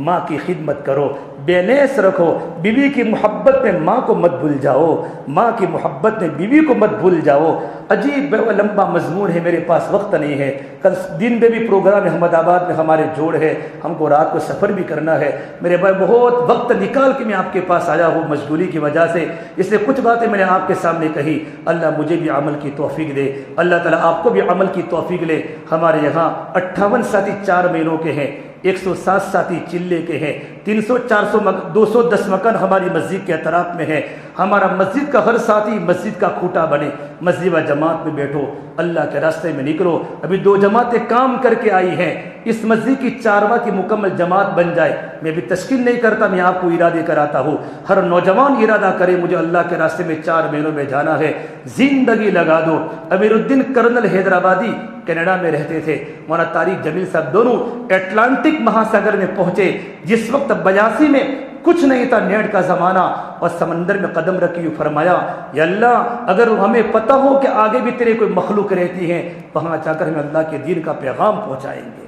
ماں کی خدمت کرو، بے نیس رکھو، بیوی کی محبت میں ماں کو مت بھول جاؤ، ماں کی محبت میں بیوی کو مت بھول جاؤ۔ عجیب لمبا مضمون ہے، میرے پاس وقت نہیں ہے، کل دن میں بھی پروگرام احمد آباد میں ہمارے جوڑ ہے، ہم کو رات کو سفر بھی کرنا ہے میرے بھائی، بہت وقت نکال کے میں آپ کے پاس آیا ہوں مشغولی کی وجہ سے، اس لیے کچھ باتیں میں نے آپ کے سامنے کہی۔ اللہ مجھے بھی عمل کی توفیق دے، اللہ تعالیٰ آپ کو بھی عمل کی توفیق لے۔ ہمارے یہاں 58 ساتھی 4 مہینوں کے ہیں، 107 ساتھی چلے کے ہیں، 300 400 210 مکان ہماری مسجد کے اطراف میں ہے۔ ہمارا مسجد کا ہر ساتھی مسجد کا کھوٹا بنے، مسجد و جماعت میں بیٹھو، اللہ کے راستے میں نکلو۔ ابھی 2 جماعتیں کام کر کے آئی ہیں، اس مسجد کی 4واں کی مکمل جماعت بن جائے۔ میں بھی تشکیل نہیں کرتا، میں آپ کو ارادے کراتا ہوں، ہر نوجوان ارادہ کرے مجھے اللہ کے راستے میں 4 مہینوں میں جانا ہے، زندگی لگا دو۔ امیر الدین کرنل حیدرآبادی کینیڈا میں رہتے تھے، مولانا طارق جمیل صاحب دونوں اٹلانٹک مہاساگر میں پہنچے، جس وقت 82 میں کچھ نہیں تھا، نیٹ کا زمانہ، اور سمندر میں قدم رکھی، فرمایا یا اللہ اگر ہمیں پتہ ہو کہ آگے بھی تیرے کوئی مخلوق رہتی ہے، وہاں جا کر ہمیں اللہ کے دین کا پیغام پہنچائیں گے۔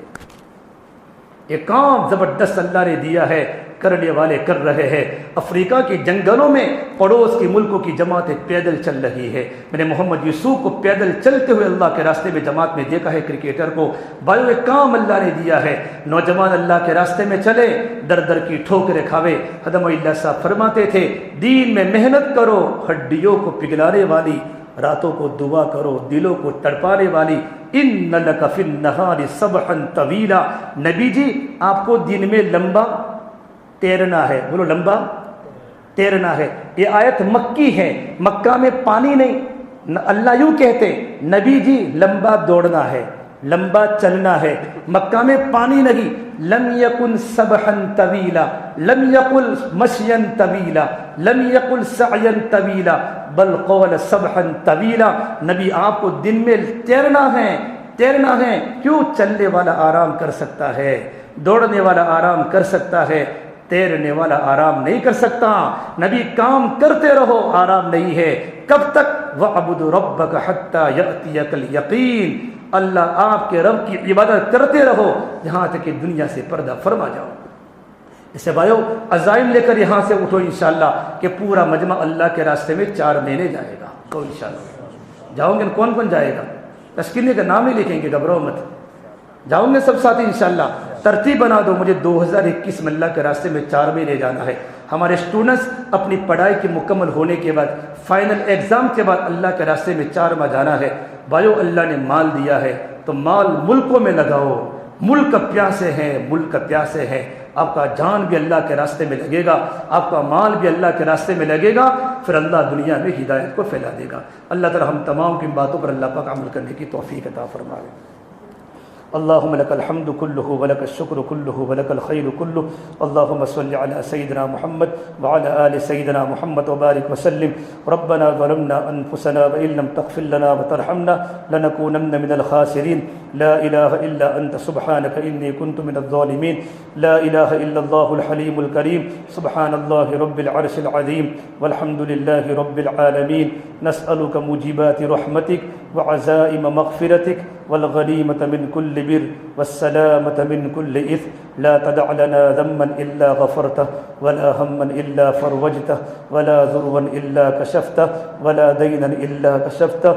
یہ کام زبردست اللہ نے دیا ہے، کرنے والے کر رہے ہیں۔ افریقہ کے جنگلوں میں پڑوس کے ملکوں کی جماعتیں پیدل چل رہی ہے۔ میں نے محمد یوسف کو پیدل چلتے ہوئے اللہ کے راستے میں جماعت میں دیکھا ہے، کرکٹر کو۔ بھائیو یہ کام اللہ نے دیا ہے، نوجوان اللہ کے راستے میں چلے، در در کی ٹھوکریں کھاوے۔ حضرت اللہ صاحب فرماتے تھے دین میں محنت کرو، ہڈیوں کو پگھلانے والی، راتوں کو دعا کرو، دلوں کو تڑپانے والی۔ ان لک فی النہار سبحا طویلا، نبی جی آپ کو دن میں لمبا تیرنا ہے، بولو لمبا تیرنا ہے۔ یہ آیت مکی ہے، مکہ میں پانی نہیں، اللہ یوں کہتے نبی جی لمبا دوڑنا ہے، لمبا چلنا ہے، مکہ میں پانی نہیں۔ لم یکن سبحا طویلا، لم یقل مشیا طویلا، لم یقل سعیا طویلا، بل قول سبحا طویلا۔ نبی آپ کو دن میں تیرنا ہے، تیرنا ہے۔ کیوں؟ چلنے والا آرام کر سکتا ہے، دوڑنے والا آرام کر سکتا ہے، تیرنے والا آرام نہیں کر سکتا۔ نبی کام کرتے رہو، آرام نہیں ہے۔ کب تک؟ وَعْبُدْ رَبَّكَ حَتَّى يَأْتِيَكَ الْيَقِينُ، اللہ آپ کے رب کی عبادت کرتے رہو یہاں تک کہ دنیا سے پردہ فرما جاؤ۔ اسے بھائیو عزائم لے کر یہاں سے اٹھو انشاءاللہ کہ پورا مجمع اللہ کے راستے میں 4 مہینے جائے گا۔ تو انشاءاللہ جاؤں گے، کون کون جائے گا؟ تشکیلے کا نام ہی لکھیں گے، گھبراؤ مت، جاؤں گے سب ساتھی انشاءاللہ۔ ترتیب بنا دو، مجھے 2021 میں اللہ کے راستے میں 4 مہینے جانا ہے۔ ہمارے اسٹوڈنٹس اپنی پڑھائی کی مکمل ہونے کے بعد، فائنل ایگزام کے بعد اللہ کے راستے میں 4 ماہ جانا ہے۔ بھائیو اللہ نے مال دیا ہے تو مال ملکوں میں لگاؤ، ملک پیاسے ہیں، ملک پیاسے ہیں۔ آپ کا جان بھی اللہ کے راستے میں لگے گا، آپ کا مال بھی اللہ کے راستے میں لگے گا، پھر اللہ دنیا میں ہدایت کو پھیلا دے گا۔ اللہ تعالی ہم تمام کی باتوں پر اللہ پاک عمل کرنے کی توفیق عطا فرمائے۔ اللهم لك الحمد كله ولك الشكر كله ولك الخير كله، اللهم صل على سيدنا محمد وعلى آل سيدنا محمد وبارك وسلم۔ ربنا ظلمنا أنفسنا وإن لم تغفر لنا وترحمنا لنكونن من الخاسرين، لا إله إلا أنت سبحانك إني كنت من الظالمين، لا إله إلا الله الحليم الكريم، سبحان الله رب العرش العظيم، والحمد لله رب العالمين۔ نسألك موجبات رحمتك وعزائم مغفرتك والغنيمة من كل بر والسلامة من كل إثم، لا تدع لنا ذنبا إلا غفرته، ولا هما إلا فرجته، ولا ذروا إلا كشفته، ولا دينا إلا كشفته،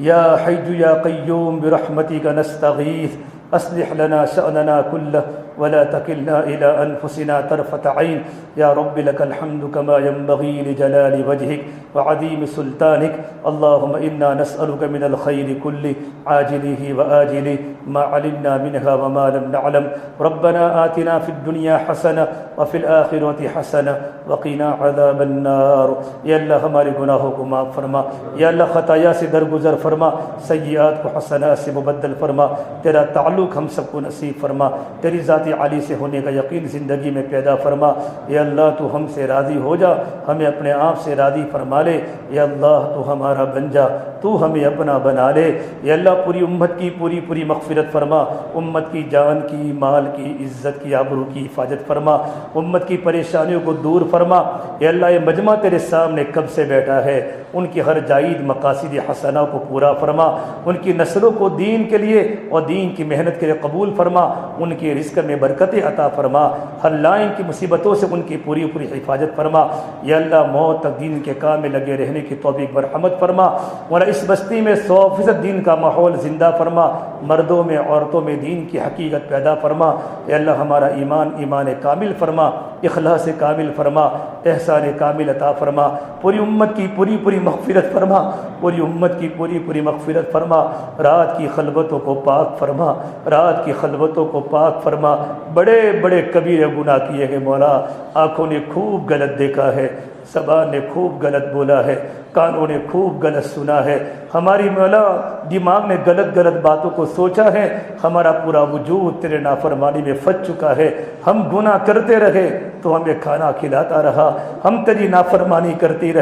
يا حي يا قيوم برحمتك نستغيث، أصلح لنا شأننا كله ولا تكلنا إلى أنفسنا طرفة عين، يا رب لك الحمد كما ينبغي لجلال وجهك وعظيم سلطانك، اللهم إنا نسألك من الخير كله عاجله وآجله ما علمنا منها وما لم نعلم، ربنا آتنا في الدنيا حسنة وفي الآخرة حسنة وقنا عذاب النار۔ یا اللہ ہمارے گناہوں کو معاف فرما، یا اللہ خطایا سے درگزر فرما، سیئات کو حسنات سے مبدل فرما، تیرا تعلق ہم سب کو نصیب فرما، تیری ذات عالی سے ہونے کا یقین زندگی میں پیدا فرما۔ یا اللہ تو ہم سے راضی ہو جا، ہمیں اپنے آپ سے راضی فرما لے، یا اللہ تو ہمارا بن جا، تو ہمیں اپنا بنا لے۔ یا اللہ پوری امت کی پوری مغفرت فرما، امت کی جان کی، مال کی، عزت کی، آبرو کی حفاظت فرما، امت کی پریشانیوں کو دور فرما۔ یا اللہ یہ مجمع تیرے سامنے کب سے بیٹھا ہے، ان کی ہر جائید مقاصد حسنہ کو پورا فرما، ان کی نسلوں کو دین کے لیے اور دین کی محنت کے لیے قبول فرما، ان کے رزق میں برکت عطا فرما، ہر لائن کی مصیبتوں سے ان کی پوری حفاظت فرما۔ یا اللہ موت تک دین کے کام میں لگے رہنے کی توفیق مرحمت فرما، اور اس بستی میں 100% دین کا ماحول زندہ فرما، مردوں میں عورتوں میں دین کی حقیقت پیدا فرما۔ یا اللہ ہمارا ایمان کامل فرما، اخلاص کامل فرما، احسان کامل عطا فرما، پوری امت کی پوری مغفرت فرما، پوری امت کی پوری مغفرت فرما، رات کی خلوتوں کو پاک فرما، رات کی خلوتوں کو پاک فرما۔ بڑے کبیرہ گناہ کیے ہیں مولا، آنکھوں نے خوب غلط دیکھا ہے، زبان نے خوب غلط بولا ہے، کانوں نے خوب غلط سنا ہے، ہماری مولا دماغ نے غلط باتوں کو سوچا ہے، ہمارا پورا وجود تیرے نافرمانی میں پھنس چکا ہے۔ ہم گناہ کرتے رہے تو ہمیں کھانا کھلاتا رہا، ہم تیری نافرمانی کرتے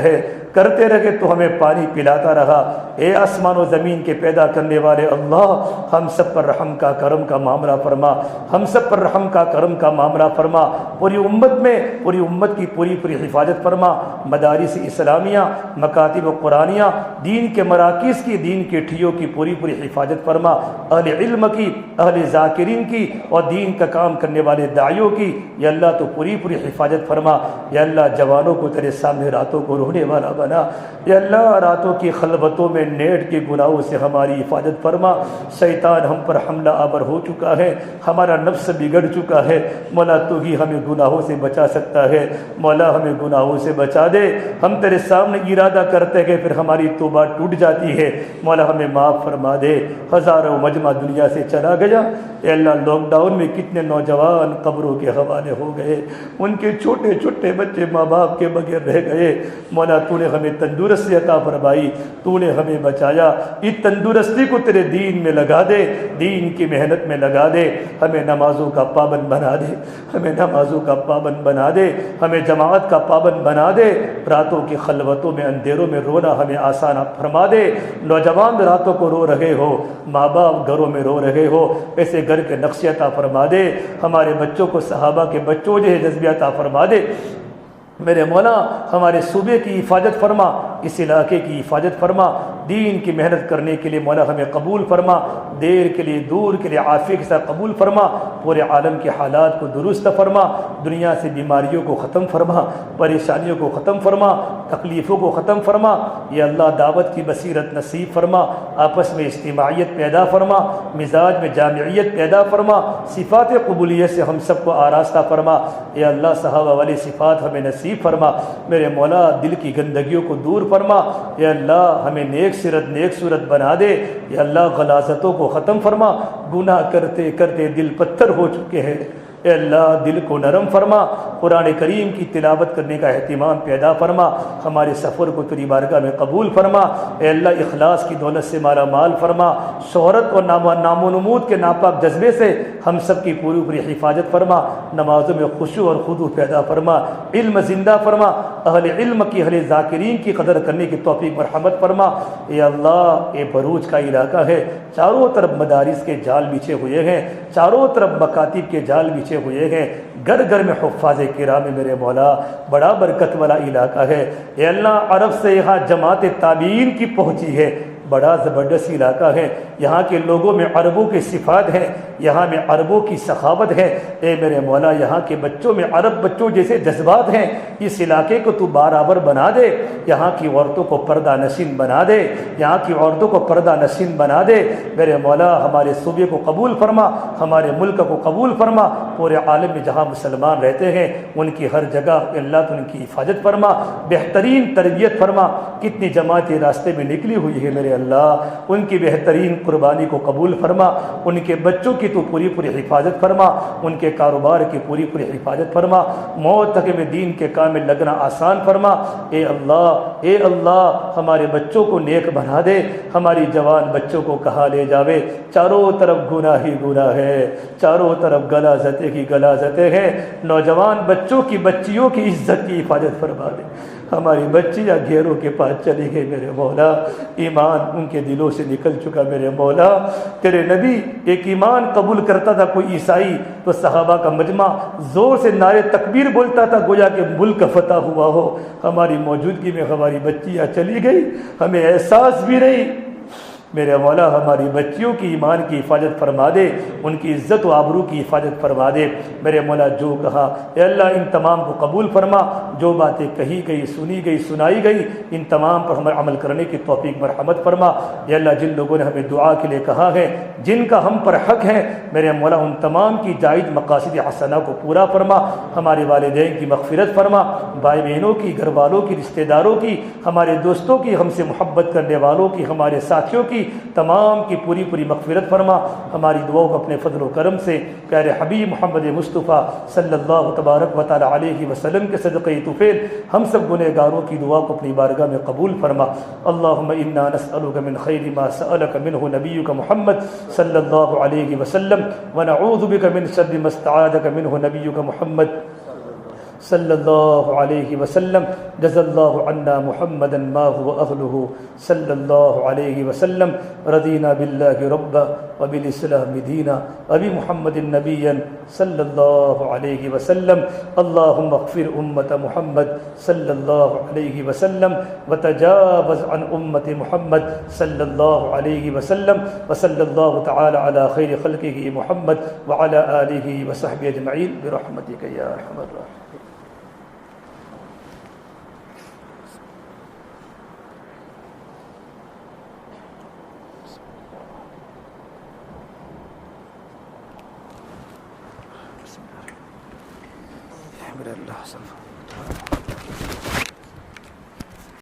رہے تو ہمیں پانی پلاتا رہا۔ اے آسمان و زمین کے پیدا کرنے والے اللہ، ہم سب پر رحم کا کرم کا معاملہ فرما، ہم سب پر رحم کا کرم کا معاملہ فرما، پوری امت کی پوری حفاظت فرما، مدارس اسلامیہ، مکاتب و قرآنیہ، دین کے مراکز کی، دین کے ٹھیوں کی پوری حفاظت فرما، اہل علم کی، اہل ذاکرین کی، اور دین کا کام کرنے والے داعیوں کی۔ یا اللہ تو پوری حفاظت فرما۔ یا اللہ جوانوں کو تیرے سامنے راتوں کو رونے والا بنا۔ یا اللہ راتوں کی خلوتوں میں نیٹ کے گناہوں سے ہماری حفاظت فرما۔ شیطان ہم پر حملہ آور ہو چکا ہے، ہمارا نفس بگڑ چکا ہے، مولا تو ہی ہمیں گناہوں سے بچا سکتا ہے، مولا ہمیں گناہوں سے بچا دے۔ ہم تیرے سامنے ارادہ کرتے ہیں پھر ہماری توبہ ٹوٹ جاتی ہے، مولا ہمیں معاف فرما دے۔ ہزاروں مجمع دنیا سے چلا گیا، اے اللہ لاک ڈاؤن میں کتنے نوجوان قبروں کے حوالے ہو گئے، ان کے چھوٹے بچے ماں باپ کے بغیر رہ گئے، مولا تو نے ہمیں تندرستی عطا فرمائی، تو نے ہمیں بچایا۔ اس تندرستی کو تیرے دین میں لگا دے، دین کی محنت میں لگا دے، ہمیں نمازوں کا پابند بنا دے، ہمیں نمازوں کا پابند بنا دے، ہمیں جماعت کا پابند بنا دے، راتوں کی خلوتوں میں اندھیروں میں رونا ہمیں آسان فرما دے۔ نوجوان راتوں کو رو رہے ہو، ماں باپ گھروں میں رو رہے ہو، ایسے گھر کے نقشے عطا فرما دے، ہمارے بچوں کو صحابہ کے بچوں جو ہے جذبہ عطا فرما دے۔ میرے مولا ہمارے صوبے کی حفاظت فرما، اس علاقے کی حفاظت فرما، دین کی محنت کرنے کے لیے مولا ہمیں قبول فرما، دیر کے لیے دور کے لیے عافیت کے ساتھ قبول فرما، پورے عالم کے حالات کو درست فرما، دنیا سے بیماریوں کو ختم فرما، پریشانیوں کو ختم فرما، تکلیفوں کو ختم فرما۔ یا اللہ دعوت کی بصیرت نصیب فرما، آپس میں اجتماعیت پیدا فرما، مزاج میں جامعیت پیدا فرما، صفات قبولیت سے ہم سب کو آراستہ فرما۔ یا اللہ صحابہ والی صفات ہمیں نصیب فرما، میرے مولا دل کی گندگیوں کو دور فرما۔ یا اللہ ہمیں نیک صورت بنا دے۔ یا اللہ غلاظتوں کو ختم فرما، گناہ کرتے کرتے دل پتھر ہو چکے ہیں، اے اللہ دل کو نرم فرما، قرآن کریم کی تلاوت کرنے کا اہتمام پیدا فرما، ہمارے سفر کو تیری بارگاہ میں قبول فرما۔ اے اللہ اخلاص کی دولت سے مالا مال فرما، شہرت اور نام و نمود کے ناپاک جذبے سے ہم سب کی پوری حفاظت فرما، نمازوں میں خشوع اور خضوع پیدا فرما، علم زندہ فرما، اہل علم کی، اہل ذاکرین کی قدر کرنے کی توفیق مرحمت فرما۔ اے اللہ اے بروج کا علاقہ ہے، چاروں طرف مدارس کے جال بچھے ہوئے ہیں، چاروں طرف مکاتب کے جال بچھے ہوئے ہیں، گھر گھر میں حفاظ کرام میرے مولا، بڑا برکت والا علاقہ ہے۔ اے اللہ عرب سے یہاں جماعت تابعین کی پہنچی ہے، بڑا زبردست علاقہ ہے، یہاں کے لوگوں میں عربوں کے صفات ہیں، یہاں میں عربوں کی سخاوت ہے۔ اے میرے مولا یہاں کے بچوں میں عرب بچوں جیسے جذبات ہیں، اس علاقے کو تو برابر بنا دے، یہاں کی عورتوں کو پردہ نشین بنا دے، یہاں کی عورتوں کو پردہ نشین بنا دے۔ میرے مولا ہمارے صوبے کو قبول فرما، ہمارے ملک کو قبول فرما، پورے عالم میں جہاں مسلمان رہتے ہیں ان کی ہر جگہ اللہ تو ان کی حفاظت فرما، بہترین تربیت فرما۔ کتنی جماعتیں راستے میں نکلی ہوئی ہے میرے اللہ، ان کی بہترین قربانی کو قبول فرما، ان کے بچوں کی تو پوری حفاظت فرما، ان کے کاروبار کی پوری حفاظت فرما، موت تک میں دین کے کام میں لگنا آسان فرما۔ اے اللہ ہمارے بچوں کو نیک بنا دے، ہماری جوان بچوں کو کہاں لے جاوے، چاروں طرف گناہ ہی گناہ ہے، چاروں طرف غلاظتیں ہی غلاظتیں ہیں، نوجوان بچوں کی بچیوں کی عزت کی حفاظت فرما دے، ہماری بچیاں گھیروں کے پاس چلی گئی میرے مولا، ایمان ان کے دلوں سے نکل چکا میرے مولا۔ تیرے نبی ایک ایمان قبول کرتا تھا کوئی عیسائی تو صحابہ کا مجمع زور سے نعرے تکبیر بولتا تھا گویا کہ ملک فتح ہوا ہو۔ ہماری موجودگی میں ہماری بچیاں چلی گئی، ہمیں احساس بھی نہیں۔ میرے مولا ہماری بچیوں کی ایمان کی حفاظت فرما دے، ان کی عزت و آبرو کی حفاظت فرما دے۔ میرے مولا جو کہا اے اللہ ان تمام کو قبول فرما، جو باتیں کہی گئی، سنی گئی، سنائی گئی، ان تمام پر ہمیں عمل کرنے کی توفیق مرحمت فرما۔ اے اللہ جن لوگوں نے ہمیں دعا کے لیے کہا ہے، جن کا ہم پر حق ہے، میرے مولا ان تمام کی جائز مقاصد حسنہ کو پورا فرما۔ ہمارے والدین کی مغفرت فرما، بھائی بہنوں کی، گھر والوں کی، رشتہ داروں کی، ہمارے دوستوں کی، ہم سے محبت کرنے والوں کی، ہمارے ساتھیوں کی، تمام کی پوری پوری مغفرت فرما۔ ہماری دعاؤں کو اپنے فضل و کرم سے پیارے حبیب محمد مصطفیٰ صلی اللہ تبارک و تعالی علیہ وسلم کے صدقے طفیل ہم سب گنہگاروں کی دعا کو اپنی بارگاہ میں قبول فرما۔ اللہم انا نسألک من خیر ما سألک منہ نبیک محمد صلی اللہ علیہ وسلم ونعوذ بک من شر ما استعاذک منہ نبیک محمد صلی اللہ علیہ وسلم۔ جزا اللہ عنا محمدا ما هو اہلہ صلی اللہ علیہ وسلم۔ رضینا باللہ ربا وبالاسلام دینا وبمحمد نبیا صلی اللہ علیہ وسلم۔ اللہم اغفر امت محمد صلی اللہ علیہ وسلم وتجاوز عن امت محمد صلی اللہ علیہ وسلم، وصلی اللہ تعالی علی خیر خلقہ محمد وعلی آلہ وصحبہ اجمعین برحمتک یا ارحم الراحمین۔ اللہ